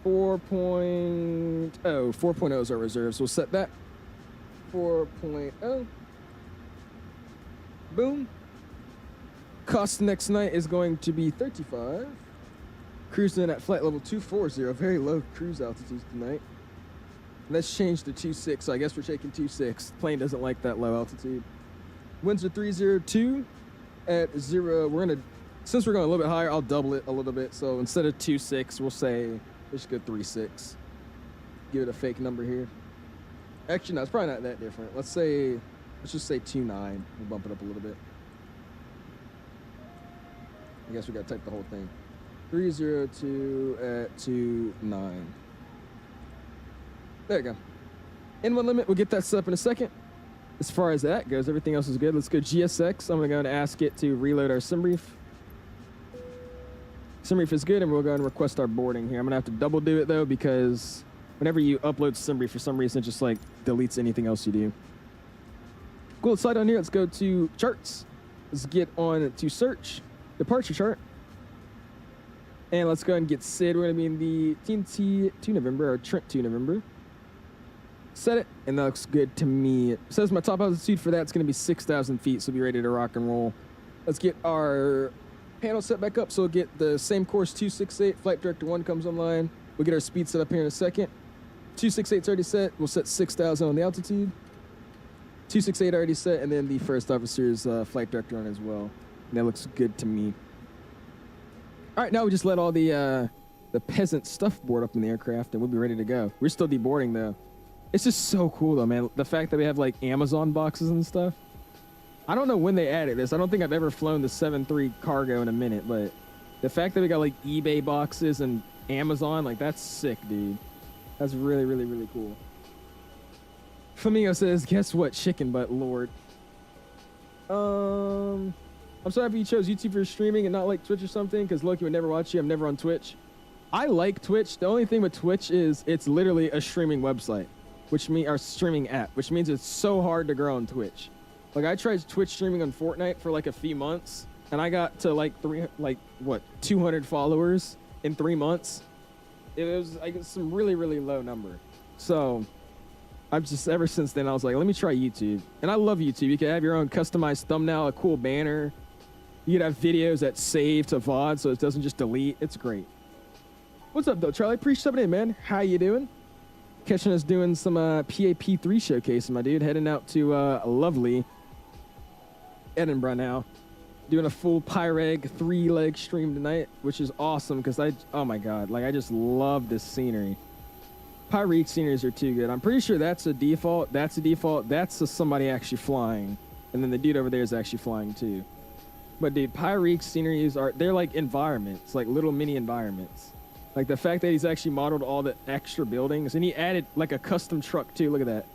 4.0. 4.0 is our reserve, so we'll set that. 4.0. Boom. Cost next night is going to be 35. Cruising in at flight level 240, very low cruise altitudes tonight. Let's change to 26, so I guess we're taking 26. Plane doesn't like that low altitude. Winds are 302 at 0. Since we're going a little bit higher, I'll double it a little bit. So instead of 26, we'll say, let's go 36. Give it a fake number here. Actually, no, it's probably not that different. Let's just say 29. We'll bump it up a little bit. I guess we gotta type the whole thing. 302 at 29. There you go. N1 limit, we'll get that set up in a second. As far as that goes, everything else is good. Let's go GSX. I'm gonna go and ask it to reload our SimBrief. SimBrief is good, and we'll go and request our boarding here. I'm gonna have to double do it though, because whenever you upload SimBrief, for some reason it just like deletes anything else you do. Cool, let's slide on here. Let's go to charts. Let's get on to search. Departure chart. And let's go ahead and get SID. We're going to be in the TNT 2 November, or Trent 2 November. Set it, and that looks good to me. It says my top altitude for that's going to be 6,000 feet, so be ready to rock and roll. Let's get our panel set back up, so we'll get the same course 268. Flight Director 1 comes online. We'll get our speed set up here in a second. 268's already set. We'll set 6,000 on the altitude. 268 already set, and then the first officer's Flight Director on as well. And that looks good to me. All right, now we just let all the peasant stuff board up in the aircraft, and we'll be ready to go. We're still deboarding, though. It's just so cool, though, man. The fact that we have, like, Amazon boxes and stuff. I don't know when they added this. I don't think I've ever flown the 7.3 cargo in a minute, but the fact that we got, like, eBay boxes and Amazon, like, that's sick, dude. That's really, really, really cool. Flamingo says, guess what? Chicken butt, Lord. I'm so happy you chose YouTube for streaming and not like Twitch or something, because Loki would never watch you. I'm never on Twitch. I like Twitch. The only thing with Twitch is it's literally a streaming website, which means our streaming app, which means it's so hard to grow on Twitch. Like, I tried Twitch streaming on Fortnite for like a few months, and I got to like 200 followers in 3 months. It was like some really, really low number. So I've just, ever since then, I was like, let me try YouTube. And I love YouTube. You can have your own customized thumbnail, a cool banner. You can have videos that save to VOD so it doesn't just delete. It's great. What's up, though, Charlie? Appreciate it, man. How you doing? Catching us doing some PAP3 showcasing, my dude. Heading out to lovely Edinburgh now. Doing a full Pyreg 3-leg stream tonight, which is awesome because oh my God, like I just love this scenery. Pyreg sceneries are too good. I'm pretty sure that's a default. That's a default. That's somebody actually flying. And then the dude over there is actually flying too. But dude, Pyreg sceneries they're like environments, like little mini environments. Like the fact that he's actually modeled all the extra buildings and he added like a custom truck too. Look at that.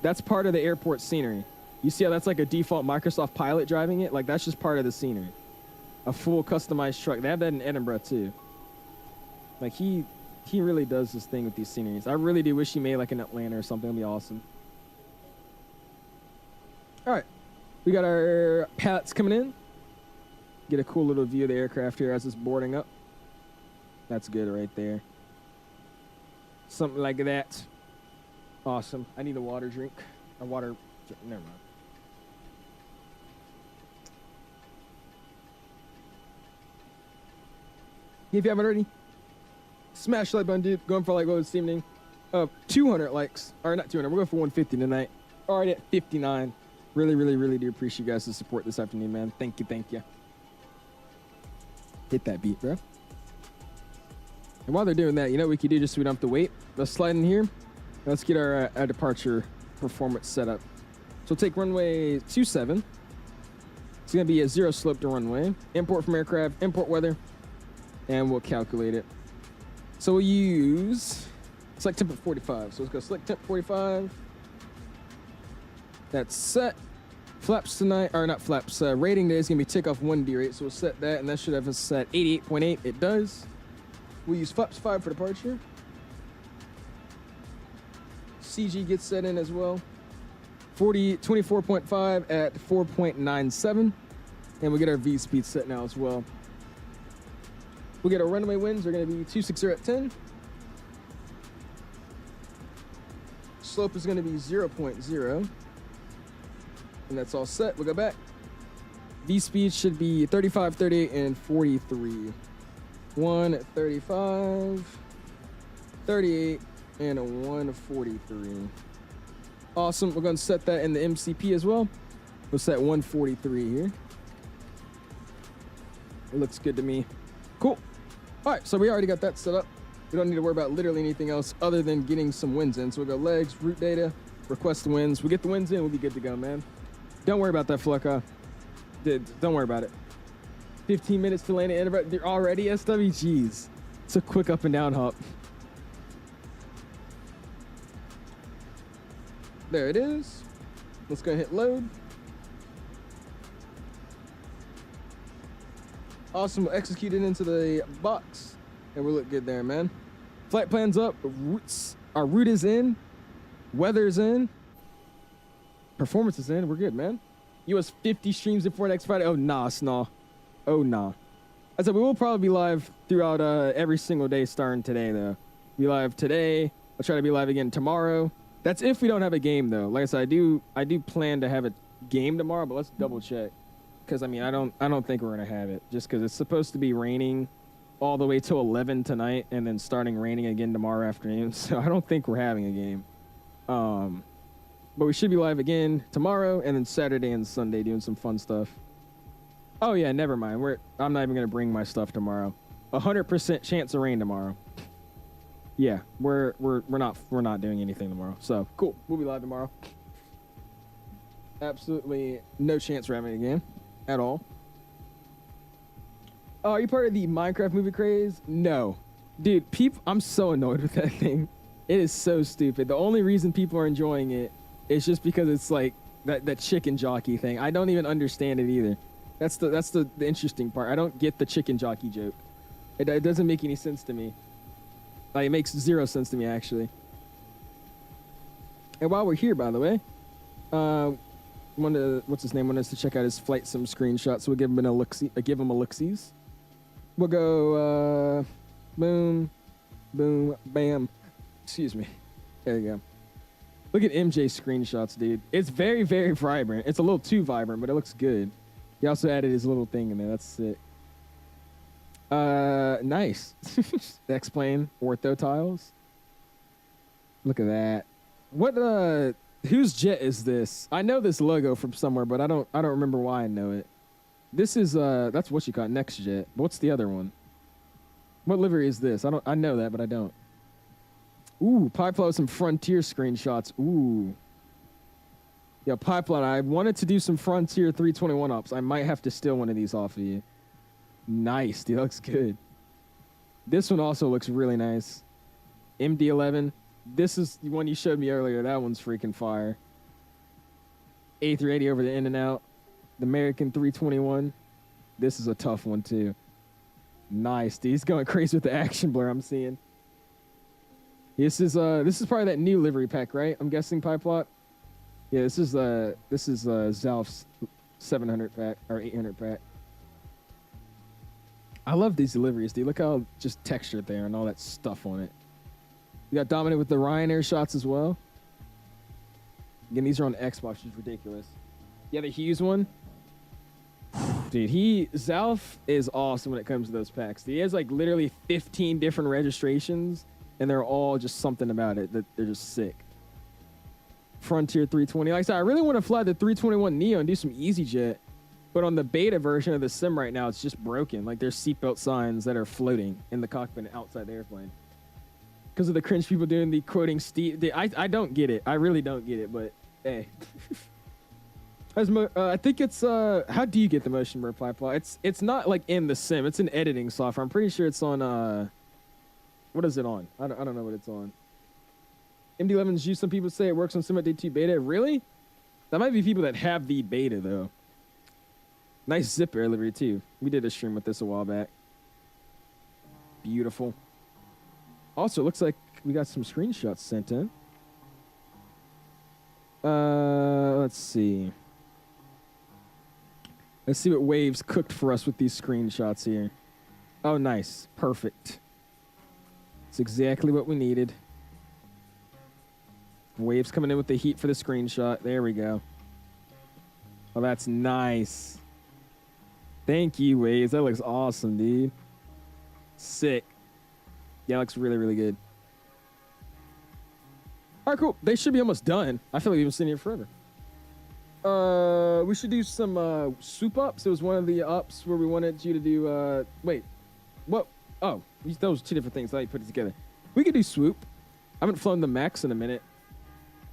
That's part of the airport scenery. You see how that's like a default Microsoft pilot driving it? Like that's just part of the scenery. A full customized truck. They have that in Edinburgh too. Like he really does this thing with these sceneries. I really do wish he made like an Atlanta or something. It'd be awesome. All right. We got our pilots coming in. Get a cool little view of the aircraft here as it's boarding up. That's good right there. Something like that. Awesome. I need a water drink. A water... Never mind. If you haven't already, smash the like button, dude. Going for like what was this evening? 200 likes. Or not 200. We're going for 150 tonight. Already at 59. Really, really, really do appreciate you guys' support this afternoon, man. Thank you, thank you. Hit that beat, bro. And while they're doing that, you know what we could do just so we don't have to wait? Let's slide in here. Let's get our departure performance set up. So we'll take runway 27. It's going to be a 0 slope to runway. Import from aircraft, import weather, and we'll calculate it. So we'll use select temp at 45. So let's go select temp 45. That's set. Flaps tonight, or not flaps, rating today is going to be takeoff 1D rate. So we'll set that, and that should have us set 88.8. It does. We'll use flaps 5 for departure. CG gets set in as well. 24.5 at 4.97. And we'll get our V speed set now as well. We'll get our runway winds. They're going to be 260 at 10. Slope is going to be 0.0. And that's all set. We'll go back. V speed should be 35, 38, and 43. 135, 38, and a 143. Awesome. We're going to set that in the MCP as well. We'll set 143 here. It looks good to me. Cool. All right, so we already got that set up. We don't need to worry about literally anything else other than getting some winds in. So we'll go legs, route data, request the winds. We get the winds in, we'll be good to go, man. Don't worry about that, Flucka. Don't worry about it. 15 minutes to land at Edinburgh. They're already SWGs. It's a quick up and down hop. There it is. Let's go and hit load. Awesome. We'll execute it into the box. And we'll look good there, man. Flight plan's up. Our route is in. Weather's in. Performance is in. We're good, man. US 50 streams before next Friday. Oh, nah, snaw. Oh, nah. I said we will probably be live throughout every single day starting today, though. Be live today. I'll try to be live again tomorrow. That's if we don't have a game though. Like I said, I do plan to have a game tomorrow, but let's double check. Because I mean, I don't think we're gonna have it just because it's supposed to be raining all the way till 11 tonight, and then starting raining again tomorrow afternoon. So I don't think we're having a game. But we should be live again tomorrow, and then Saturday and Sunday doing some fun stuff. Oh yeah, never mind. I'm not even gonna bring my stuff tomorrow. 100% chance of rain tomorrow. Yeah, we're not doing anything tomorrow. So cool. We'll be live tomorrow. Absolutely no chance we're having a game at all. Oh, are you part of the Minecraft movie craze? No. Dude, I'm so annoyed with that thing. It is so stupid. The only reason people are enjoying it is just because it's like that chicken jockey thing. I don't even understand it either. That's the interesting part. I don't get the chicken jockey joke. It doesn't make any sense to me. Like, it makes zero sense to me, actually. And while we're here, by the way, what's his name wanted us to check out his flight sim screenshots, so we'll give him a look-sees. We'll go boom, boom, bam. Excuse me. There you go. Look at MJ's screenshots, dude. It's very, very vibrant. It's a little too vibrant, but it looks good. He also added his little thing in there. That's sick. Nice. Explain ortho tiles. Look at that. What whose jet is this? I know this logo from somewhere, but I don't remember why I know it. This is that's what you call it, Next Jet. But what's the other one? What livery is this? I know that, but I don't. Ooh, Pipeline with some Frontier screenshots. Ooh. Yeah, Pipeline, I wanted to do some Frontier 321 ops. I might have to steal one of these off of you. Nice, dude, that looks good. This one also looks really nice. MD-11. This is the one you showed me earlier. That one's freaking fire. A380 over the in and out. The American 321. This is a tough one, too. Nice, dude. He's going crazy with the action blur I'm seeing. This is probably that new livery pack, right? I'm guessing Pipeline. Yeah, this is Zalf's 700 pack or 800 pack. I love these deliveries, dude. Look how just textured they are and all that stuff on it. You got Dominant with the Ryanair shots as well. Again, these are on Xbox, which is ridiculous. Yeah, the Hughes one. Dude, Zalf is awesome when it comes to those packs. He has like literally 15 different registrations, and they're all just something about it that they're just sick. Frontier 320. Like I said, I really want to fly the 321 Neo and do some EasyJet. But on the beta version of the sim right now, it's just broken. Like, there's seatbelt signs that are floating in the cockpit and outside the airplane. Because of the cringe people doing the quoting Steve. I don't get it. I really don't get it, but hey. I think it's, how do you get the motion blur Pipeline? It's not like in the sim. It's an editing software. I'm pretty sure it's on, what is it on? I don't know what it's on. MD-11's used, some people say it works on Sim Update 2 beta. Really? That might be people that have the beta, though. Nice zip air livery, too. We did a stream with this a while back. Beautiful. Also, it looks like we got some screenshots sent in. Let's see. Let's see what Waves cooked for us with these screenshots here. Oh, nice. Perfect. It's exactly what we needed. Waves coming in with the heat for the screenshot. There we go. Oh, that's nice. Thank you, Waves. That looks awesome, dude. Sick. Yeah, it looks really, really good. All right, cool. They should be almost done. I feel like we've been sitting here forever. We should do some soup ups. It was one of the ups where we wanted you to do. Wait, what? Oh, those two different things. I put it together. We could do swoop. I haven't flown the Max in a minute.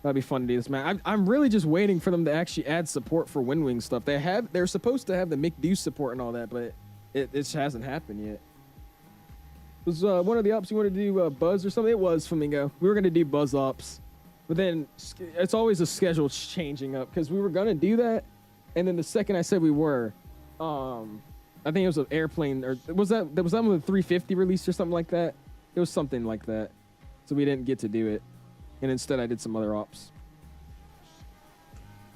That'd be fun to do this, man. I'm really just waiting for them to actually add support for WindWing stuff. They're supposed to have the McDo support and all that, but it just hasn't happened yet. Was one of the ops you wanted to do Buzz or something? It was Flamingo. We were going to do Buzz ops, but then it's always a schedule changing up because we were going to do that, and then the second I said we were, I think it was an airplane, or was that one with the 350 release or something like that? It was something like that, so we didn't get to do it, and instead I did some other ops.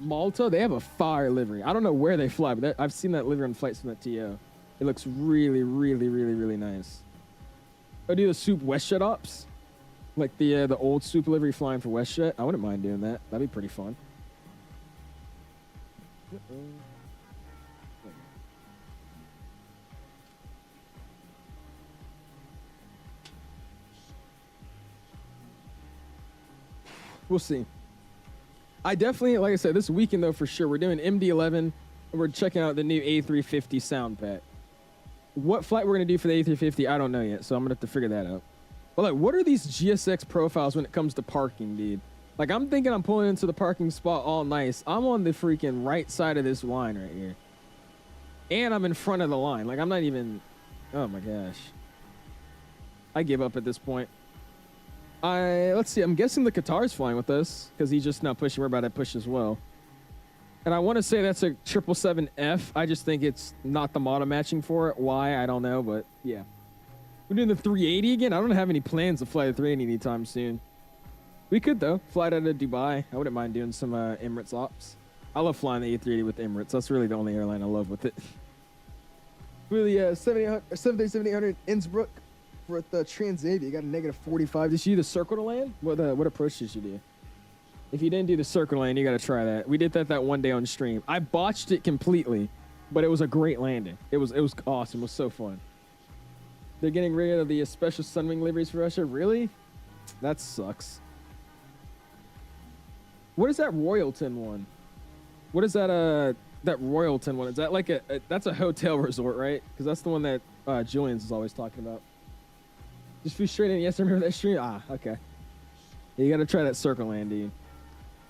Malta, they have a fire livery. I don't know where they fly, but I've seen that livery on FlightSimExpo. It looks really, really, really, really nice. Oh, do the soup WestJet ops? Like the old super livery flying for WestJet. I wouldn't mind doing that. That'd be pretty fun. We'll see. I definitely, like I said, this weekend though for sure, we're doing MD-11 and we're checking out the new A350 sound pack. What flight we're gonna do for the A350, I don't know yet, so I'm gonna have to figure that out. But like, what are these GSX profiles when it comes to parking, dude? Like, I'm thinking I'm pulling into the parking spot all nice. I'm on the freaking right side of this line right here. And I'm in front of the line. Like, I'm not even, oh my gosh. I give up at this point. Let's see, I'm guessing the Qatar's flying with us because he's just now pushing. We're about to push as well. And I want to say that's a 777F. I just think it's not the model matching for it. Why? I don't know, but yeah. We're doing the 380 again. I don't have any plans to fly the 380 anytime soon. We could, though. Fly out of Dubai. I wouldn't mind doing some Emirates ops. I love flying the A380 with Emirates. That's really the only airline I love with it. Really, 737-800 Innsbruck for the Transavia. You got a -45. Did you do the circle to land? What approach did you do? If you didn't do the circle land, you got to try that. We did that one day on stream. I botched it completely, but it was a great landing. It was awesome. It was so fun. They're getting rid of the special Sunwing liveries for Russia. Really? That sucks. What is that Royalton one? What is that Royalton one? Is that like that's a hotel resort, right? Because that's the one that Julian's is always talking about. Just flew straight in. Yes, I remember that stream. Ah, okay. Yeah, you got to try that circle land, dude.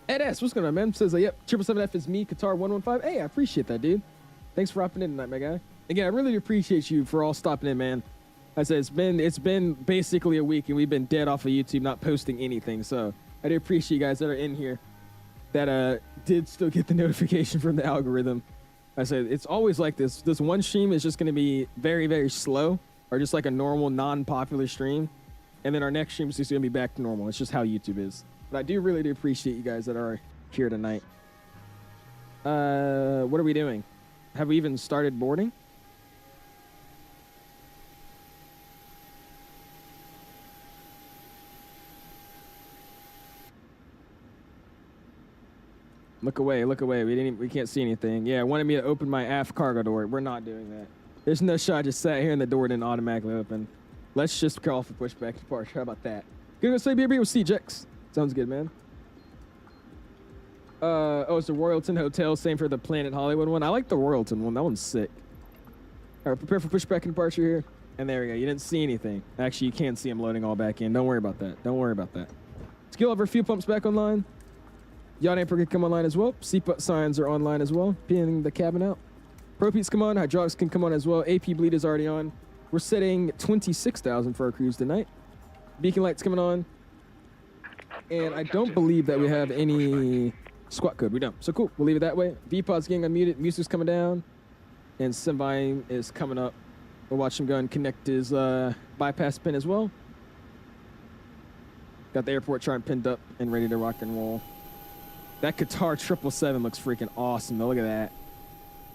Ed S, what's going on, man? Says, yep, 777F is me, Qatar 115. Hey, I appreciate that, dude. Thanks for hopping in tonight, my guy. Again, I really appreciate you for all stopping in, man. I said it's been basically a week and we've been dead off of YouTube, not posting anything. So I do appreciate you guys that are in here that did still get the notification from the algorithm. I said it's always like this. This one stream is just going to be very, very slow, or just like a normal, non-popular stream, and then our next stream is just going to be back to normal. It's just how YouTube is. But I do really do appreciate you guys that are here tonight. What are we doing? Have we even started boarding? Look away, look away. We can't see anything. Yeah, wanted me to open my aft cargo door. We're not doing that. There's no shot. I just sat here and the door didn't automatically open. Let's just call for pushback departure. How about that? Gonna say BRB with CJX. Sounds good, man. Oh, it's the Royalton Hotel. Same for the Planet Hollywood one. I like the Royalton one. That one's sick. All right, prepare for pushback and departure here. And there we go. You didn't see anything. Actually, you can see them loading all back in. Don't worry about that. Don't worry about that. Skill over fuel pumps back online. Yacht amper can come online as well. Seatbelt signs are online as well. Pinning the cabin out. Propeats come on. Hydraulics can come on as well. AP bleed is already on. We're setting 26,000 for our cruise tonight. Beacon lights coming on. And I don't believe that we have any squat code. We don't. So cool. We'll leave it that way. VPod's getting unmuted. Music's coming down. And Simvine is coming up. We'll watch him go and connect his bypass pin as well. Got the airport chart pinned up and ready to rock and roll. That Qatar 777 looks freaking awesome, though. Look at that.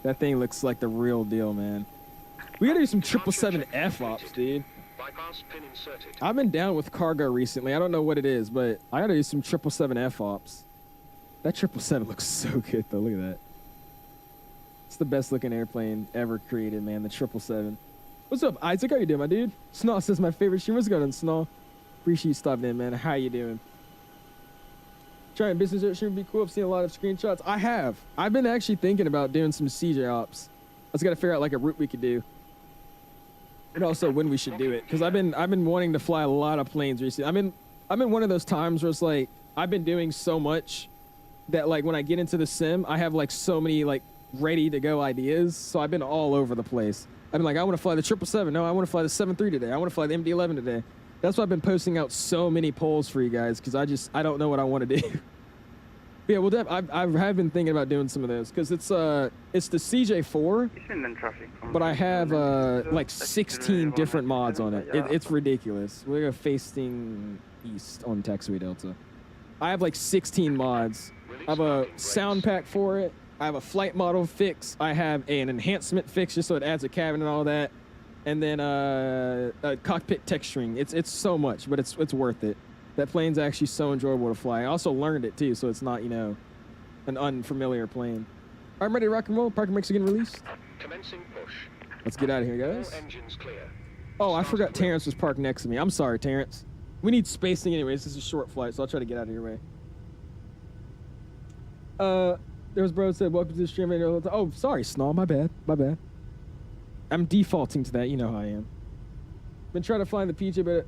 That thing looks like the real deal, man. We gotta do some 777F ops, dude. I've been down with cargo recently. I don't know what it is, but I gotta do some 777F ops. That 777 looks so good, though. Look at that. It's the best looking airplane ever created, man. The 777. What's up, Isaac? How you doing, my dude? Snaw says my favorite stream. What's going on, Snaw? Appreciate you stopping in, man. How you doing? Trying business jet stream would be cool. I've seen a lot of screenshots. I have. I've been actually thinking about doing some CJ ops. I just got to figure out like a route we could do, and also when we should do it. Because I've been wanting to fly a lot of planes recently. I'm in one of those times where it's like I've been doing so much that like when I get into the sim, I have like so many like ready to go ideas. So I've been all over the place. I've been like, I want to fly the 777. No, I want to fly the 73 today. I want to fly the MD-11 today. That's why I've been posting out so many polls for you guys, because I don't know what I want to do. Yeah, well, I have been thinking about doing some of those, because it's the CJ4, but I have like 16 different mods on it. It's ridiculous. We're facing east on taxiway Delta. I have like 16 mods. I have a sound pack for it. I have a flight model fix. I have an enhancement fix just so it adds a cabin and all that. And then a cockpit texturing. It's so much, but it's worth it. That plane's actually so enjoyable to fly. I also learned it too, so it's not, you know, an unfamiliar plane. All right, I'm ready to rock and roll. Parking brakes again released. Commencing push. Let's get out of here, guys. All engines clear. Oh, I forgot Terrence was parked next to me. I'm sorry, Terrence. We need spacing anyways. This is a short flight, so I'll try to get out of your way. There was bro said, welcome to the stream. Oh, sorry, Snall. My bad. My bad. I'm defaulting to that. You know how I am. Been trying to fly in the PJ, but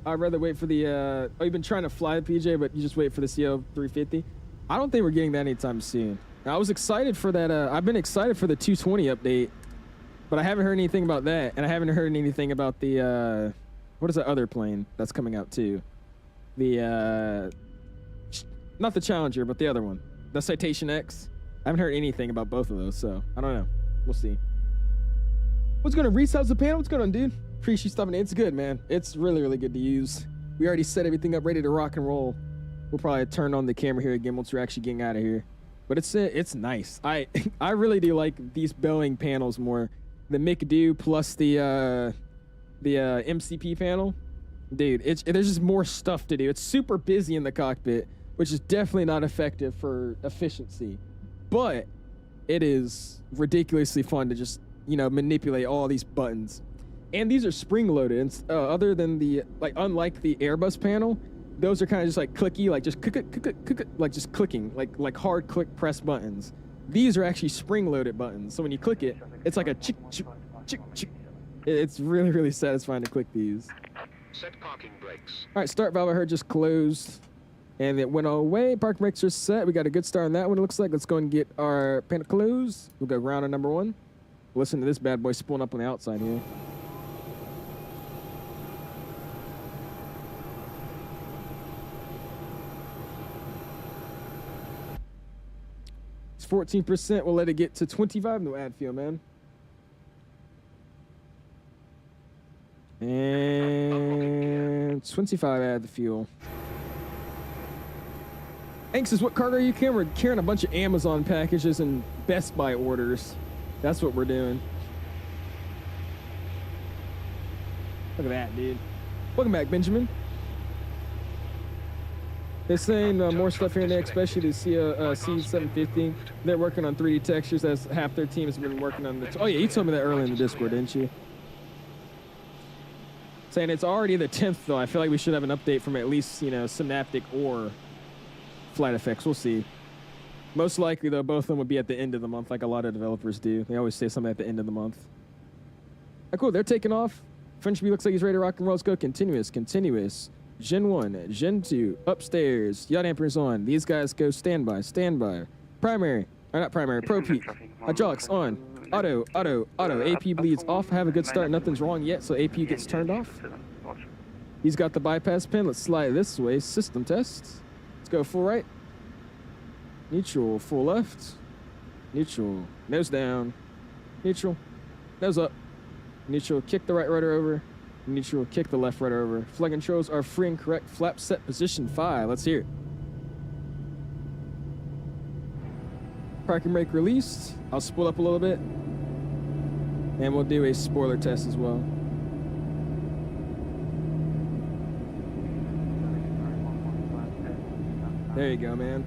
I'd rather wait for the... oh, you've been trying to fly the PJ, but you just wait for the CO 350? I don't think we're getting that anytime soon. I was excited for that. I've been excited for the 220 update, but I haven't heard anything about that, and I haven't heard anything about the... what is that other plane that's coming out too? The... not the Challenger, but the other one. The Citation X. I haven't heard anything about both of those, so I don't know. We'll see. What's going on, Reese? How's the panel? What's going on, dude? Appreciate you stopping in. It's good, man. It's really, really good to use. We already set everything up, ready to rock and roll. We'll probably turn on the camera here again once we're actually getting out of here. But it's nice. I really do like these Boeing panels more. The McDo plus the MCP panel. Dude, there's just more stuff to do. It's super busy in the cockpit, which is definitely not effective for efficiency. But it is ridiculously fun to just, you know, manipulate all these buttons. And these are spring-loaded. And, other than the, like, unlike the Airbus panel, those are kind of just like clicky, like just like just clicking, like hard click press buttons. These are actually spring-loaded buttons. So when you click it, it's like a chick, chick, chick, chick. It's really, really satisfying to click these. Set parking brakes. All right, start valve I heard just closed. And it went away. Park brakes are set. We got a good start on that one, it looks like. Let's go and get our panel closed. We'll go ground on number 1. Listen to this bad boy spooling up on the outside here. It's 14%. We'll let it get to 25. No ad fuel, man. And 25 add the fuel. Hank says, what cargo are you carrying? We're carrying a bunch of Amazon packages and Best Buy orders. That's what we're doing. Look at that, dude. Welcome back, Benjamin. They're saying more stuff here and there, especially the C750. They're working on 3D textures, as half their team has been working on the... Oh, yeah, you told me that earlier in the Discord, didn't you? Saying it's already the 10th, though. I feel like we should have an update from at least, you know, Synaptic or Flight Effects. We'll see. Most likely, though, both of them would be at the end of the month, like a lot of developers do. They always say something at the end of the month. Oh, cool. They're taking off. French B looks like he's ready to rock and roll. Let's go. Continuous. Continuous. Gen 1. Gen 2. Upstairs. Yacht dampers on. These guys go standby. Standby. Primary. Or not primary. Pro peak. Hydraulics on. Auto. Auto. Auto. AP bleeds off. Have a good start. Nothing's wrong yet, so AP gets turned off. He's got the bypass pin. Let's slide this way. System tests. Let's go full right. Neutral. Full left. Neutral. Nose down. Neutral. Nose up. Neutral. Kick the right rudder over. Neutral. Kick the left rudder over. Flight controls are free and correct. Flap set position 5. Let's hear it. Parking brake released. I'll spool up a little bit. And we'll do a spoiler test as well. There you go, man.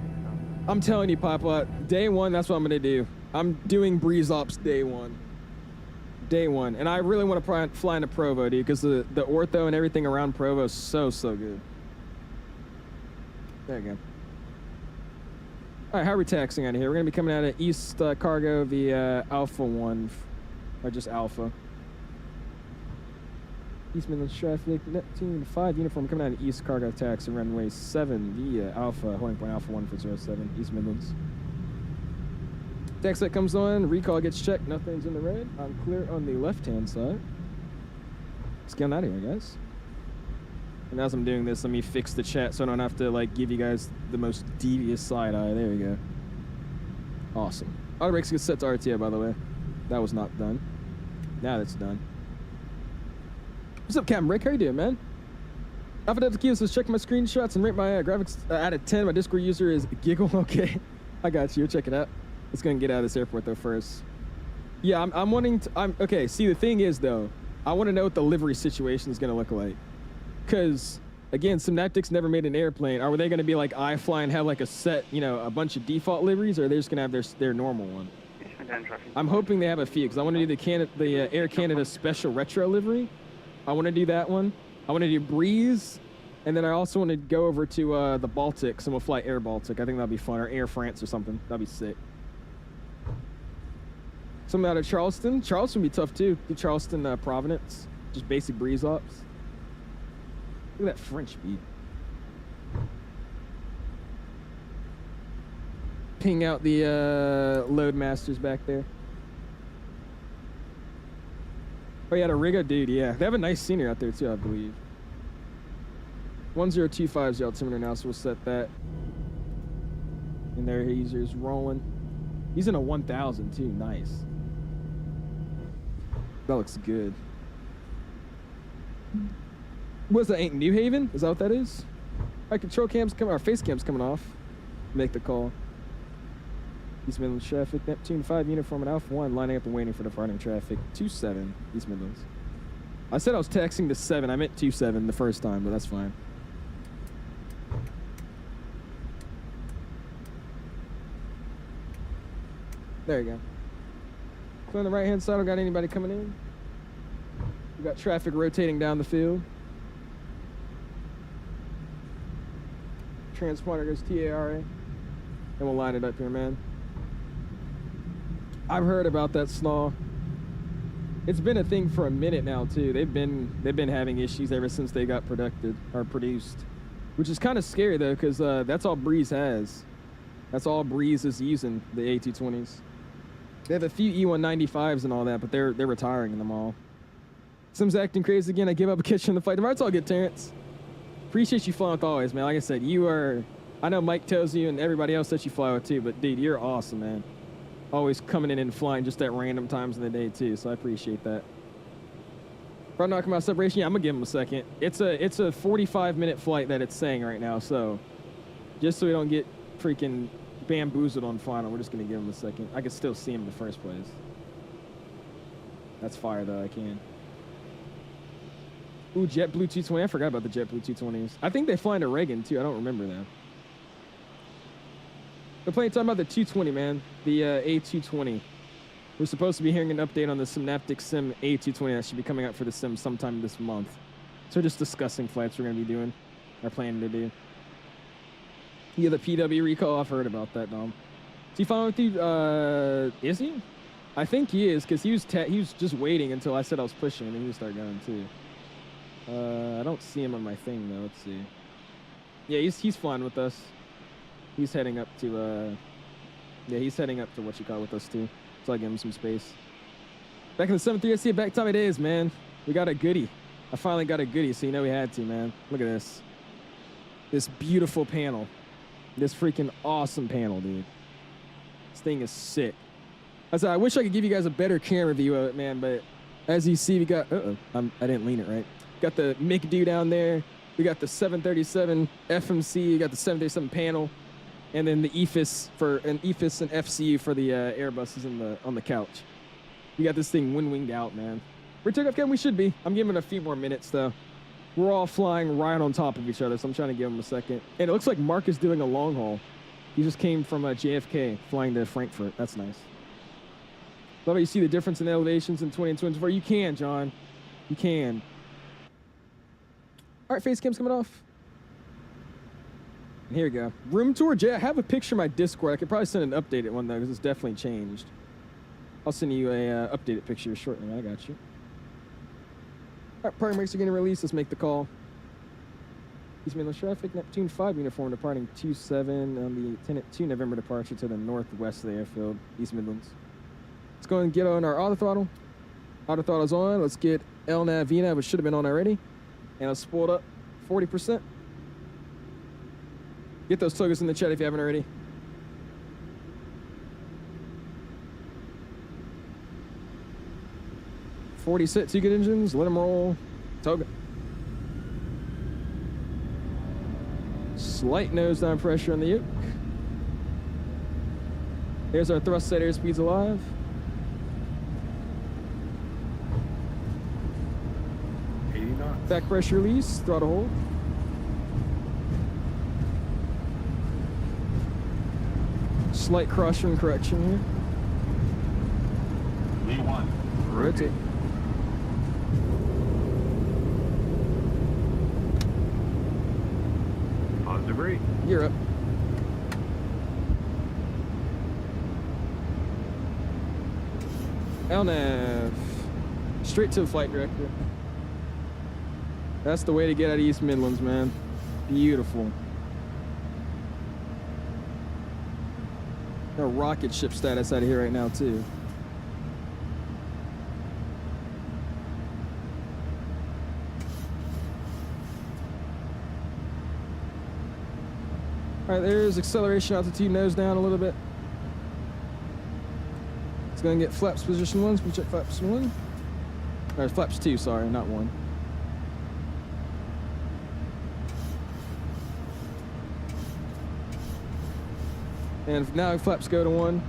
I'm telling you, Papa, day 1, that's what I'm going to do. I'm doing breeze ops day 1. Day 1. And I really want to fly into Provo, dude, because the ortho and everything around Provo is so, so good. There you go. All right, how are we taxiing out of here? We're going to be coming out of East Cargo via Alpha 1, or just Alpha. East Midlands traffic, Neptune 5 uniform coming out of East Cargo taxi, runway 7 via Alpha, holding point Alpha 1 for 07, East Midlands. Taxi light comes on, recall gets checked, nothing's in the red. I'm clear on the left-hand side. Let's get on out of here, guys. And as I'm doing this, let me fix the chat so I don't have to, like, give you guys the most devious side eye. There we go. Awesome. Auto brakes get set to RTO, by the way. That was not done. Now that's done. What's up, Captain Rick? How you doing, man? Alpha Delta Kilo says, check my screenshots and rate my graphics out of 10. My Discord user is Giggle. Okay. I got you. Check it out. Let's go and get out of this airport, though, first. Yeah, I'm wanting to... okay, see, the thing is, though, I want to know what the livery situation is going to look like. Because Again, Synaptics never made an airplane. Are they going to be like iFly and have like a set, you know, a bunch of default liveries, or are they just going to have their normal one? I'm hoping they have a few, because I want to do the Air Canada Special Retro livery. I want to do that one. I want to do Breeze, and then I also want to go over to the Baltics, and we'll fly Air Baltic. I think that'll be fun, or Air France or something. That'll be sick. Something out of Charleston. Charleston would be tough too. Do Charleston, Providence. Just basic breeze ops. Look at that French beat. Ping out the load masters back there. Oh yeah, the Riga dude, yeah. They have a nice scenery out there too, I believe. 1025 is the altimeter now, so we'll set that. And there he's just rolling. He's in a 1000 too, nice. That looks good. What's that, ain't New Haven? Is that what that is? Our control cam's coming, our face cam's coming off. Make the call. East Midlands traffic, Neptune 5 uniform and Alpha 1 lining up and waiting for departing traffic. 27 East Midlands. I said I was taxing to 7. I meant 27 the first time, but that's fine. There you go. Clear on the right-hand side, I don't got anybody coming in. We got traffic rotating down the field. Transponder goes TARA. And we'll line it up here, man. I've heard about that snaw. It's been a thing for a minute now too. They've been having issues ever since they got produced, which is kind of scary though, because that's all Breeze has. That's all Breeze is using, the A220s. They have a few E195s and all that, but they're retiring them all. Sim's acting crazy again. I give up a kitchen in the fight tomorrow. It's all good, Terrence. Appreciate you flying with always, man. Like I said, you are. I know Mike tells you and everybody else that you fly with too, but dude, you're awesome, man. Always coming in and flying just at random times in the day too, so I appreciate that. If I'm knocking about separation, yeah, I'm gonna give him a second. It's a 45-minute flight that it's saying right now, so just so we don't get freaking bamboozled on final, we're just gonna give him a second. I can still see him in the first place. That's fire though, I can. Ooh, JetBlue 220. I forgot about the JetBlue 220s. I think they fly into Reagan too. I don't remember that. We're talking about the 220, man. The A220. We're supposed to be hearing an update on the Synaptic Sim A220 that should be coming out for the Sim sometime this month. So we're just discussing flights we're going to be doing, or planning to do. Yeah, the PW recall. I've heard about that, Dom. Is he following with you? Is he? I think he is, because he was just waiting until I said I was pushing him, and he would start going too. I don't see him on my thing though. Let's see. Yeah, he's flying with us. He's heading up to he's heading up to what you call with us too. So I give him some space. Back in the 7-3, I see it back time it is, man. We got a goodie. I finally got a goodie, so you know we had to, man. Look at this. This beautiful panel. This freaking awesome panel, dude. This thing is sick. I said I wish I could give you guys a better camera view of it, man, but as you see, we got I didn't lean it right. Got the MIG-DO down there. We got the 737 FMC. You got the 737 panel, and then the EFIS and FCU for the Airbus is on the couch. We got this thing wind-winged out, man. We're took off, Kevin. We should be. I'm giving it a few more minutes though. We're all flying right on top of each other, so I'm trying to give him a second. And it looks like Mark is doing a long haul. He just came from JFK, flying to Frankfurt. That's nice. Love how you see the difference in elevations in 20 and 24. You can, John. You can. All right, face cam's coming off. And here we go. Room tour. Jay, I have a picture of my Discord. I could probably send an updated one, though, because it's definitely changed. I'll send you a updated picture shortly. I got you. All right, parking brakes are getting released. Let's make the call. East Midlands traffic. Neptune 5 uniform departing 27 on the Tenet 2 November departure to the northwest of the airfield, East Midlands. Let's go and get on our auto throttle. Auto throttle's on. Let's get LNAV VNAV, which should have been on already. And let's spool it up 40%. Get those togas in the chat if you haven't already. Set 2 good engines. Let them roll. Toga. Slight nose down pressure on the yoke. There's our thrust set airspeeds alive. Back pressure release, throttle hold. Slight crosswind correction here. V1. Rotate. Positive rate. You're up. LNAV. Straight to the flight director. That's the way to get out of East Midlands, man. Beautiful. Got rocket ship status out of here right now, too. All right, there's acceleration altitude, nose down a little bit. It's gonna get flaps position 1, so we check flaps 1. Or flaps 2, sorry, not 1. And now flaps go to 1.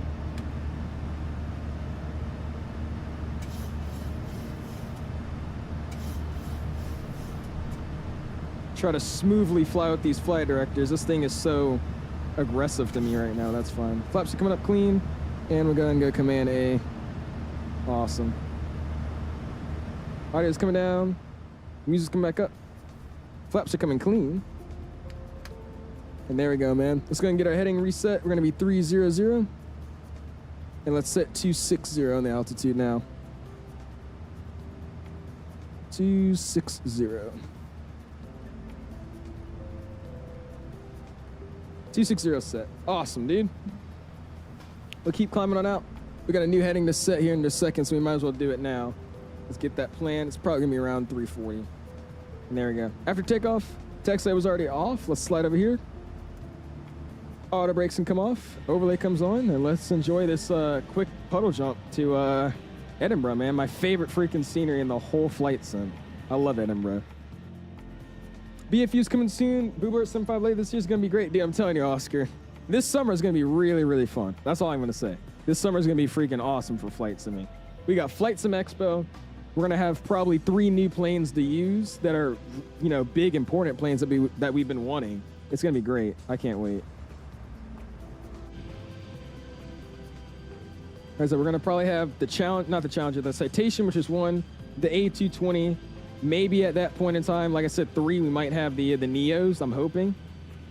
Try to smoothly fly with these flight directors. This thing is so aggressive to me right now. That's fine. Flaps are coming up clean, and we're going to go command A. Awesome. Audio's coming down. Music's coming back up. Flaps are coming clean. And there we go, man. Let's go and get our heading reset. We're going to be 300. And let's set 260 on the altitude now. 260. 260 set. Awesome, dude. We'll keep climbing on out. We got a new heading to set here in just a second, so we might as well do it now. Let's get that plan. It's probably gonna be around 340. And there we go. After takeoff, taxi was already off. Let's slide over here. Auto brakes can come off. Overlay comes on, and let's enjoy this quick puddle jump to Edinburgh, man. My favorite freaking scenery in the whole flight sim. I love Edinburgh. BFU's coming soon. Boober 75 late this year is going to be great. Dude, I'm telling you, Oscar. This summer is going to be really, really fun. That's all I'm going to say. This summer is going to be freaking awesome for flight simming. We got FlightSimExpo. We're going to have probably 3 new planes to use that are, you know, big, important planes that we've been wanting. It's going to be great. I can't wait. All right, so we're going to probably have the challenge, not the Challenger, the Citation, which is 1, the A220. Maybe at that point in time, like I said, 3, we might have the Neos, I'm hoping.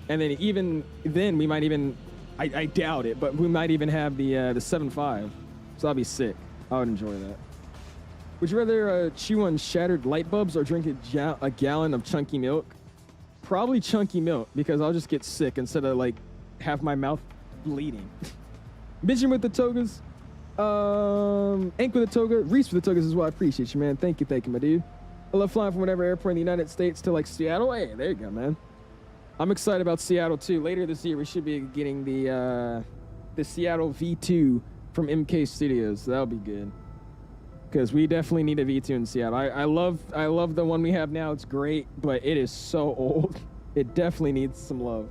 And then even then, we might even, I doubt it, but we might even have the 7.5. So that'll be sick. I would enjoy that. Would you rather chew on shattered light bulbs or drink a gallon of chunky milk? Probably chunky milk, because I'll just get sick instead of like have my mouth bleeding. Bitching with the togas. Ink with the toga. Reese with the togas as well. I appreciate you, man. Thank you, my dude. I love flying from whatever airport in the United States to like Seattle. Hey, there you go, man. I'm excited about Seattle too. Later this year, we should be getting the Seattle V2 from MK Studios. So that'll be good. Because we definitely need a V2 in Seattle. I love the one we have now. It's great, but it is so old. It definitely needs some love.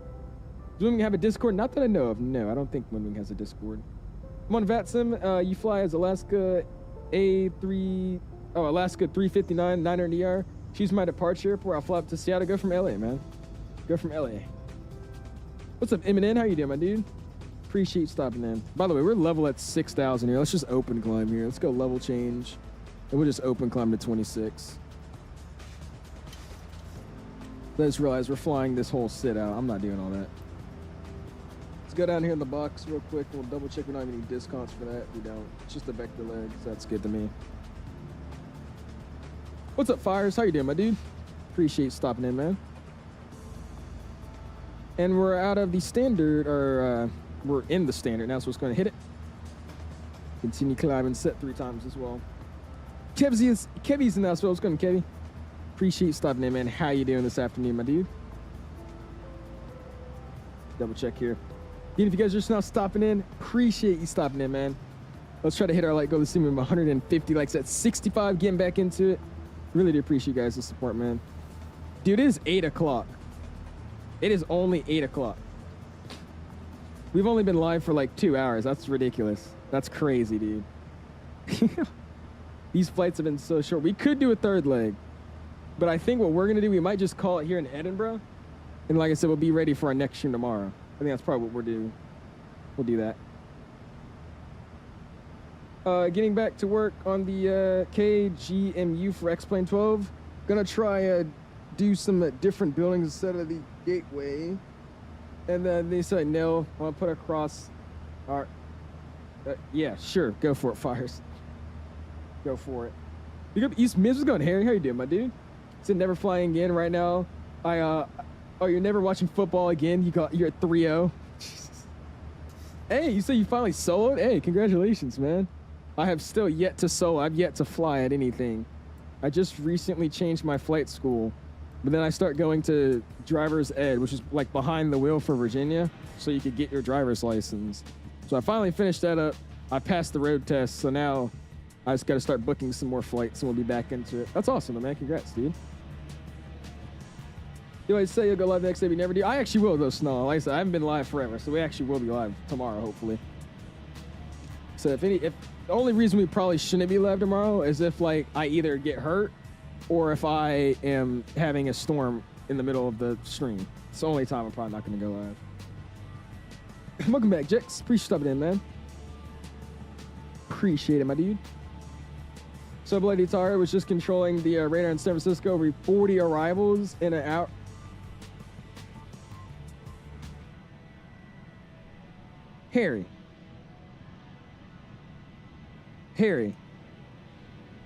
Does Windwing have a Discord? Not that I know of. No, I don't think Windwing has a Discord. I'm on VATSIM. You fly as Alaska A3. Oh, Alaska 359 900ER. Choose my departure airport. I'll fly up to Seattle. Go from LA, man. Go from LA. What's up, Eminem? How you doing, my dude? Appreciate you stopping in. By the way, we're level at 6,000 here. Let's just open climb here. Let's go level change. And we'll just open climb to 26. I just realized we're flying this whole sit out. I'm not doing all that. Let's go down here in the box real quick. We'll double check we don't have any discounts for that. We don't. It's just the vector legs. That's good to me. What's up, Fires? How you doing, my dude? Appreciate you stopping in, man. And we're out of the standard, or we're in the standard now, so it's going to hit it. Continue climbing, set 3 times as well. Kevy's in there as well. What's going on, Kevy? Appreciate you stopping in, man. How you doing this afternoon, my dude? Double check here. Even if you guys are just now stopping in, appreciate you stopping in, man. Let's try to hit our like goal this evening with 150 likes at 65, getting back into it. Really do appreciate you guys' the support, man. Dude, it is 8 o'clock. It is only 8 o'clock. We've only been live for like 2 hours. That's ridiculous. That's crazy, dude. These flights have been so short. We could do a 3rd leg. But I think what we're going to do, we might just call it here in Edinburgh. And like I said, we'll be ready for our next stream tomorrow. I think that's probably what we're doing. we'll do that. Getting back to work on the KGMU for X-Plane 12. Gonna try do some different buildings instead of the gateway. And then they said no. I want to put across our. Yeah, sure. Go for it, Fires. Go for it. Big up East Mids. What's going, Harry? How you doing, my dude? Said never flying again right now. Oh, you're never watching football again. You're at 3-0. Hey, you say you finally soloed? Hey, congratulations, man. I have still yet to solo. I've yet to fly at anything. I just recently changed my flight school, but then I start going to driver's ed, which is like behind the wheel for Virginia, so you could get your driver's license. So I finally finished that up. I passed the road test, so now I just got to start booking some more flights, and we'll be back into it. That's awesome, man. Congrats, dude. You always say you'll go live the next day, but you never do. I actually will, though, Snow. Like I said, I haven't been live forever, so we actually will be live tomorrow, hopefully. So if the only reason we probably shouldn't be live tomorrow is if like I either get hurt or if I am having a storm in the middle of the stream. It's the only time I'm probably not going to go live. Welcome back, Jex. Appreciate you stopping in, man. Appreciate it, my dude. So Bloody Tar was just controlling the radar in San Francisco. Over 40 arrivals in an hour. Harry,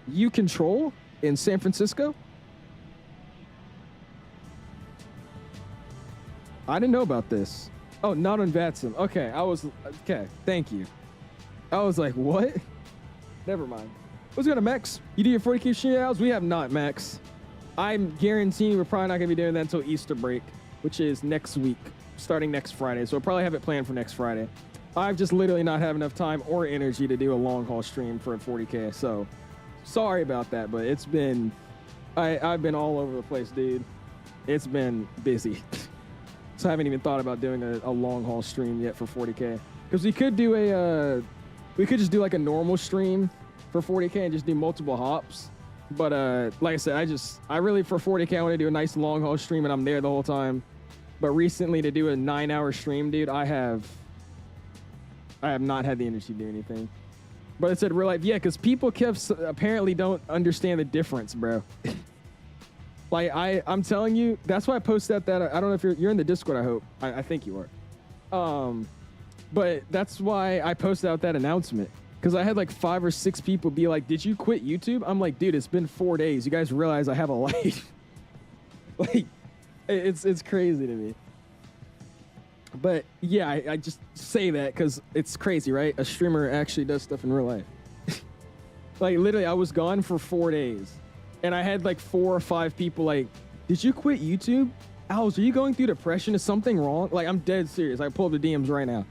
you control in San Francisco? I didn't know about this. Oh, not on VATSIM. Okay, okay, thank you. I was like, what? Never mind. What's going on, Max? You do your 40K stream hours? We have not, Max. I'm guaranteeing we're probably not going to be doing that until Easter break, which is next week, starting next Friday. So we'll probably have it planned for next Friday. I've just literally not have enough time or energy to do a long haul stream for a 40K. So sorry about that, but it's been, I've been all over the place, dude. It's been busy. So I haven't even thought about doing a long haul stream yet for 40K. Because we could just do like a normal stream for 40K and just do multiple hops. But like I said, I really for 40K, I want to do a nice long haul stream and I'm there the whole time. But recently to do a 9-hour stream, dude, I have not had the energy to do anything. But it said real life, yeah, because people apparently don't understand the difference, bro. Like I'm telling you, that's why I posted that. I don't know if you're in the Discord. I hope. I think you are. But that's why I posted out that announcement because I had like 5 or 6 people be like, "Did you quit YouTube?" I'm like, dude, it's been 4 days. You guys realize I have a life? Like, it's crazy to me. But yeah, I just say that because it's crazy, right? A streamer actually does stuff in real life. Like literally, I was gone for 4 days, and I had like 4 or 5 people like, "Did you quit YouTube? Owls, are you going through depression? Is something wrong?" Like I'm dead serious. I pulled the DMs right now.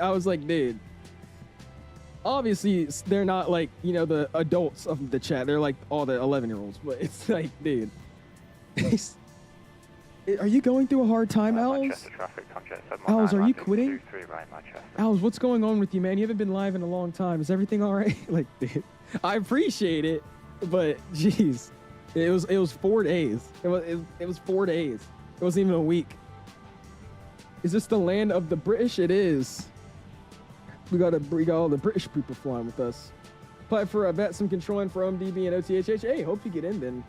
I was like, dude. Obviously, they're not like the adults of the chat. They're like all the 11-year-olds. But it's like, dude. Are you going through a hard time, Owls? Owls, are you quitting? Owls, what's going on with you, man? You haven't been live in a long time. Is everything all right? Like, dude, I appreciate it, but jeez, it was 4 days. It was 4 days. It wasn't even a week. Is this the land of the British? It is. We got all the British people flying with us. Apply for a VATSIM controlling for OMDB and OTHH. Hey, hope you get in then.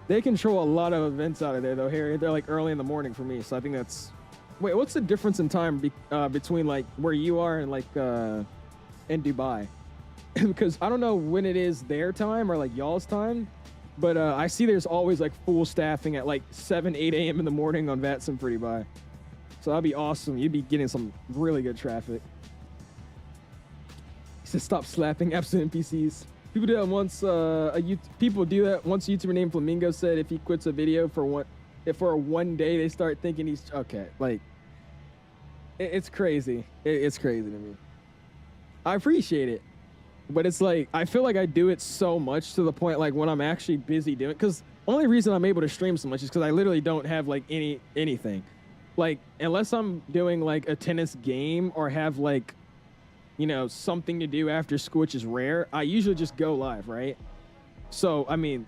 They control a lot of events out of there, though, Harry. They're like early in the morning for me, so I think that's. Wait, what's the difference in time between like where you are and like in Dubai? Because I don't know when it is their time or like y'all's time, but I see there's always like full staffing at like 7, 8 a.m. in the morning on VATSIM for Dubai. So that'd be awesome. You'd be getting some really good traffic. He said, "Stop slapping absolute NPCs." People do that once. People do that once. A YouTuber named Flamingo said if he quits a video for one day, they start thinking he's okay. Like, it's crazy. It's crazy to me. I appreciate it, but it's like I feel like I do it so much to the point like when I'm actually busy doing it. Because only reason I'm able to stream so much is because I literally don't have like anything. Like unless I'm doing like a tennis game or have like something to do after school, which is rare, I usually just go live, right? So, I mean,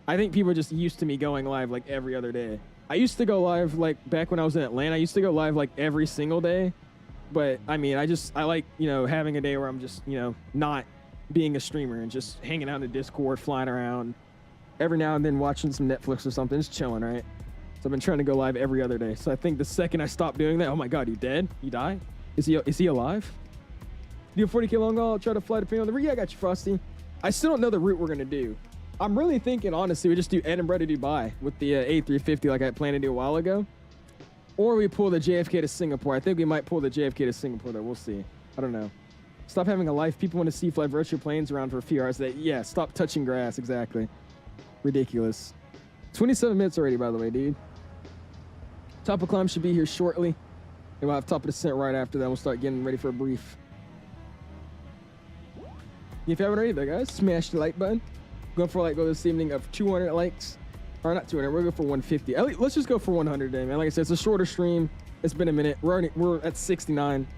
I think people are just used to me going live like every other day. I used to go live like back when I was in Atlanta. I used to go live like every single day. But I mean, I like, you know, having a day where I'm just, you know, not being a streamer and just hanging out in the Discord, flying around, every now and then watching some Netflix or something, just chilling, right? So I've been trying to go live every other day. So I think the second I stop doing that, oh my God, you dead? You die? Is he alive? Do a 40K long haul, try to fly to on the route. Yeah, I got you, Frosty. I still don't know the route we're gonna do. I'm really thinking, honestly, we just do Edinburgh to Dubai with the A350 like I planned to do a while ago. Or we pull the JFK to Singapore. I think we might pull the JFK to Singapore, though. We'll see. I don't know. Stop having a life. People want to see fly virtual planes around for a few hours. Yeah, stop touching grass. Exactly. Ridiculous. 27 minutes already, by the way, dude. Top of climb should be here shortly. And we'll have top of descent right after that. We'll start getting ready for a brief. If you haven't already, though, guys, smash the like button. Going for a like goal this evening of 200 likes. Or not 200, we're going for 150. Let's just go for 100 today, man. Like I said, it's a shorter stream. It's been a minute. We're at 69.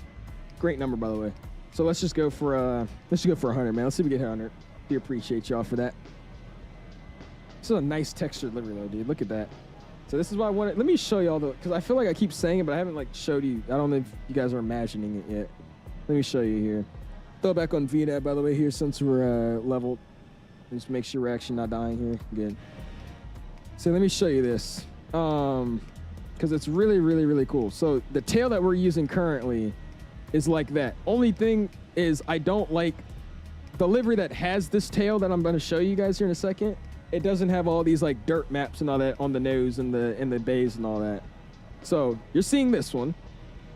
Great number, by the way. So let's just go for 100, man. Let's see if we get 100. We appreciate y'all for that. This is a nice textured livery, though, dude. Look at that. So this is why I wanted. Let me show y'all because I feel like I keep saying it, but I haven't like showed you. I don't know if you guys are imagining it yet. Let me show you here. Throw back on VDAB, by the way, here since we're leveled. Just make sure we're actually not dying here. Good. So let me show you this, because it's really, really, really cool. So the tail that we're using currently is like that. Only thing is I don't like the livery that has this tail that I'm going to show you guys here in a second. It doesn't have all these like dirt maps and all that on the nose and the bays and all that. So you're seeing this one.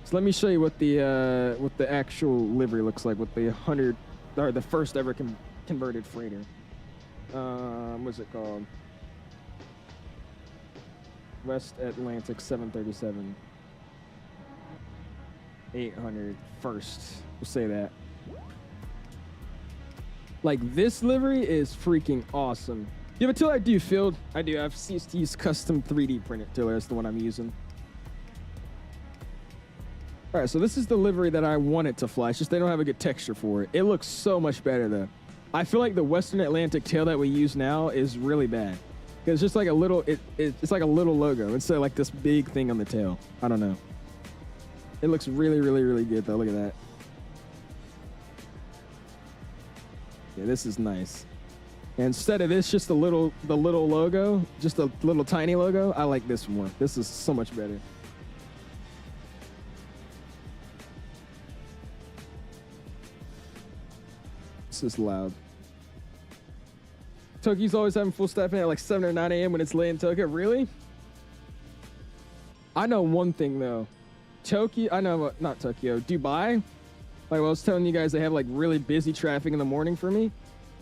So let me show you what the actual livery looks like with the 100 or the first ever converted freighter. What's it called? West Atlantic 737 800 first. We'll say that. Like this livery is freaking awesome. You have a tiller I do field? I do. I have CST's custom 3D printed tiller. That's the one I'm using. All right, so this is the livery that I want it to fly. It's just they don't have a good texture for it. It looks so much better though. I feel like the Western Atlantic tail that we use now is really bad. It's just like a little, it's like a little logo instead of like this big thing on the tail. I don't know. It looks really, really, really good though. Look at that. Yeah, this is nice. And instead of this, just the little logo, just a little tiny logo, I like this more. This is so much better. This is loud. Tokyo's always having full staffing at like 7 or 9 a.m. when it's late in Tokyo. Really? I know one thing though. Tokyo, I know, not Tokyo, Dubai. Like I was telling you guys, they have like really busy traffic in the morning for me.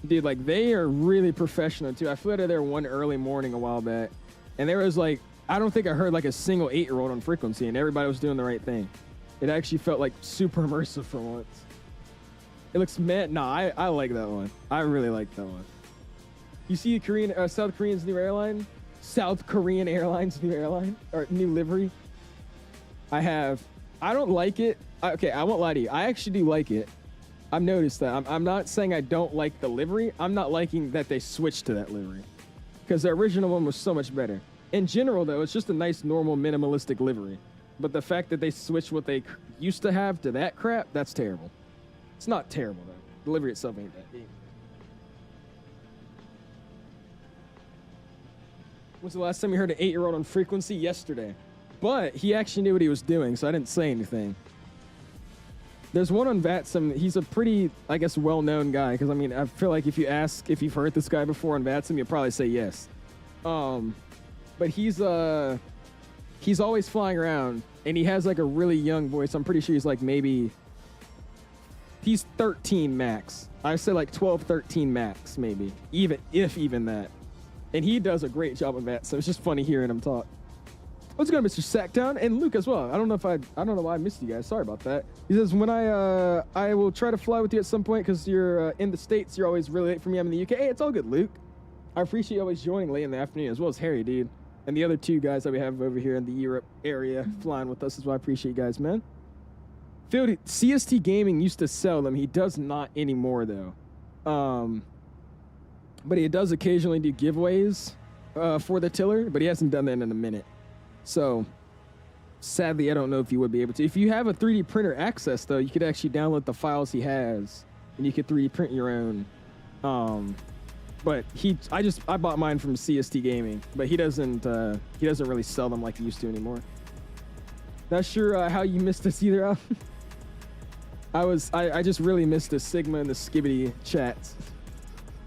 Dude, like they are really professional too. I flew out of there one early morning a while back. And there was like, I don't think I heard like a single 8-year-old on frequency and everybody was doing the right thing. It actually felt like super immersive for once. It looks mad. Nah, I like that one. I really like that one. You see South Korean's new airline? South Korean Airlines new airline? Or new livery? I don't like it. Okay, I won't lie to you. I actually do like it. I've noticed that. I'm not saying I don't like the livery. I'm not liking that they switched to that livery. Because the original one was so much better. In general, though, it's just a nice, normal, minimalistic livery. But the fact that they switched what they used to have to that crap, that's terrible. It's not terrible, though. The livery itself ain't that deep. When's the last time you heard an 8-year-old on frequency? Yesterday. But he actually knew what he was doing, so I didn't say anything. There's one on VATSIM. He's a pretty, I guess, well-known guy. Because, I mean, I feel like if you ask if you've heard this guy before on VATSIM, you'll probably say yes. But he's always flying around. And he has, like, a really young voice. I'm pretty sure he's, like, maybe... He's 13 max. I say, like, 12, 13 max, maybe. Even that. And he does a great job of that, so it's just funny hearing him talk. What's good, Mr. Sacktown? And Luke as well. I don't know why I missed you guys. Sorry about that. He says, when I will try to fly with you at some point because you're in the States, you're always really late for me. I'm in the UK. Hey, it's all good, Luke. I appreciate you always joining late in the afternoon, as well as Harry, dude. And the other two guys that we have over here in the Europe area flying with us as well. I appreciate you guys, man. Phil, CST Gaming used to sell them. He does not anymore, though. But he does occasionally do giveaways for the tiller, but he hasn't done that in a minute. So sadly, I don't know if you would be able to. If you have a 3D printer access, though, you could actually download the files he has, and you could 3D print your own. But I bought mine from CST Gaming, but he doesn't really sell them like he used to anymore. Not sure how you missed this either, Al. I just really missed the Sigma and the Skibbity chats.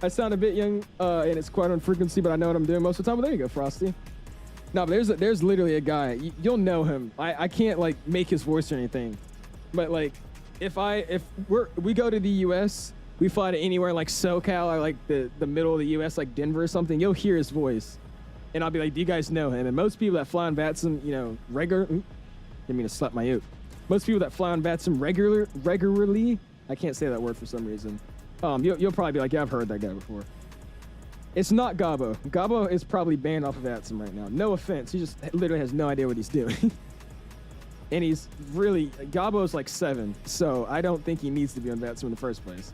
I sound a bit young, and it's quite on frequency, but I know what I'm doing most of the time. Well, there you go, Frosty. No, but there's literally a guy. You'll know him. I can't like make his voice or anything, but like if we go to the U.S., we fly to anywhere like SoCal or like the middle of the U.S., like Denver or something, you'll hear his voice, and I'll be like, "Do you guys know him?" And most people that fly on VATSIM, you know, didn't mean to slap my yoke. Most people that fly on VATSIM regularly, I can't say that word for some reason. You'll probably be like, "Yeah, I've heard that guy before." It's not Gabo. Gabo is probably banned off of VATSIM right now. No offense, he just literally has no idea what he's doing. And he's really, Gabo's like 7, so I don't think he needs to be on VATSIM in the first place.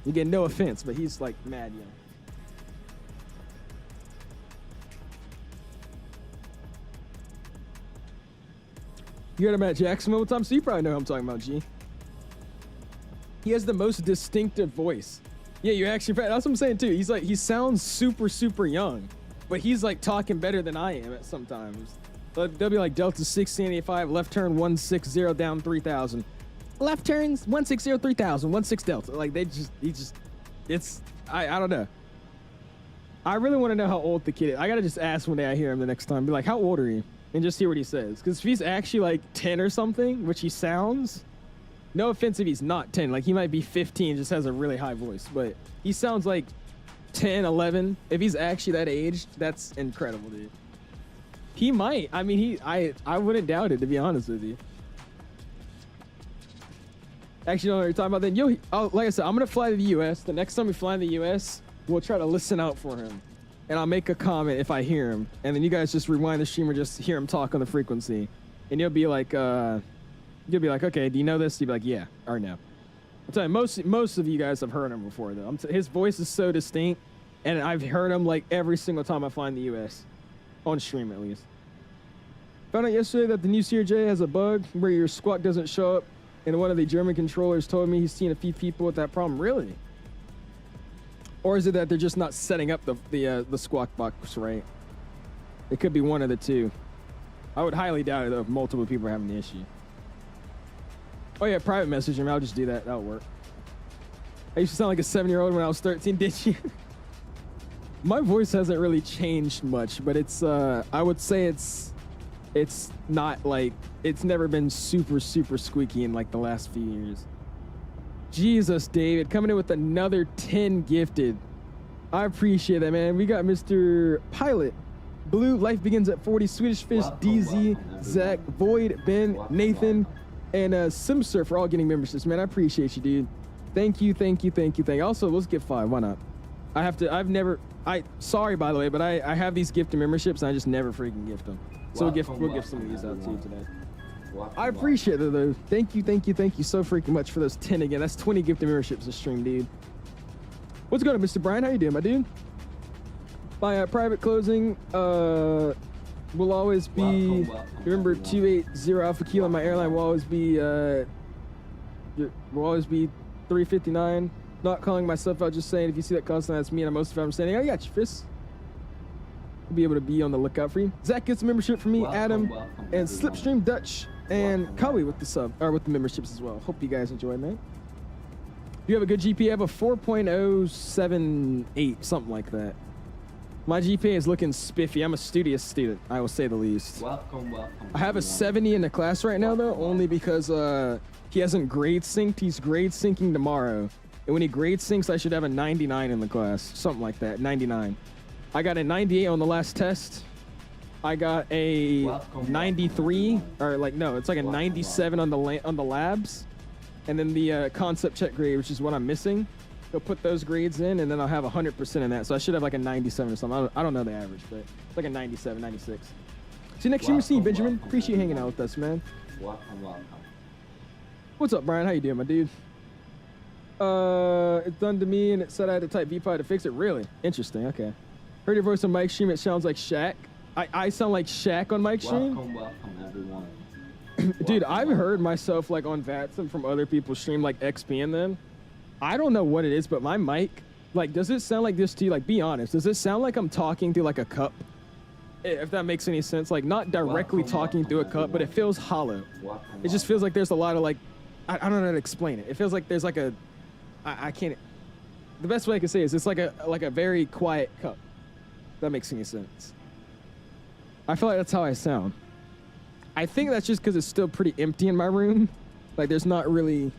Again, no offense, but he's like mad young. You heard him at Jacksonville time, so you probably know who I'm talking about, G. He has the most distinctive voice. Yeah, you actually, that's what I'm saying too. He's like, he sounds super, super young, but he's like talking better than I am at sometimes. They'll be like Delta 1685, left turn 160 down 3000. Left turns 160 3000, 16 Delta. Like I don't know. I really want to know how old the kid is. I gotta just ask when I hear him the next time. Be like, how old are you? And just hear what he says. Because if he's actually like 10 or something, which he sounds, no offense if he's not 10, like he might be 15, just has a really high voice, but he sounds like 10, 11. If he's actually that age, that's incredible, dude. He might. I mean, I wouldn't doubt it, to be honest with you. Actually, I don't know what you're talking about then. Yo, like I said, I'm going to fly to the U.S. The next time we fly in the U.S., we'll try to listen out for him. And I'll make a comment if I hear him. And then you guys just rewind the stream or just hear him talk on the frequency. And you'll be like, okay, do you know this? You'll be like, yeah, or no. I'll tell you, most of you guys have heard him before, though. His voice is so distinct, and I've heard him like every single time I fly in the U.S. On stream, at least. Found out yesterday that the new CRJ has a bug where your squawk doesn't show up, and one of the German controllers told me he's seen a few people with that problem. Really? Or is it that they're just not setting up the squawk box right? It could be one of the two. I would highly doubt it, though, if multiple people are having the issue. Oh, yeah, private message him. I'll just do that. That'll work. I used to sound like a 7-year-old when I was 13, did you? My voice hasn't really changed much, but it's, I would say it's not like, it's never been super, super squeaky in like the last few years. Jesus, David, coming in with another 10 gifted. I appreciate that, man. We got Mr. Pilot, Blue, Life Begins at 40, Swedish Fish, DZ, Zach, Void, Ben, Nathan, and Simsur for all getting memberships, man. I appreciate you, dude. Thank you. Also, let's get 5. Why not? Sorry, by the way, but I have these gifted memberships and I just never freaking gift them. So we'll gift some of these out too today. I appreciate it, though. Thank you so freaking much for those 10 again. That's 20 gifted memberships a stream, dude. What's going on, Mr. Brian? How you doing, my dude? My private closing will always be, remember 280 Alpha Kilo. My airline will always be 359. Not calling myself out, just saying if you see that constant, that's me, and most of I'm saying, I got you, Fist. We'll be able to be on the lookout for you. Zach gets a membership from me, Adam, and Slipstream Dutch, and Kawi with the sub, or with the memberships as well. Hope you guys enjoy, man. You have a good GPA. I have a 4.078, something like that. My GPA is looking spiffy. I'm a studious student, I will say the least. Welcome. I have a 70 in the class right now, though, only because he hasn't grade synced. He's grade syncing tomorrow. And when he grade syncs, I should have a 99 in the class. Something like that, 99. I got a 98 on the last test. I got a 93, or like, no, it's like a 97 on the labs. And then the concept check grade, which is what I'm missing. He'll put those grades in, and then I'll have 100% in that. So I should have like a 97 or something. I don't know the average, but it's like a 97, 96. See you next year, see you, Benjamin. Appreciate you hanging out with us, man. Welcome. What's up, Brian? How you doing, my dude? It's done to me, and it said I had to type VPI to fix it. Really? Interesting. Okay. Heard your voice on Mike's stream. It sounds like Shaq. I sound like Shaq on mic stream. Welcome everyone. Dude, I've heard myself like on VATSIM from other people's stream, like XP and them. I don't know what it is, but my mic, like, does it sound like this to you? Like, be honest. Does it sound like I'm talking through like a cup? If that makes any sense. Like, not directly talking through a cup, but it feels hollow. It just feels like there's a lot of like, I don't know how to explain it. It feels like there's like a, I can't. The best way I can say is it's like a very quiet cup. If that makes any sense. I feel like that's how I sound. I think that's just because it's still pretty empty in my room. Like there's not really,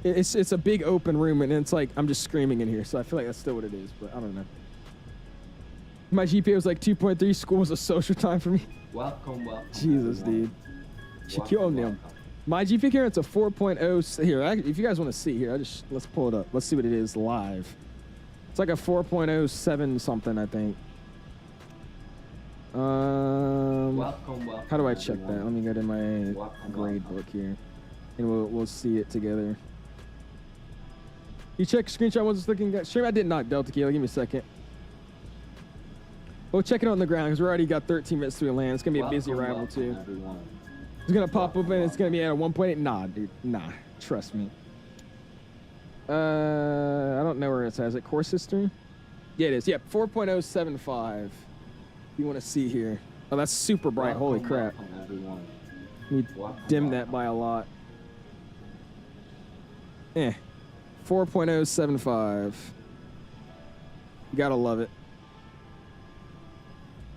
it's a big open room and it's like I'm just screaming in here. So I feel like that's still what it is, but I don't know. My GPA was like 2.3. School was a social time for me. Welcome. Jesus, everyone. dude. Shaquille. My GPA current's a 4.0. Here, if you guys want to see here, let's pull it up. Let's see what it is live. It's like a 4.07 something, I think. Welcome. How do I check everyone. that? Let me go to my Welcome. grade book here, and we'll see it together. You check screenshot once it's looking at stream. I did not Delta Kilo. Give me a second. We'll check it on the ground because we already got 13 minutes to land. It's gonna be a busy arrival too. Everyone. It's gonna pop up and it's gonna be at a 1.8. Nah, dude. Nah. Trust me. I don't know where it says it. Course history? Yeah, it is. Yeah, 4.075. You want to see here. Oh, that's super bright. Holy crap. Welcome, everyone. We dim that by a lot. 4.075. You gotta love it.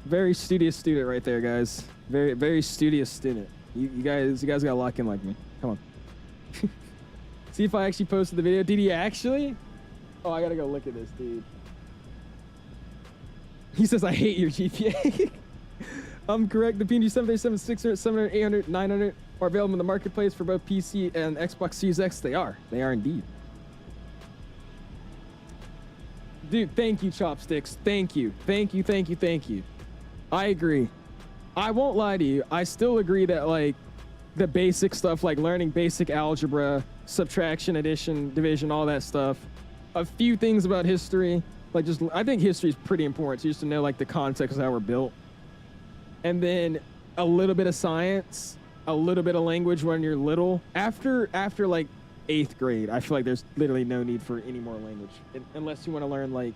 Very studious student right there, guys. Very, very studious student. You guys gotta lock in like me. Come on. See if I actually posted the video. Did he actually? Oh, I gotta go look at this, dude. He says, I hate your GPA. I'm correct. The PMDG 737, 600, 700, 800, 900 are available in the marketplace for both PC and Xbox Series X. They are. They are indeed. Dude, thank you, Chopsticks. Thank you. Thank you, thank you, thank you. I agree. I won't lie to you. I still agree that, like, the basic stuff, like learning basic algebra, subtraction, addition, division, all that stuff. A few things about history. Like, just, I think history is pretty important. So just to know, like, the context of how we're built. And then a little bit of science, a little bit of language when you're little. After like, 8th grade, I feel like there's literally no need for any more language. Unless you want to learn, like,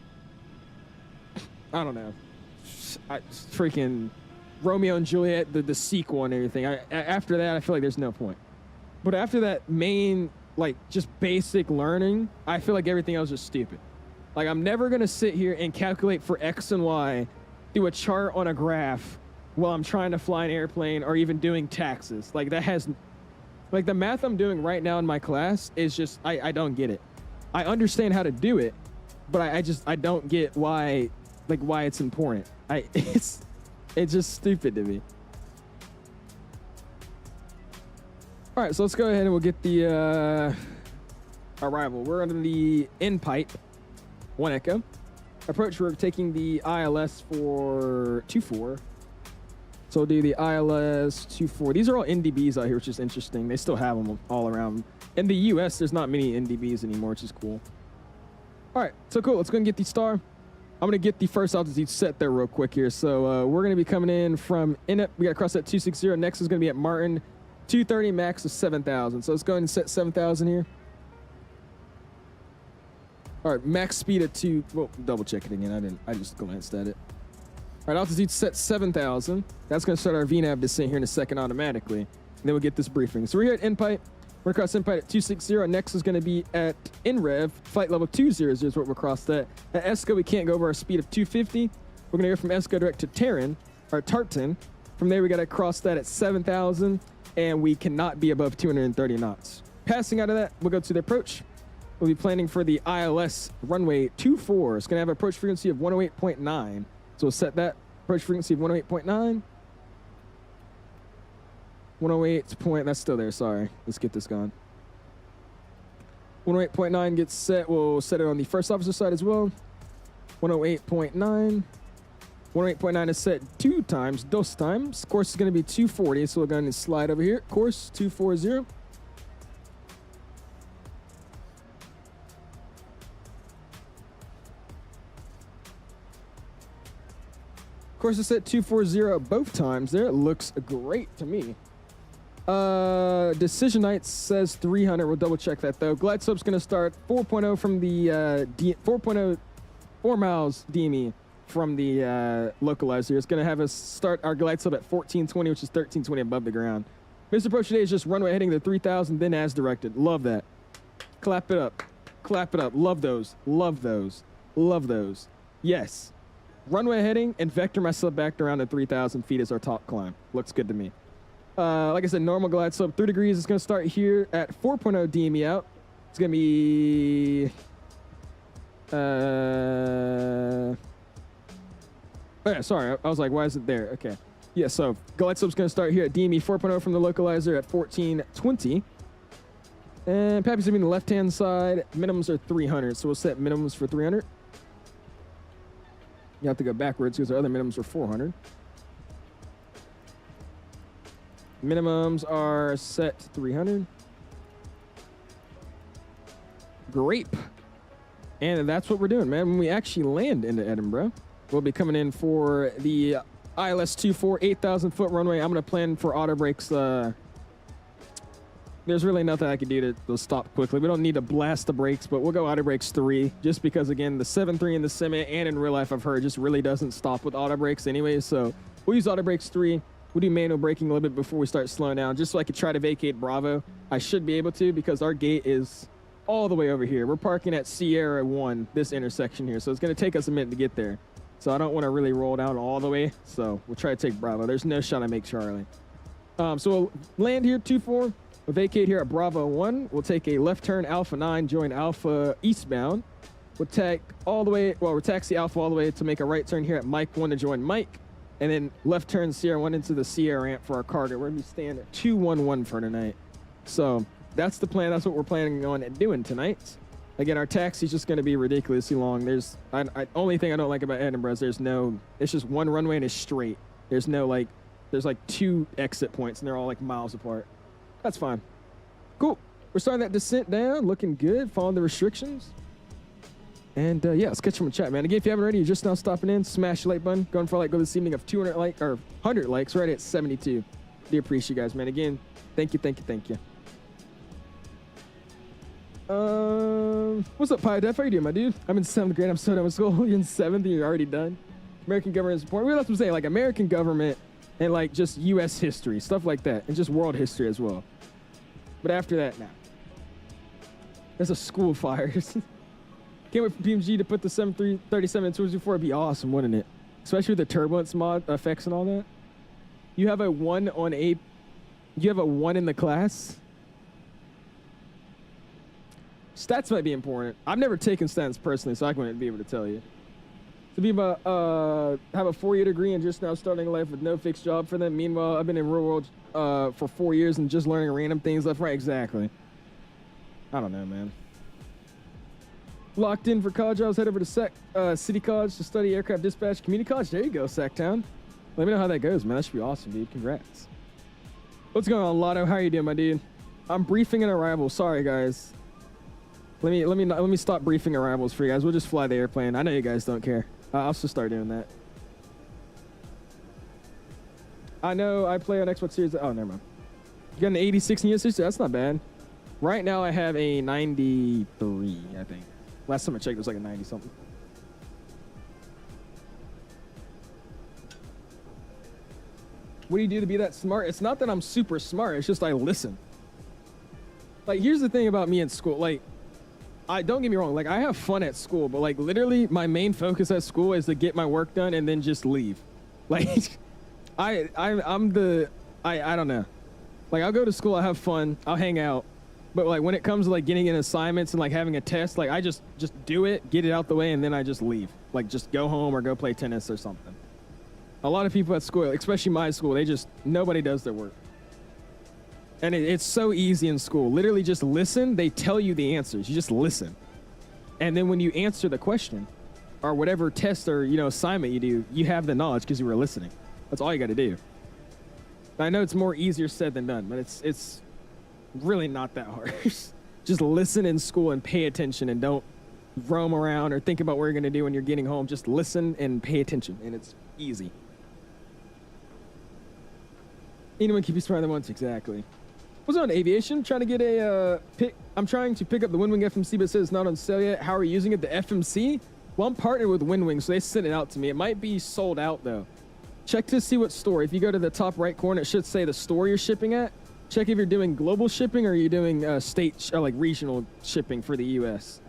I don't know. Freaking Romeo and Juliet, the sequel and everything. After that, I feel like there's no point. But after that main, like, just basic learning, I feel like everything else is stupid. Like, I'm never going to sit here and calculate for X and Y, do a chart on a graph while I'm trying to fly an airplane or even doing taxes. Like, that has, like, the math I'm doing right now in my class is just, I don't get it. I understand how to do it, but I don't get why it's important. It's just stupid to me. All right, so let's go ahead and we'll get the arrival. We're under the end pipe. 1 Echo. Approach, we're taking the ILS for 24. So we'll do the ILS 24. These are all NDBs out here, which is interesting. They still have them all around. In the US, there's not many NDBs anymore, which is cool. All right, so cool. Let's go and get the star. I'm going to get the first altitude set there real quick here. So we're going to be coming in from Innup. We got to cross that 260. Next is going to be at Martin. 230 max of 7,000. So let's go ahead and set 7,000 here. All right, max speed at 2. Well, double check it again. I just glanced at it. All right, altitude set 7,000. That's going to start our VNAV descent here in a second automatically. And then we'll get this briefing. So we're here at NPIPE. We're across NPIPE at 260. Next is going to be at NREV. Flight level 200 is what we'll cross that. At ESCO, we can't go over our speed of 250. We're going to go from ESCO direct to Tartan. From there, we got to cross that at 7,000. And we cannot be above 230 knots. Passing out of that, we'll go to the approach. We'll be planning for the ILS runway 24. It's going to have an approach frequency of 108.9. So we'll set that approach frequency of 108.9. 108 point, that's still there, sorry. Let's get this going. 108.9 gets set. We'll set it on the first officer side as well. 108.9. 108.9 is set 2 times, dos times. Course is going to be 240, so we'll go ahead and slide over here. Course 240. course, it's at 240 both times there. It looks great to me. Decision Night says 300. We'll double check that though. Glide slope's going to start 4.0 from the 4.0, 4 miles DME from the localizer. It's going to have us start our glide slope at 1420, which is 1320 above the ground. Mr. Approach today is just runway heading to 3000, then as directed. Love that. Clap it up. Clap it up. Love those. Love those. Love those. Yes. Runway heading and vector myself back around to 3,000 feet as our top climb. Looks good to me. Like I said, normal glide slope, 3 degrees. It's going to start here at 4.0 DME out. It's going to be... oh, yeah, sorry. I was like, why is it there? Okay. Yeah, so glide slope's going to start here at DME 4.0 from the localizer at 1420. And PAP's going to be on the left-hand side. Minimums are 300, so we'll set minimums for 300. You have to go backwards because our other minimums are 400. Minimums are set to 300. Grape. And that's what we're doing, man. When we actually land into Edinburgh, we'll be coming in for the ILS-24 8,000-foot runway. I'm going to plan for auto brakes. There's really nothing I can do to stop quickly. We don't need to blast the brakes, but we'll go auto brakes 3 just because, again, the 7.3 in the sim and in real life I've heard just really doesn't stop with auto brakes anyway. So we'll use auto brakes 3. We'll do manual braking a little bit before we start slowing down just so I could try to vacate Bravo. I should be able to because our gate is all the way over here. We're parking at Sierra 1, this intersection here. So it's going to take us a minute to get there. So I don't want to really roll down all the way. So we'll try to take Bravo. There's no shot I make Charlie. So we'll land here, 2-4. We'll vacate here at Bravo 1. We'll take a left turn Alpha 9, join Alpha eastbound. We'll we'll taxi Alpha all the way to make a right turn here at Mike 1 to join Mike. And then left turn Sierra 1 into the Sierra ramp for our cargo. We're going to be staying at 211 for tonight. So that's the plan. That's what we're planning on doing tonight. Again, our taxi's just going to be ridiculously long. Only thing I don't like about Edinburgh is it's just one runway and it's straight. There's like 2 exit points and they're all like miles apart. That's fine. Cool. We're starting that descent down. Looking good. Following the restrictions. And yeah, let's catch you in the chat, man. Again, if you haven't already, you're just now stopping in, smash the like button. Going for a like goal this evening of 100 likes, right at 72. Do appreciate you guys, man. Again, thank you. What's up, Pi Def? How you doing, my dude? I'm in 7th grade. I'm so done with school. You're in 7th and you're already done. American government support. Well, that's what I'm saying. Like American government and like just U.S. history, stuff like that, and just world history as well. But after that, now. There's a school fires. Can't wait for PMG to put the 737 in 204. It'd be awesome, wouldn't it? Especially with the turbulence mod effects and all that. You have a 1 in the class. Stats might be important. I've never taken stats personally, so I wouldn't be able to tell you. To be have a 4-year degree and just now starting life with no fixed job for them. Meanwhile, I've been in real world for 4 years and just learning random things left, right. Exactly. I don't know, man. Locked in for college. I was head over to City College to study aircraft dispatch. Community College. There you go, Sacktown. Let me know how that goes, man. That should be awesome, dude. Congrats. What's going on, Lotto? How are you doing, my dude? I'm briefing an arrival. Sorry, guys. Let me stop briefing arrivals for you guys. We'll just fly the airplane. I know you guys don't care. I'll just start doing that. I know I play on Xbox Series. Oh, never mind. You got an 86 in your sister? That's not bad. Right now I have a 93, I think. Last time I checked, it was like a 90-something. What do you do to be that smart? It's not that I'm super smart. It's just I listen. Like, here's the thing about me in school. Like, don't get me wrong. Like, I have fun at school, but like literally my main focus at school is to get my work done and then just leave. Like, I don't know. Like, I'll go to school, I'll have fun, I'll hang out. But like when it comes to like getting in assignments and like having a test, like I just do it, get it out the way, and then I just leave. Like just go home or go play tennis or something. A lot of people at school, especially my school, nobody does their work. And it's so easy in school. Literally just listen. They tell you the answers. You just listen. And then when you answer the question or whatever test or, assignment you do, you have the knowledge because you were listening. That's all you got to do. I know it's more easier said than done, but it's really not that hard. Just listen in school and pay attention and don't roam around or think about what you're going to do when you're getting home. Just listen and pay attention, and it's easy. Anyone can be smarter than once, exactly. What's on aviation? Trying to get a I'm trying to pick up the Windwing FMC, but it says it's not on sale yet. How are you using it? The FMC? Well, I'm partnered with Windwing, so they sent it out to me. It might be sold out though. Check to see what store. If you go to the top right corner, it should say the store you're shipping at. Check if you're doing global shipping or you're doing state or like regional shipping for the US.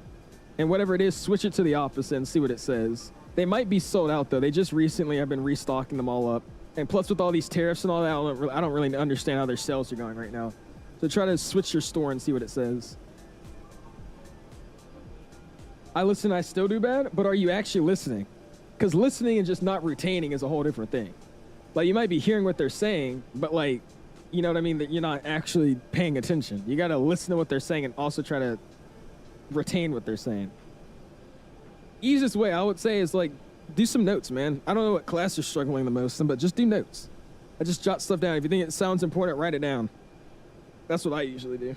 And whatever it is, switch it to the opposite and see what it says. They might be sold out though. They just recently have been restocking them all up. And plus with all these tariffs and all that, I don't really understand how their sales are going right now. So try to switch your store and see what it says. I listen, I still do bad, but are you actually listening? Because listening and just not retaining is a whole different thing. Like you might be hearing what they're saying, but like, you know what I mean? That you're not actually paying attention. You got to listen to what they're saying and also try to retain what they're saying. Easiest way I would say is like, do some notes, man. I don't know what class you're struggling the most in, but just do notes. I just jot stuff down. If you think it sounds important, write it down. That's what I usually do.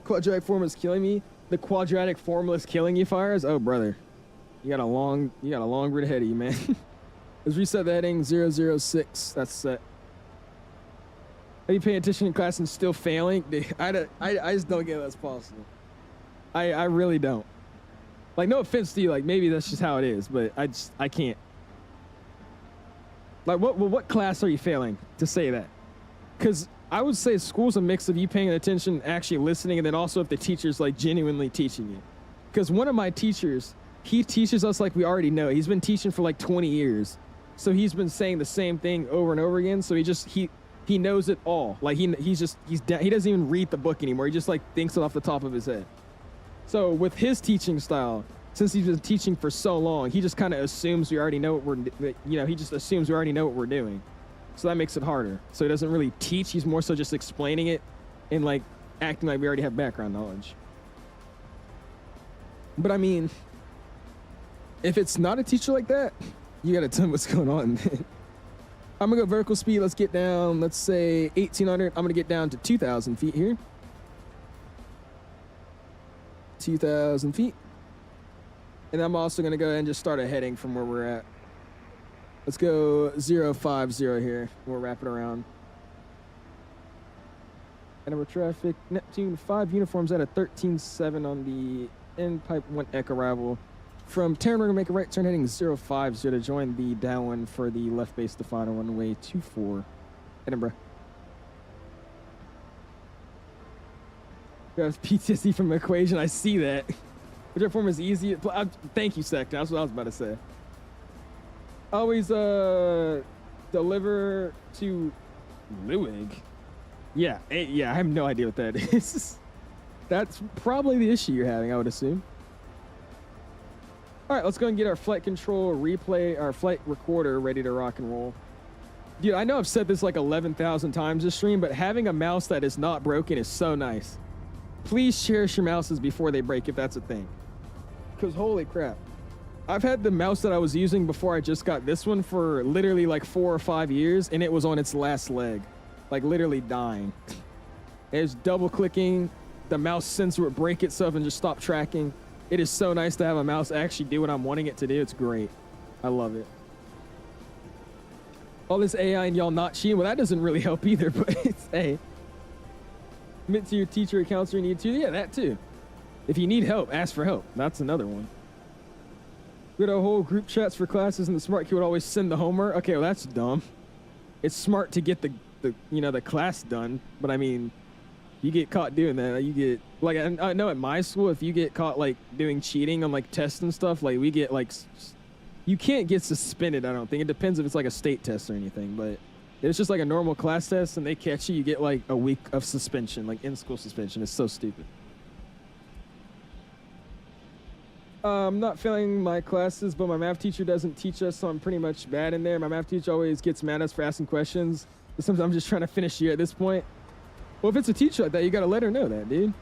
Quadratic formula is killing me. The quadratic formula is killing you, Fires? Oh, brother. You got a long route ahead of you, man. Let's reset the heading 006. That's set. Are you paying attention in class and still failing? I just don't get that's possible. I really don't. Like, no offense to you. Like, maybe that's just how it is, but I can't. Like, what class are you failing to say that? Because I would say school's a mix of you paying attention, actually listening, and then also if the teacher's like genuinely teaching you. Because one of my teachers, he teaches us like we already know. He's been teaching for like 20 years. So he's been saying the same thing over and over again. So he knows it all. Like he doesn't even read the book anymore. He just like thinks it off the top of his head. So with his teaching style, since he's been teaching for so long, he just kind of assumes we already know he just assumes we already know what we're doing. So that makes it harder. So he doesn't really teach. He's more so just explaining it and like acting like we already have background knowledge. But I mean, if it's not a teacher like that, you gotta tell him what's going on, man. I'm gonna go vertical speed. Let's get down, let's say 1,800. I'm gonna get down to 2,000 feet here. 2,000 feet. And I'm also gonna go ahead and just start a heading from where we're at. Let's go 050 here. We'll wrap it around. Edinburgh traffic. Neptune 5 uniforms at a 13.7 on the end pipe 1 echo arrival. From Terran, we're gonna make a right turn heading 050 to join the downwind for the left base definer runway 24 Edinburgh. We have PTSD from equation. I see that. Whichever form is easy. Thank you, Sector. That's what I was about to say. Always deliver to Lewig. Yeah, I have no idea what that is. That's probably the issue you're having, I would assume. All right, let's go and get our flight control replay, our flight recorder ready to rock and roll. Dude, I know I've said this like 11,000 times this stream, but having a mouse that is not broken is so nice. Please cherish your mouses before they break if that's a thing. Because holy crap. I've had the mouse that I was using before I just got this one for literally like 4 or 5 years, and it was on its last leg. Like literally dying. It was double clicking. The mouse sensor would break itself and just stop tracking. It is so nice to have a mouse actually do what I'm wanting it to do. It's great. I love it. All this AI and y'all not cheating, well, that doesn't really help either, but it's, hey. Commit to your teacher or counselor you need to. Yeah, that too. If you need help, ask for help. That's another one. We had a whole group chats for classes, and the smart kid would always send the homework. Okay, well, that's dumb. It's smart to get the class done, but I mean, you get caught doing that, you get, like, I know at my school, if you get caught, like, doing cheating on, like, tests and stuff, like, we get, like, you can't get suspended, I don't think. It depends if it's, like, a state test or anything, but if it's just, like, a normal class test and they catch you, you get, like, a week of suspension, like, in-school suspension. It's so stupid. I'm not failing my classes, but my math teacher doesn't teach us, so I'm pretty much bad in there. My math teacher always gets mad at us for asking questions. But sometimes I'm just trying to finish the year at this point. Well, if it's a teacher like that, you got to let her know that, dude.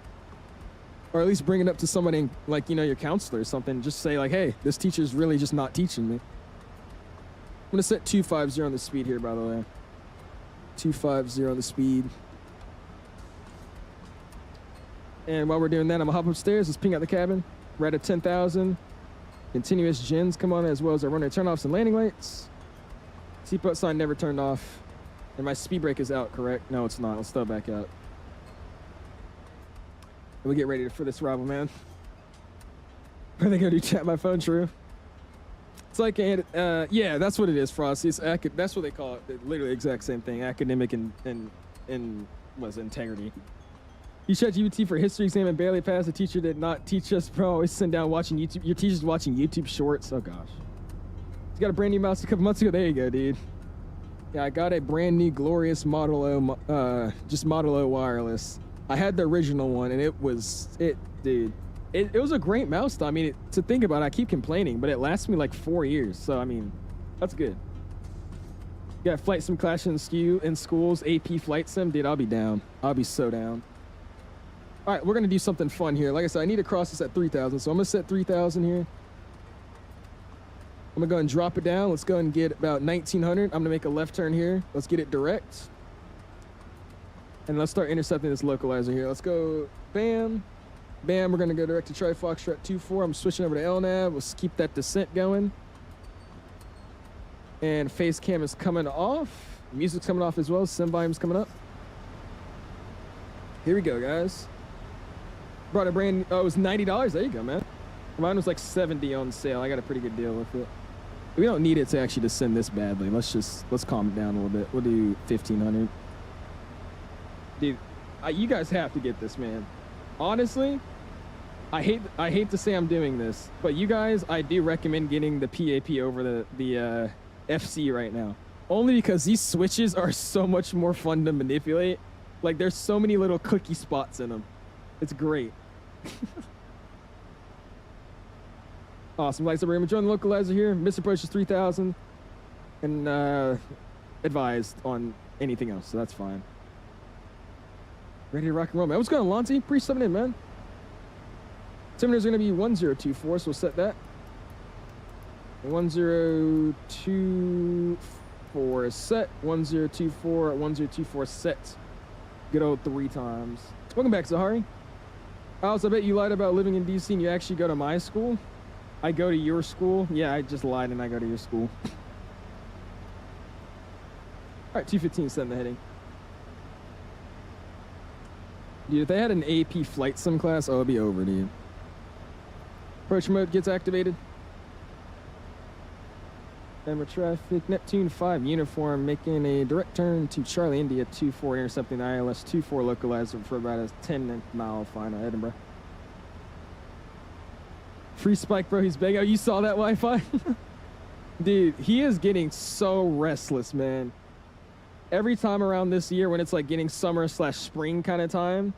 Or at least bring it up to somebody, like, you know, your counselor or something. Just say, like, hey, this teacher's really just not teaching me. I'm going to set 250 on the speed here, by the way. 250 on the speed. And while we're doing that, I'm going to hop upstairs. Let's ping out the cabin. We're at a 10,000. Continuous gens come on, as well as our runway turnoffs and landing lights. Seatbelt sign never turned off. And my speed brake is out, correct? No, it's not. Let's throw it back out. And we get ready for this rival, man. Are they going to do chat my phone? True. It's like, yeah, that's what it is, Frosty. It's that's what they call it. Literally the exact same thing. Academic and was integrity. You shut GPT for history exam and barely passed. The teacher did not teach us, bro. Always sitting down watching YouTube. Your teacher's watching YouTube shorts. Oh, gosh. He's got a brand new mouse a couple months ago. There you go, dude. Yeah, I got a brand new glorious Model O, just Model O wireless. I had the original one, and it was, dude. It was a great mouse, though. I mean, to think about it, I keep complaining, but it lasts me like 4 years. So, I mean, that's good. Got flight sim class in schools, AP flight sim. Dude, I'll be down. I'll be so down. All right, we're going to do something fun here. Like I said, I need to cross this at 3,000. So I'm going to set 3,000 here. I'm going to go and drop it down. Let's go and get about 1,900. I'm going to make a left turn here. Let's get it direct. And let's start intercepting this localizer here. Let's go. Bam. Bam, we're going to go direct to Charlie Foxtrot 24. I'm switching over to LNAV. Let's keep that descent going. And face cam is coming off. Music's coming off as well. Sim volume's coming up. Here we go, guys. Brought a brand, oh, it was $90. There you go, man. Mine was like 70 on sale. I got a pretty good deal with it. We don't need it to actually descend this badly. Let's calm it down a little bit. We'll do 1,500. Dude, you guys have to get this, man. Honestly, I hate to say I'm doing this, but you guys, I do recommend getting the PAP over the FC right now. Only because these switches are so much more fun to manipulate. Like, there's so many little cookie spots in them. It's great. Awesome. Like I said, we're going to join the localizer here. Misapproach is 3,000. And advised on anything else, so that's fine. Ready to rock and roll, man. What's going on, Lonty? Pre-subbing in, man. Terminator's going to be 1024, so we'll set that. 1024 is set. 1024, 1024 set. Good old 3 times. Welcome back, Zahari. Alice, I bet you lied about living in DC and you actually go to my school. I go to your school. Yeah, I just lied and I go to your school. All right, 215, send the heading. Dude, if they had an AP flight sim class, oh, it'd be over, dude. Approach mode gets activated. Denver traffic, Neptune 5 uniform, making a direct turn to Charlie India 24, intercepting the ILS 24 localizer for about a 10-mile final, Edinburgh. Free spike, bro, he's begging. Oh, you saw that Wi-Fi? Dude, he is getting so restless, man. Every time around this year when it's like getting summer/spring kind of time,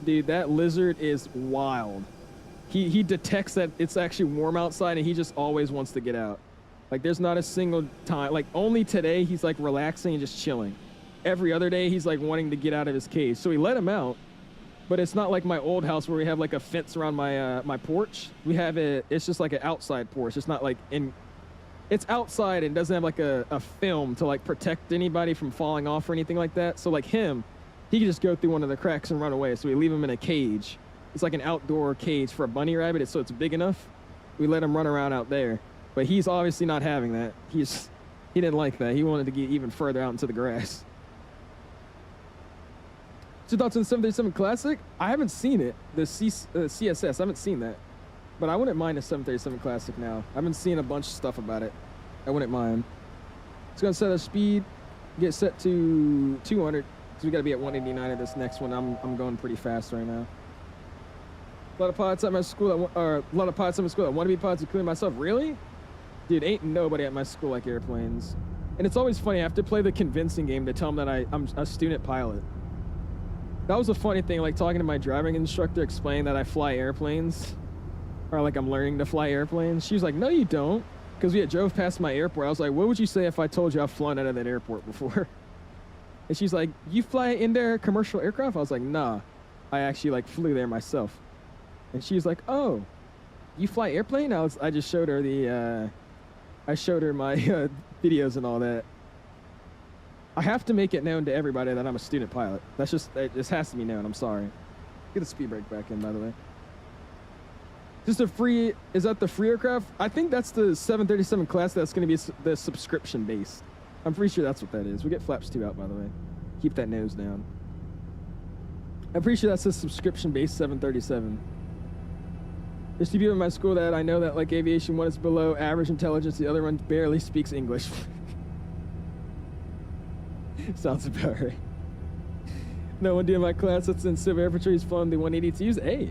dude, that lizard is wild. He detects that it's actually warm outside and he just always wants to get out. Like, there's not a single time, like only today he's like relaxing and just chilling. Every other day he's like wanting to get out of his cage. So we let him out, but it's not like my old house where we have like a fence around my my porch. We have it's just like an outside porch. It's not like it's outside and doesn't have like a film to like protect anybody from falling off or anything like that. So like him, he can just go through one of the cracks and run away. So we leave him in a cage. It's like an outdoor cage for a bunny rabbit. So it's big enough. We let him run around out there. But he's obviously not having that. He didn't like that. He wanted to get even further out into the grass. So thoughts on the 737 Classic? I haven't seen it. The CSS, I haven't seen that. But I wouldn't mind a 737 Classic now. I've been seeing a bunch of stuff about it. I wouldn't mind. It's going to set a speed, get set to 200. So we got to be at 189 at this next one. I'm going pretty fast right now. A lot of pilots at my school, a lot of pilots at my school that want to be pilots, including myself. Really? Dude, ain't nobody at my school like airplanes. And it's always funny. I have to play the convincing game to tell them that I'm a student pilot. That was a funny thing, like talking to my driving instructor, explaining that I fly airplanes. Or like I'm learning to fly airplanes. She was like, no, you don't. Because we had drove past my airport. I was like, what would you say if I told you I've flown out of that airport before? And she's like, you fly in there commercial aircraft? I was like, nah. I actually like flew there myself. And she was like, oh, you fly airplane? I just showed her I showed her my videos and all that. I have to make it known to everybody that I'm a student pilot. It just has to be known. I'm sorry. Get the speed brake back in, by the way. Just a free, is that the free aircraft? I think that's the 737 class that's going to be the subscription based. I'm pretty sure that's what that is. We get flaps 2 out, by the way. Keep that nose down. I'm pretty sure that's a subscription-based 737. There's 2 people in my school that I know that like aviation. One is below average intelligence. The other one barely speaks English. Sounds about right. No one in my class that's in civil airport is flown the 182s. Hey,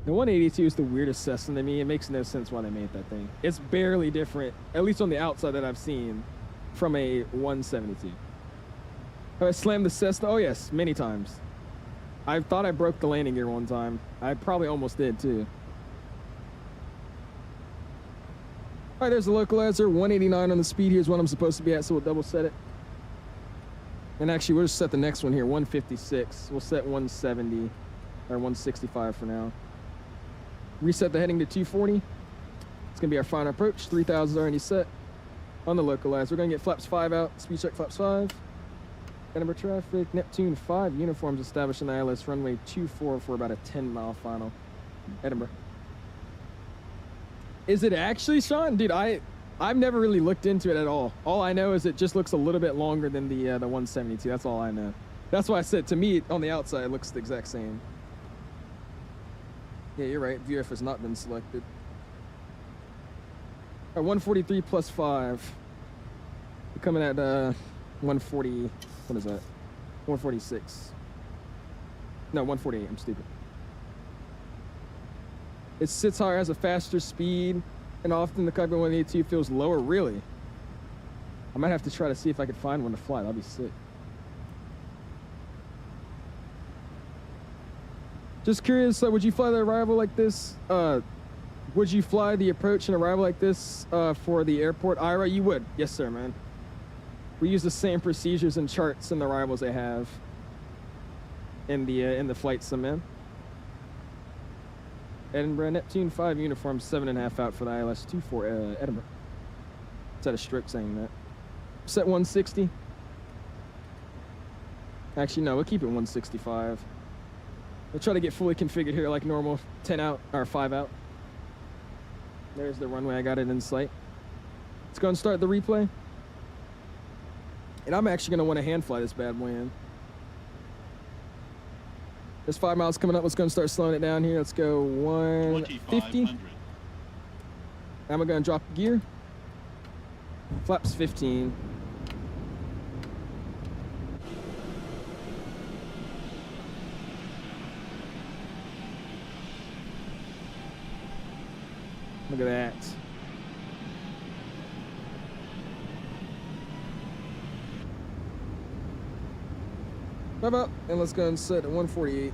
the 182 is the weirdest Cessna to me. It makes no sense why they made that thing. It's barely different, at least on the outside that I've seen, from a 172. Have I slammed the Cessna? Oh yes, many times. I thought I broke the landing gear one time. I probably almost did too. All right, there's the localizer. 189 on the speed. Here's what I'm supposed to be at, so we'll double set it. And actually, we'll just set the next one here, 156. We'll set 170 or 165 for now. Reset the heading to 240. It's gonna be our final approach. 3,000 is already set on the localizer. We're gonna get flaps 5 out. Speed check flaps 5. Edinburgh traffic. Neptune 5 uniforms established in the ILS runway 24 for about a 10-mile final. Edinburgh. Is it actually, Sean? Dude, I've never really looked into it at all. All I know is it just looks a little bit longer than the 172. That's all I know. That's why I said, to me, on the outside, it looks the exact same. Yeah, you're right. VF has not been selected. All right, 143 plus 5. We're coming at 140. What is that? 146. No, 148. I'm stupid. It sits higher, has a faster speed, and often the cockpit 182 feels lower. Really? I might have to try to see if I could find one to fly. That'd be sick. Just curious, would you fly the arrival like this? Would you fly the approach and arrival like this for the airport? Ira, you would. Yes, sir, man. We use the same procedures and charts and the arrivals they have in the flight sim, man. Edinburgh, Neptune 5 uniform, 7.5 out for the ILS 24 Edinburgh. Is that a stroke saying that? Set 160. Actually, no, we'll keep it 165. We'll try to get fully configured here like normal. 10 out, or 5 out. There's the runway, I got it in sight. Let's go and start the replay. And I'm actually gonna want to hand fly this bad boy in. There's 5 miles coming up. Let's go and start slowing it down here. Let's go 150. I'm gonna drop gear. Flaps 15. Look at that. Rev up, and let's go and set at 148.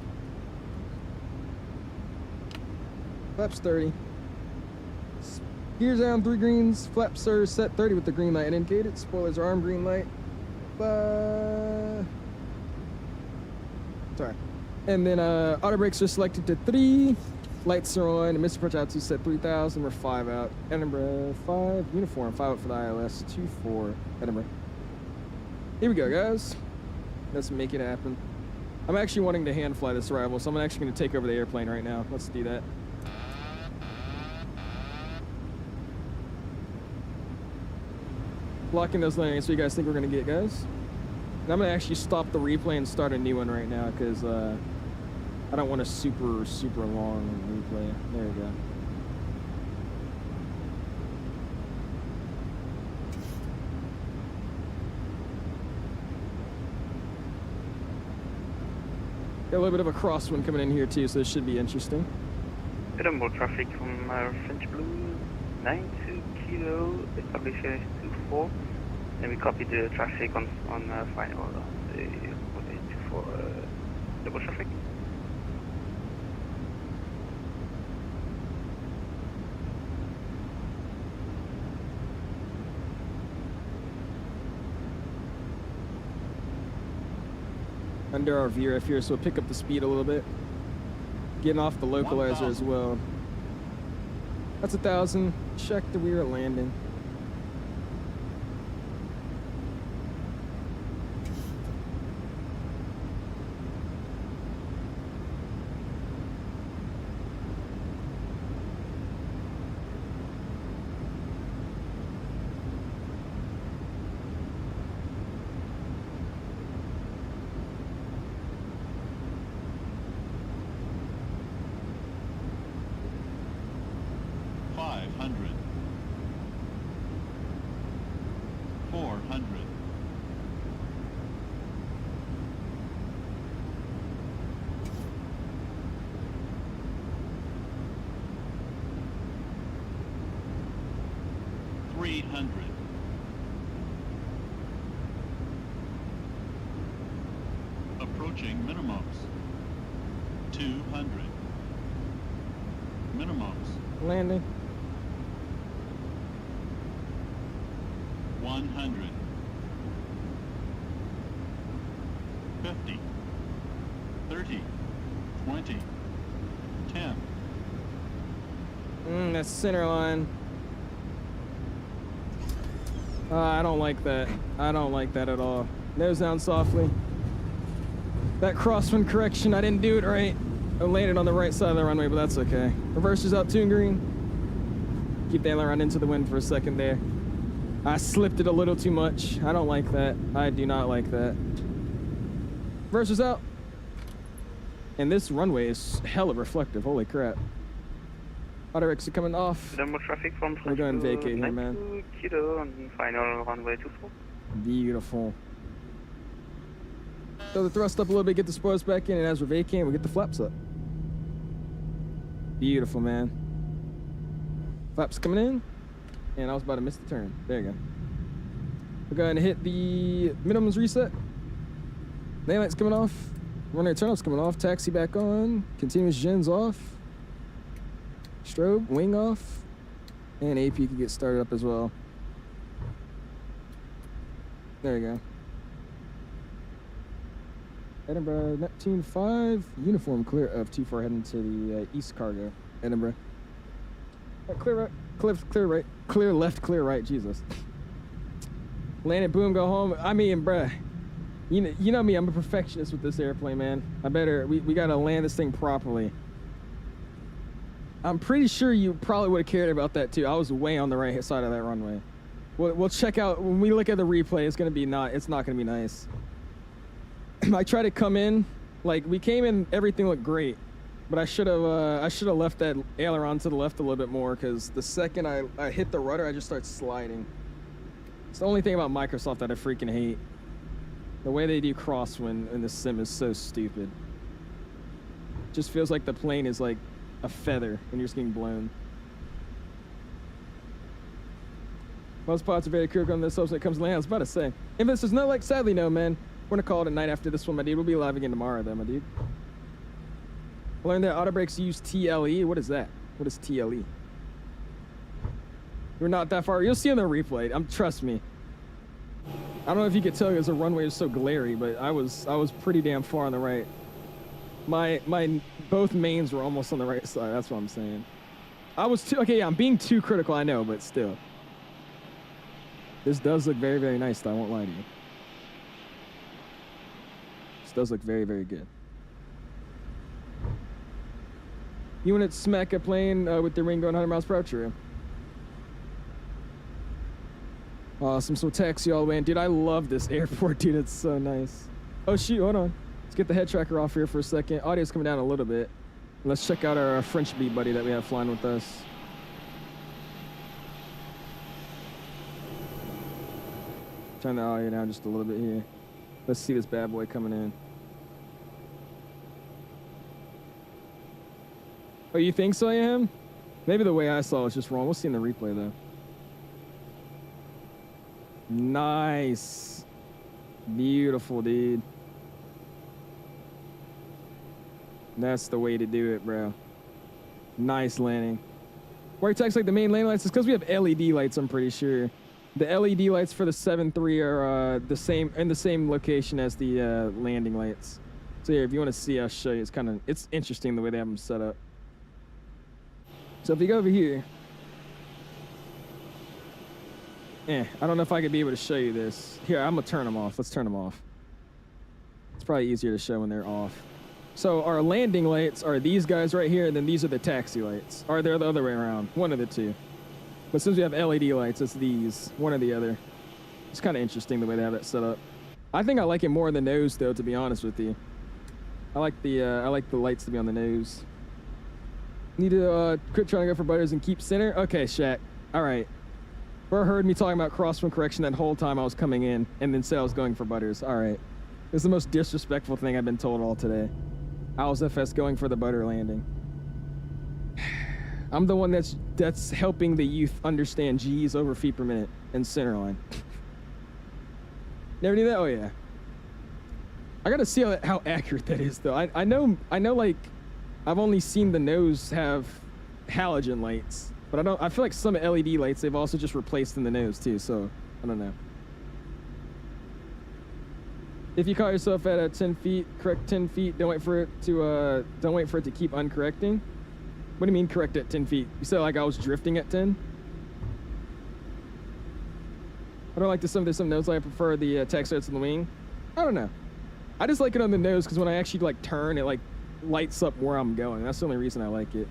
Flaps 30. Gears down, 3 greens. Flaps are set 30 with the green light indicated. Spoilers are armed, green light. Sorry. And then auto brakes are selected to 3. Lights are on. And Mr. Approach altitude set 3,000. We're 5 out. Edinburgh 5. Uniform 5 out for the ILS. 24 Edinburgh. Here we go, guys. Let's make it happen. I'm actually wanting to hand fly this arrival, so I'm actually going to take over the airplane right now. Let's do that. Locking those landings. So you guys think we're going to get, guys? And I'm going to actually stop the replay and start a new one right now because I don't want a super long replay. There we go. Got a little bit of a crosswind coming in here too, so this should be interesting. Edinburgh traffic from French Blue 92 kilo, established 24, and we copy the traffic on final the 24 double traffic. Under our VRF here, so we'll pick up the speed a little bit. Getting off the localizer as well. That's 1,000. Check the rear landing. 100. Approaching minimums. 200. Minimums. Landing. 100. 50. 30. 20. 10. That's center line. I don't like that. I don't like that at all. Nose down softly. That crosswind correction, I didn't do it right. I landed on the right side of the runway, but that's okay. Reversers out 2 and green. Keep the aileron into the wind for a second there. I slipped it a little too much. I don't like that. I do not like that. Reversers out. And this runway is hella reflective. Holy crap. Auto exit coming off. More traffic from We're going to vacate here, man. 92 kilo on final runway 24. Beautiful. Throw the thrust up a little bit, get the spoilers back in, and as we're vacating, we get the flaps up. Beautiful, man. Flaps coming in, and I was about to miss the turn. There you go. We're going to hit the minimums reset. Lane light's coming off. Runway turn-off's coming off. Taxi back on. Continuous gens off. Strobe, wing off. And AP can get started up as well. There you go. Edinburgh, Neptune 5, uniform clear of 24 heading to the east cargo, Edinburgh. Clear right, clear right, clear left, clear right, Jesus. Landed, boom, go home. I mean, bruh, you know me, I'm a perfectionist with this airplane, man. We gotta land this thing properly. I'm pretty sure you probably would have cared about that too. I was way on the right side of that runway. We'll check out, when we look at the replay, it's not gonna be nice. I tried to come in, like we came in, everything looked great, but I should have left that aileron to the left a little bit more, because the second I hit the rudder, I just start sliding. It's the only thing about Microsoft that I freaking hate. The way they do crosswind in the sim is so stupid. Just feels like the plane is like a feather and you're just getting blown. Most spots are very critical on this subject comes to land. I was about to say, if this is not like, sadly no, man. We're gonna call it a night after this one, my dude. We'll be live again tomorrow, though, my dude. Learn that auto brakes use TLE. What is that? What is TLE? We're not that far. You'll see on the replay. Trust me. I don't know if you could tell because the runway is so glary, but I was pretty damn far on the right. My both mains were almost on the right side. That's what I'm saying. I was too okay. Yeah, I'm being too critical. I know, but still, this does look very, very nice. Though, I won't lie to you. Does look very, very good. You want to smack a plane with the ring going 100 miles per hour? True. Awesome. So taxi all the way in. Dude, I love this airport, dude. It's so nice. Oh, shoot. Hold on. Let's get the head tracker off here for a second. Audio's coming down a little bit. Let's check out our French bee buddy that we have flying with us. Turn the audio down just a little bit here. Let's see this bad boy coming in. Oh, you think so, I am? Maybe the way I saw it's just wrong. We'll see in the replay, though. Nice. Beautiful, dude. That's the way to do it, bro. Nice landing. Why text like the main lane lights? It's because we have LED lights, I'm pretty sure. The LED lights for the 7.3 are the same location as the landing lights. So yeah, if you want to see, I'll show you. It's interesting the way they have them set up. So if you go over here, I don't know if I could be able to show you this. Here, I'm gonna turn them off. Let's turn them off. It's probably easier to show when they're off. So our landing lights are these guys right here, and then these are the taxi lights. Or they're the other way around, one of the two. But since we have LED lights, it's these, one or the other. It's kind of interesting the way they have that set up. I think I like it more in the nose, though, to be honest with you. I like the lights to be on the nose. Need to quit trying to go for butters and keep center. Okay, Shaq. All right. Burr heard me talking about crosswind correction that whole time I was coming in, and then said I was going for butters. All right. This is the most disrespectful thing I've been told all today. I was FS going for the butter landing. I'm the one that's helping the youth understand G's over feet per minute and centerline. Never knew that? Oh yeah. I gotta see how accurate that is though. I know like I've only seen the nose have halogen lights, but I feel like some LED lights they've also just replaced in the nose too, so I don't know. If you caught yourself at 10 feet, correct 10 feet. Don't wait for it to keep uncorrecting. What do you mean correct at 10 feet? You said like I was drifting at 10? I don't like the some nose light. I prefer the text lights on the wing. I don't know. I just like it on the nose because when I actually like turn, it like lights up where I'm going. That's the only reason I like it.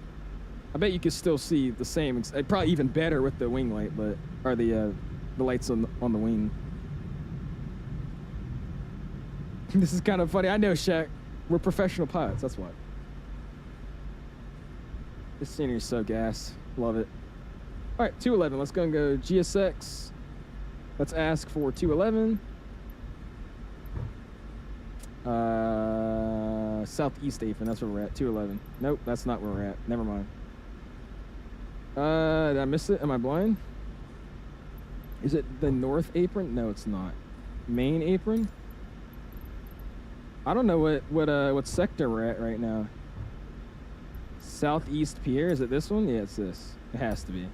I bet you could still see the same, probably even better with the wing light, but or the lights on the wing. This is kind of funny. I know, Shaq. We're professional pilots. That's why. This scenery's so gas. Love it. All right, 211. Let's go and go GSX. Let's ask for 211. Southeast apron. That's where we're at. 211. Nope, that's not where we're at. Never mind. Did I miss it? Am I blind? Is it the north apron? No, it's not. Main apron? I don't know what sector we're at right now. Southeast Pier, is it this one? Yeah, it's this. It has to be.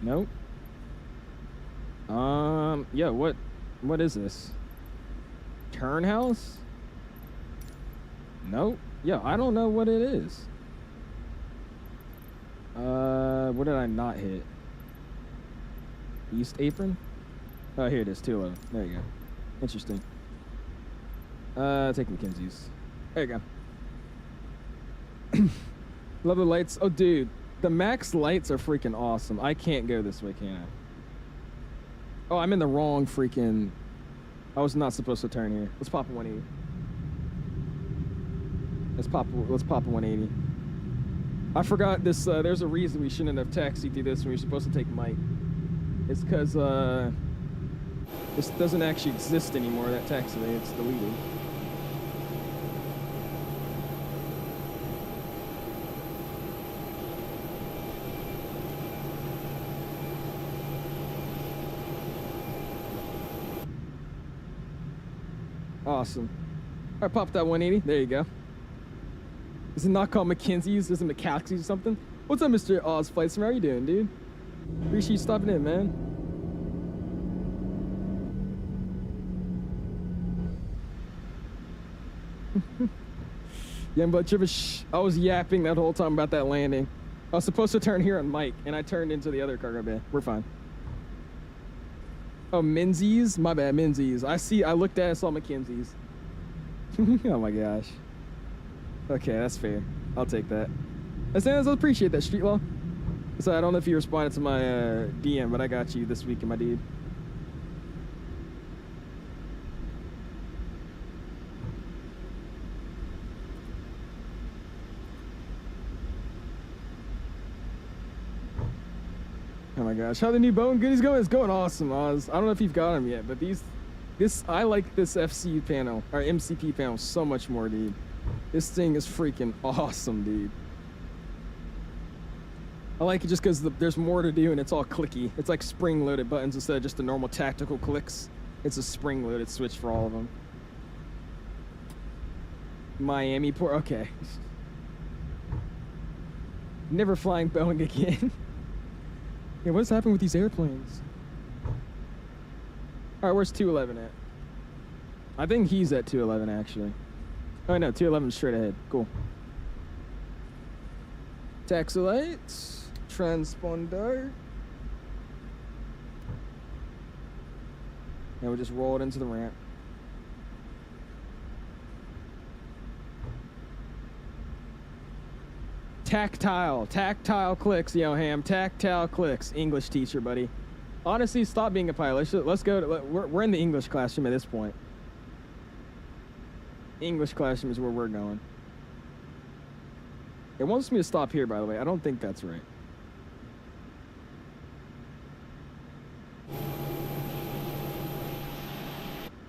Nope. Yeah, what is this? Turnhouse? Nope. Yeah, I don't know what it is. What did I not hit? East apron? Oh, here it is, 211. There you go. Interesting. Take McKenzie's. There you go. Love the lights. Oh, dude. The max lights are freaking awesome. I can't go this way, can I? Oh, I'm in the wrong freaking... I was not supposed to turn here. Let's pop a 180. Let's pop a 180. I forgot this. There's a reason we shouldn't have taxied through this when we were supposed to take Mike. It's because this doesn't actually exist anymore, that taxiway. It's deleted. Awesome. All right, pop that 180. There you go. Is it not called McKinsey's? Is it McCaskey's or something? What's up, Mr. Oz FlightSim? How are you doing, dude? Appreciate you stopping in, man. Yeah, but I was yapping that whole time about that landing. I was supposed to turn here on Mike, and I turned into the other cargo bay. We're fine. Oh, Menzies? My bad, Menzies. I looked at it, saw McKinsey's. Oh my gosh. Okay, that's fair. I'll take that. I appreciate that, Street Law. So I don't know if you responded to my DM, but I got you this weekend, my dude. Oh my gosh, how the new Boeing goodies going? It's going awesome, Oz. I don't know if you've got them yet, but I like this FC panel, or MCP panel, so much more, dude. This thing is freaking awesome, dude. I like it just because there's more to do and it's all clicky. It's like spring-loaded buttons instead of just the normal tactical clicks. It's a spring-loaded switch for all of them. Miami port, okay. Never flying Boeing again. Yeah, what's happening with these airplanes? All right, where's 211 at? I think he's at 211, actually. Oh, no, 211 straight ahead. Cool. Taxi lights. Transponder. And we'll just roll it into the ramp. Tactile clicks, yo ham. Tactile clicks. English teacher, buddy. Honestly, stop being a pilot. Let's go. We're in the English classroom at this point. English classroom is where we're going. It wants me to stop here, by the way. I don't think that's right.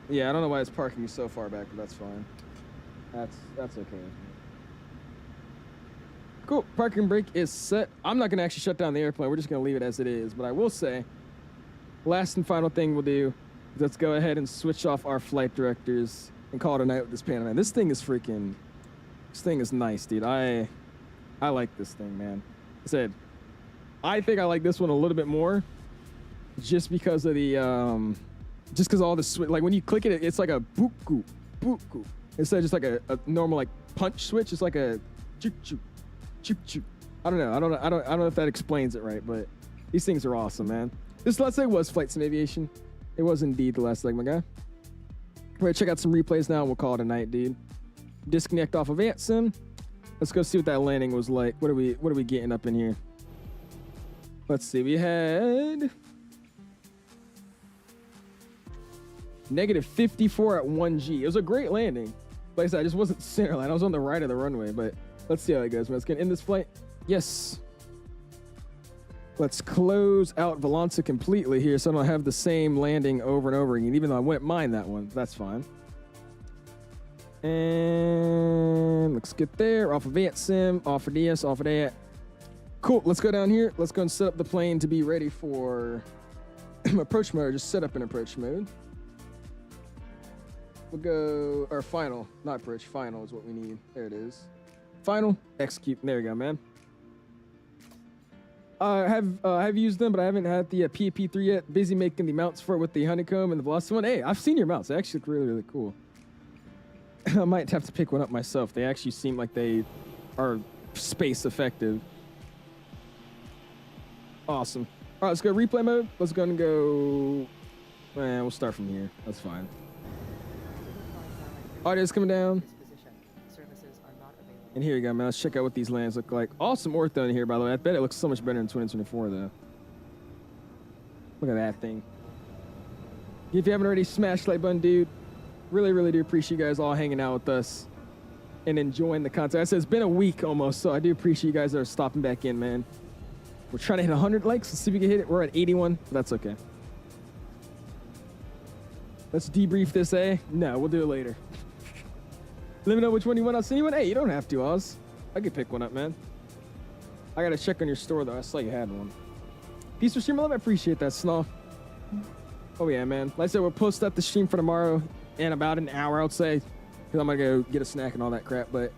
Yeah, I don't know why it's parking so far back, but that's fine. That's okay with me. Cool. Parking brake is set. I'm not going to actually shut down the airplane. We're just going to leave it as it is. But I will say, last and final thing we'll do, let's go ahead and switch off our flight directors and call it a night with this Panama. This thing is freaking, this thing is nice, dude. I like this thing, man. I said, I think I like this one a little bit more just because of the, just because all the like when you click it, it's like a boop-goop, boop-goop. Instead of just like a normal like punch switch, it's like a choop-choop, choop-choop. I don't know if that explains it right, but these things are awesome, man. This last leg was Flight Sim Aviation. It was indeed the last leg, my guy. We're gonna check out some replays now and we'll call it a night, dude. Disconnect off of VATSIM. Let's go see what that landing was like. What are we getting up in here? Let's see. We had -54 at 1G. It was a great landing. Like I said, I just wasn't center line. I was on the right of the runway, but let's see how it goes. Let's get in this flight. Yes. Let's close out Valanza completely here so I don't have the same landing over and over again, even though I wouldn't mind that one. That's fine. And let's get there. Off of VATSIM, off of DS, off of that. Cool. Let's go down here. Let's go and set up the plane to be ready for approach mode. Just set up in approach mode. We'll go, or final, not approach, final is what we need. There it is. Final, execute. There you go, man. I have used them, but I haven't had the PAP3 yet. Busy making the mounts for it with the honeycomb and the velocity one. Hey, I've seen your mounts. They actually look really, really cool. I might have to pick one up myself. They actually seem like they are space effective. Awesome. All right, let's go replay mode. Let's go and go. We'll start from here. That's fine. Audio's coming down. And here you go, man. Let's check out what these lands look like. Awesome ortho in here, by the way. I bet it looks so much better in 2024, though. Look at that thing. If you haven't already, smash the like button, dude. Really, really do appreciate you guys all hanging out with us and enjoying the content. I said it's been a week almost, so I do appreciate you guys that are stopping back in, man. We're trying to hit 100 likes. Let's see if we can hit it. We're at 81, but that's okay. Let's debrief this, eh? No, we'll do it later. Let me know which one you want. I'll send you one. Hey, you don't have to, Oz. I could pick one up, man. I gotta check on your store, though. I saw you had one. Peace for stream, love. I appreciate that, Snaw. Oh, yeah, man. Like I said, we'll post up the stream for tomorrow in about an hour, I would say. Because I'm gonna go get a snack and all that crap. But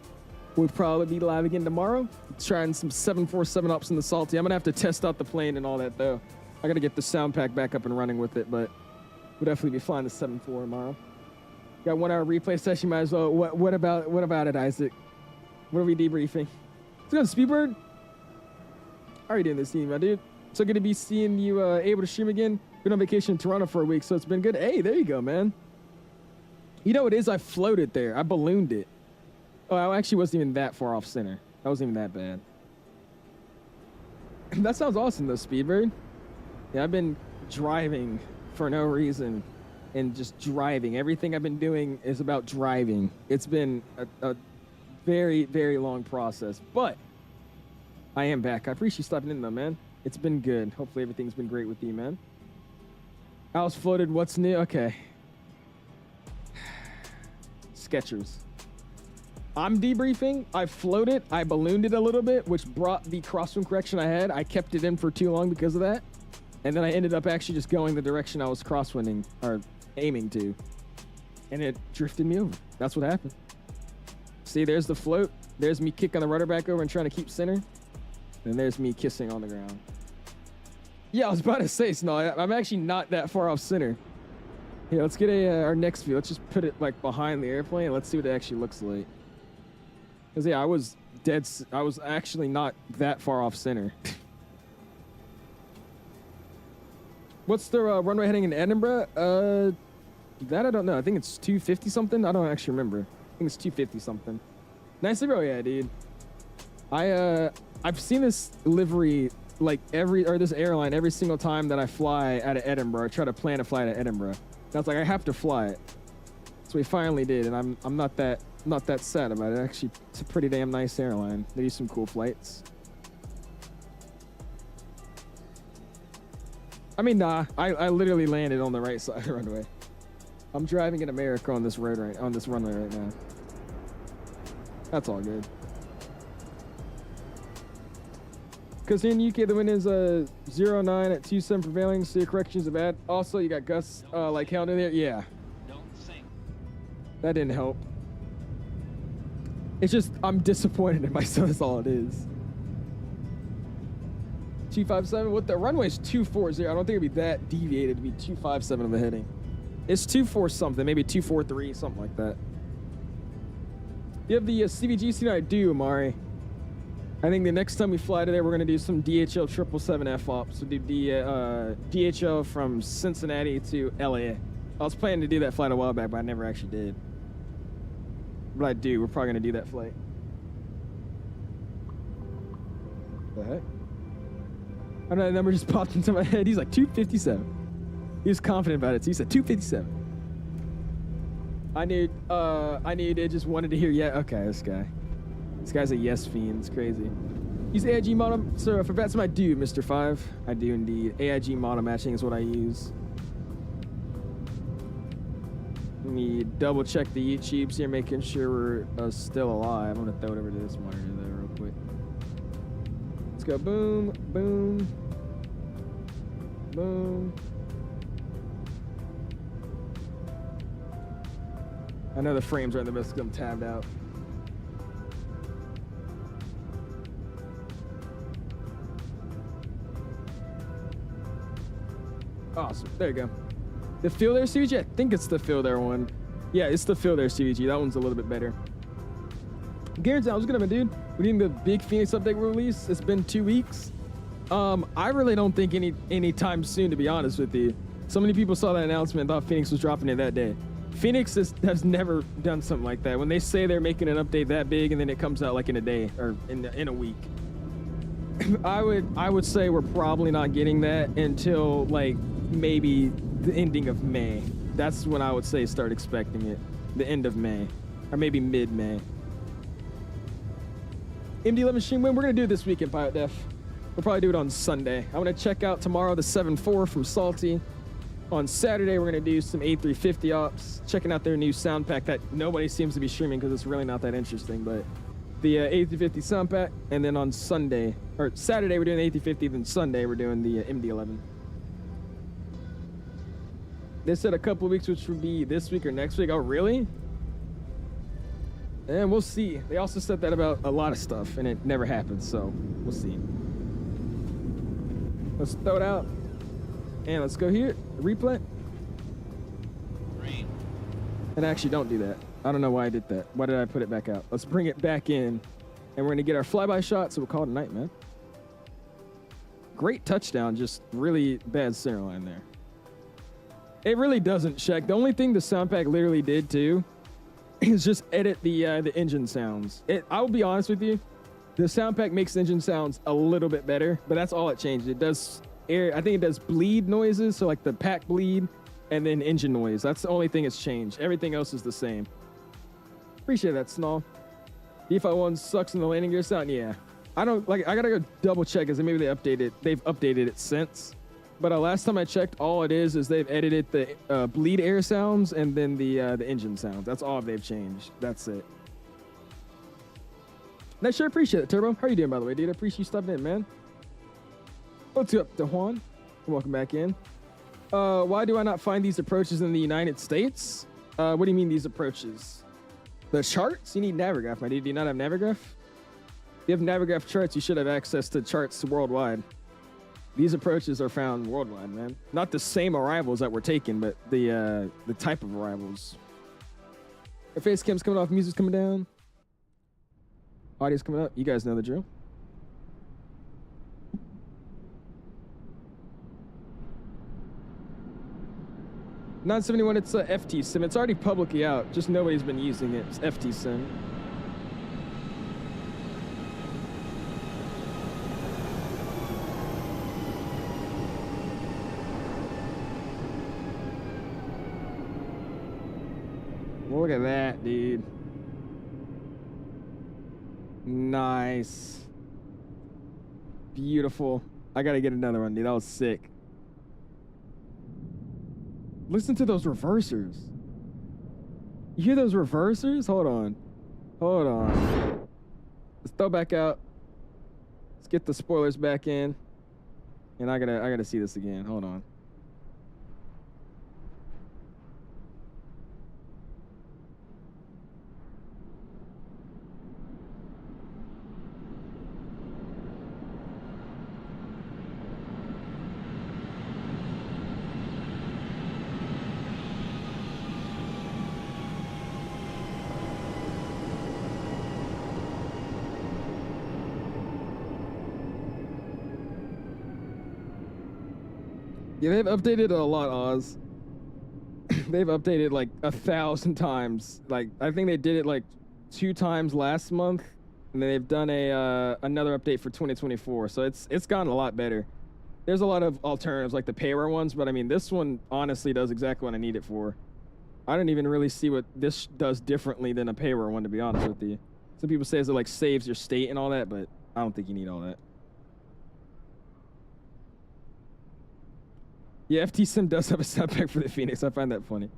we'll probably be live again tomorrow. Trying some 747 ups in the salty. I'm gonna have to test out the plane and all that, though. I gotta get the sound pack back up and running with it, but we'll definitely be flying the 7-4 tomorrow. Got 1 hour replay session, might as well. What about it, Isaac? What are we debriefing? Let's go, Speedbird. How are you doing this evening, my dude? So good to be seeing you able to stream again. Been on vacation in Toronto for a week, so it's been good. Hey, there you go, man. You know what it is? I floated there. I ballooned it. Oh, I actually wasn't even that far off center. That wasn't even that bad. That sounds awesome, though, Speedbird. Yeah, I've been driving for no reason. And just driving. Everything I've been doing is about driving. It's been a very, very long process, but I am back. I appreciate you stopping in, though, man. It's been good. Hopefully everything's been great with you, man. I was floated. What's new? Okay. Skechers. I'm debriefing. I floated. I ballooned it a little bit, which brought the crosswind correction I had. I kept it in for too long because of that. And then I ended up actually just going the direction I was crosswinding, or aiming to, and it drifted me over. That's what happened. See, there's the float. There's me kicking the rudder back over and trying to keep center. And there's me kissing on the ground. Yeah, I was about to say, no, I'm actually not that far off center. Here, let's get our next view. Let's just put it like behind the airplane. And let's see what it actually looks like. Because yeah, I was actually not that far off center. What's the runway heading in Edinburgh? That I don't know. I think it's 250 something. I don't actually remember. I think it's 250 something. Nice livery, oh yeah, dude. I've seen this livery like this airline every single time that I fly out of Edinburgh. I try to plan a flight at Edinburgh. And I was like, I have to fly it. So we finally did, and I'm not that sad about it. Actually, it's a pretty damn nice airline. They do some cool flights. I mean, nah. I literally landed on the right side of the runway. I'm driving in America on this runway right now. That's all good. Because here in the UK, the wind is 09 at 27 prevailing, so your corrections are bad. Also, you got gusts like hell in there. Yeah. Don't sink. That didn't help. It's just, I'm disappointed in myself. That's all it is. 257. What the runway's 240. I don't think it'd be that deviated to be 257 of a heading. It's 24 something, maybe 243, something like that. You have the CVG scene. I do, Amari. I think the next time we fly to there, we're gonna do some DHL 777F ops. So do DHL from Cincinnati to LA. I was planning to do that flight a while back, but I never actually did. But I do. We're probably gonna do that flight. The heck? I don't know, the number just popped into my head. He's like 257. He was confident about it, so he said 257. I knew it, just wanted to hear, yeah, okay, this guy's a yes fiend, it's crazy. Use AIG model, so for VATSIM I do, Mr. 5. I do indeed. AIG model matching is what I use. Let me double check the YouTubes here, making sure we're still alive. I'm gonna throw it over to this monitor there real quick. Let's go, boom, boom, boom. I know the frames aren't the best because I'm tabbed out. Awesome. There you go. The Field Air CVG? I think it's the Field Air one. Yeah, it's the Field Air CVG. That one's a little bit better. Guaranteed, I was gonna, dude. We need the big Phoenix update release. It's been 2 weeks. I really don't think any time soon, to be honest with you. So many people saw that announcement and thought Phoenix was dropping it that day. Phoenix has never done something like that. When they say they're making an update that big and then it comes out like in a day or in a week. I would say we're probably not getting that until like maybe the ending of May. That's when I would say start expecting it. The end of May or maybe mid-May. MD11 stream win. We're gonna do it this weekend, Pilot Def. We'll probably do it on Sunday. I'm gonna check out tomorrow the 7.4 from Salty. On Saturday, we're going to do some A350 ops, checking out their new sound pack that nobody seems to be streaming because it's really not that interesting, but the A350 sound pack, and then on Sunday, or Saturday, we're doing the A350, then Sunday, we're doing the MD11. They said a couple of weeks, which would be this week or next week. Oh, really? And we'll see. They also said that about a lot of stuff, and it never happened, so we'll see. Let's throw it out. And let's go here, replant. Green. And actually don't do that. I don't know why I did that. Why did I put it back out? Let's bring it back in. And we're gonna get our flyby shot, so we'll call it a night, man. Great touchdown, just really bad center line there. It really doesn't check. The only thing the sound pack literally did too is just edit the engine sounds. I will be honest with you, the sound pack makes engine sounds a little bit better, but that's all it changed. It does I think it does bleed noises, so like the pack bleed and then engine noise. That's the only thing it's changed. Everything else is the same. Appreciate that, Snall. DeFi 1 sucks in the landing gear sound. Yeah, I gotta go double check because maybe they've updated it since. But last time I checked, all it is they've edited the bleed air sounds and then the engine sounds. That's all they've changed. That's it. And I sure appreciate it, Turbo. How are you doing, by the way, dude? I appreciate you stopping in, man. What's up, DeJuan? Welcome back in. Why do I not find these approaches in the United States? What do you mean these approaches? The charts? You need Navigraph, my dude. Do you not have Navigraph? If you have Navigraph charts, you should have access to charts worldwide. These approaches are found worldwide, man. Not the same arrivals that we're taking, but the type of arrivals. Our face cam's coming off, music's coming down. Audio's coming up. You guys know the drill. $971, it's FT Sim. It's already publicly out, just nobody's been using it. It's FT Sim. Look at that, dude. Nice. Beautiful. I gotta get another one, dude. That was sick. Listen to those reversers. You hear those reversers? Hold on. Hold on. Let's throw back out. Let's get the spoilers back in. And I gotta see this again. Hold on. Yeah, they've updated it a lot, Oz. They've updated like 1,000 times. Like, I think they did it like 2 times last month, and then they've done a another update for 2024. So it's gotten a lot better. There's a lot of alternatives, like the payware ones, but I mean, this one honestly does exactly what I need it for. I don't even really see what this does differently than a payware one, to be honest with you. Some people say it like saves your state and all that, but I don't think you need all that. Yeah, FTSIM does have a setback for the Phoenix. I find that funny.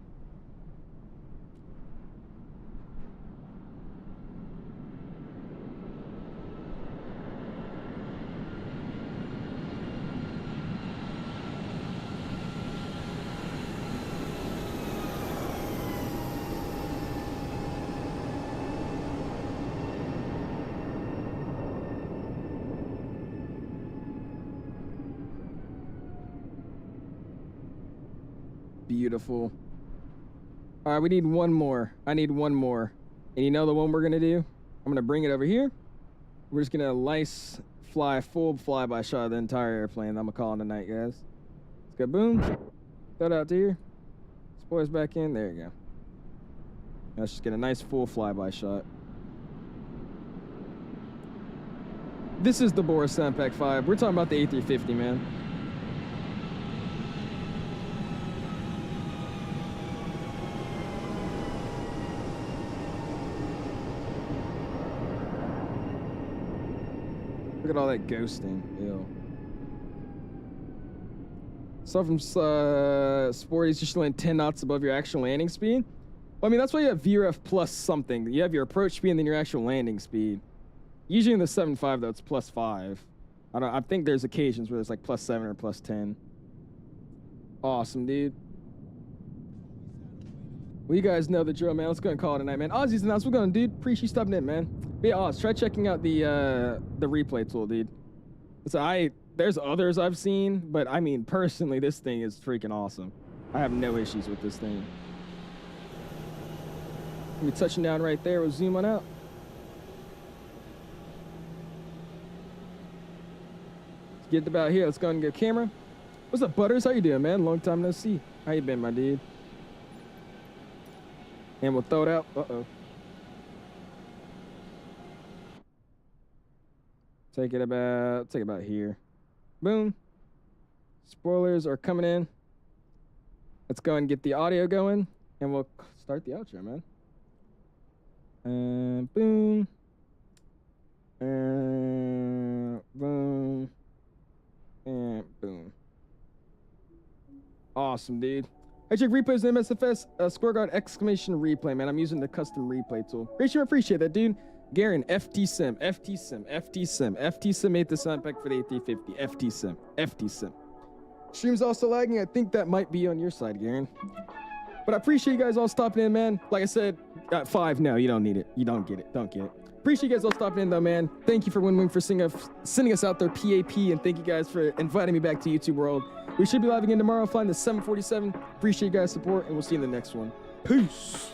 Beautiful. All right, we need one more. I need one more. And you know the one we're going to do? I'm going to bring it over here. We're just going to nice full flyby shot of the entire airplane. I'm going to call it a night, guys. Let's go, boom. Throw it out to here. Spoilers back in. There you go. Let's just get a nice full flyby shot. This is the Boris Pack 5. We're talking about the A350, man. Look at all that ghosting. Ew. So from Sporty's just landing 10 knots above your actual landing speed. Well, I mean, that's why you have VRF plus something. You have your approach speed and then your actual landing speed. Usually in the 7.5 though, it's +5. I think there's occasions where it's like +7 or +10. Awesome, dude. Well, you guys know the drill, man. Let's go and call it a night, man. Ozzy's announced. We're going, dude. Appreciate you stopping in, man. But yeah, Oz, try checking out the replay tool, dude. So there's others I've seen, but I mean, personally, this thing is freaking awesome. I have no issues with this thing. We're touching down right there. We'll zoom on out. Let's get about here. Let's go and get a camera. What's up, Butters? How you doing, man? Long time no see. How you been, my dude? And we'll throw it out. Uh-oh. Take it about here. Boom. Spoilers are coming in. Let's go and get the audio going, and we'll start the outro, man. And boom. And boom. And boom. Awesome, dude. I check replays in MSFS, score guard exclamation replay, man. I'm using the custom replay tool. Appreciate that, dude. Garen, FTSIM made the sound pack for the A350. FTSIM. Stream's also lagging. I think that might be on your side, Garen. But I appreciate you guys all stopping in, man. Like I said, at 5, no, you don't need it. You don't get it. Don't get it. Appreciate you guys all stopping in, though, man. Thank you for Windwing for sending us out there, PAP, and thank you guys for inviting me back to YouTube World. We should be live again tomorrow, flying the 747. Appreciate you guys' support, and we'll see you in the next one. Peace.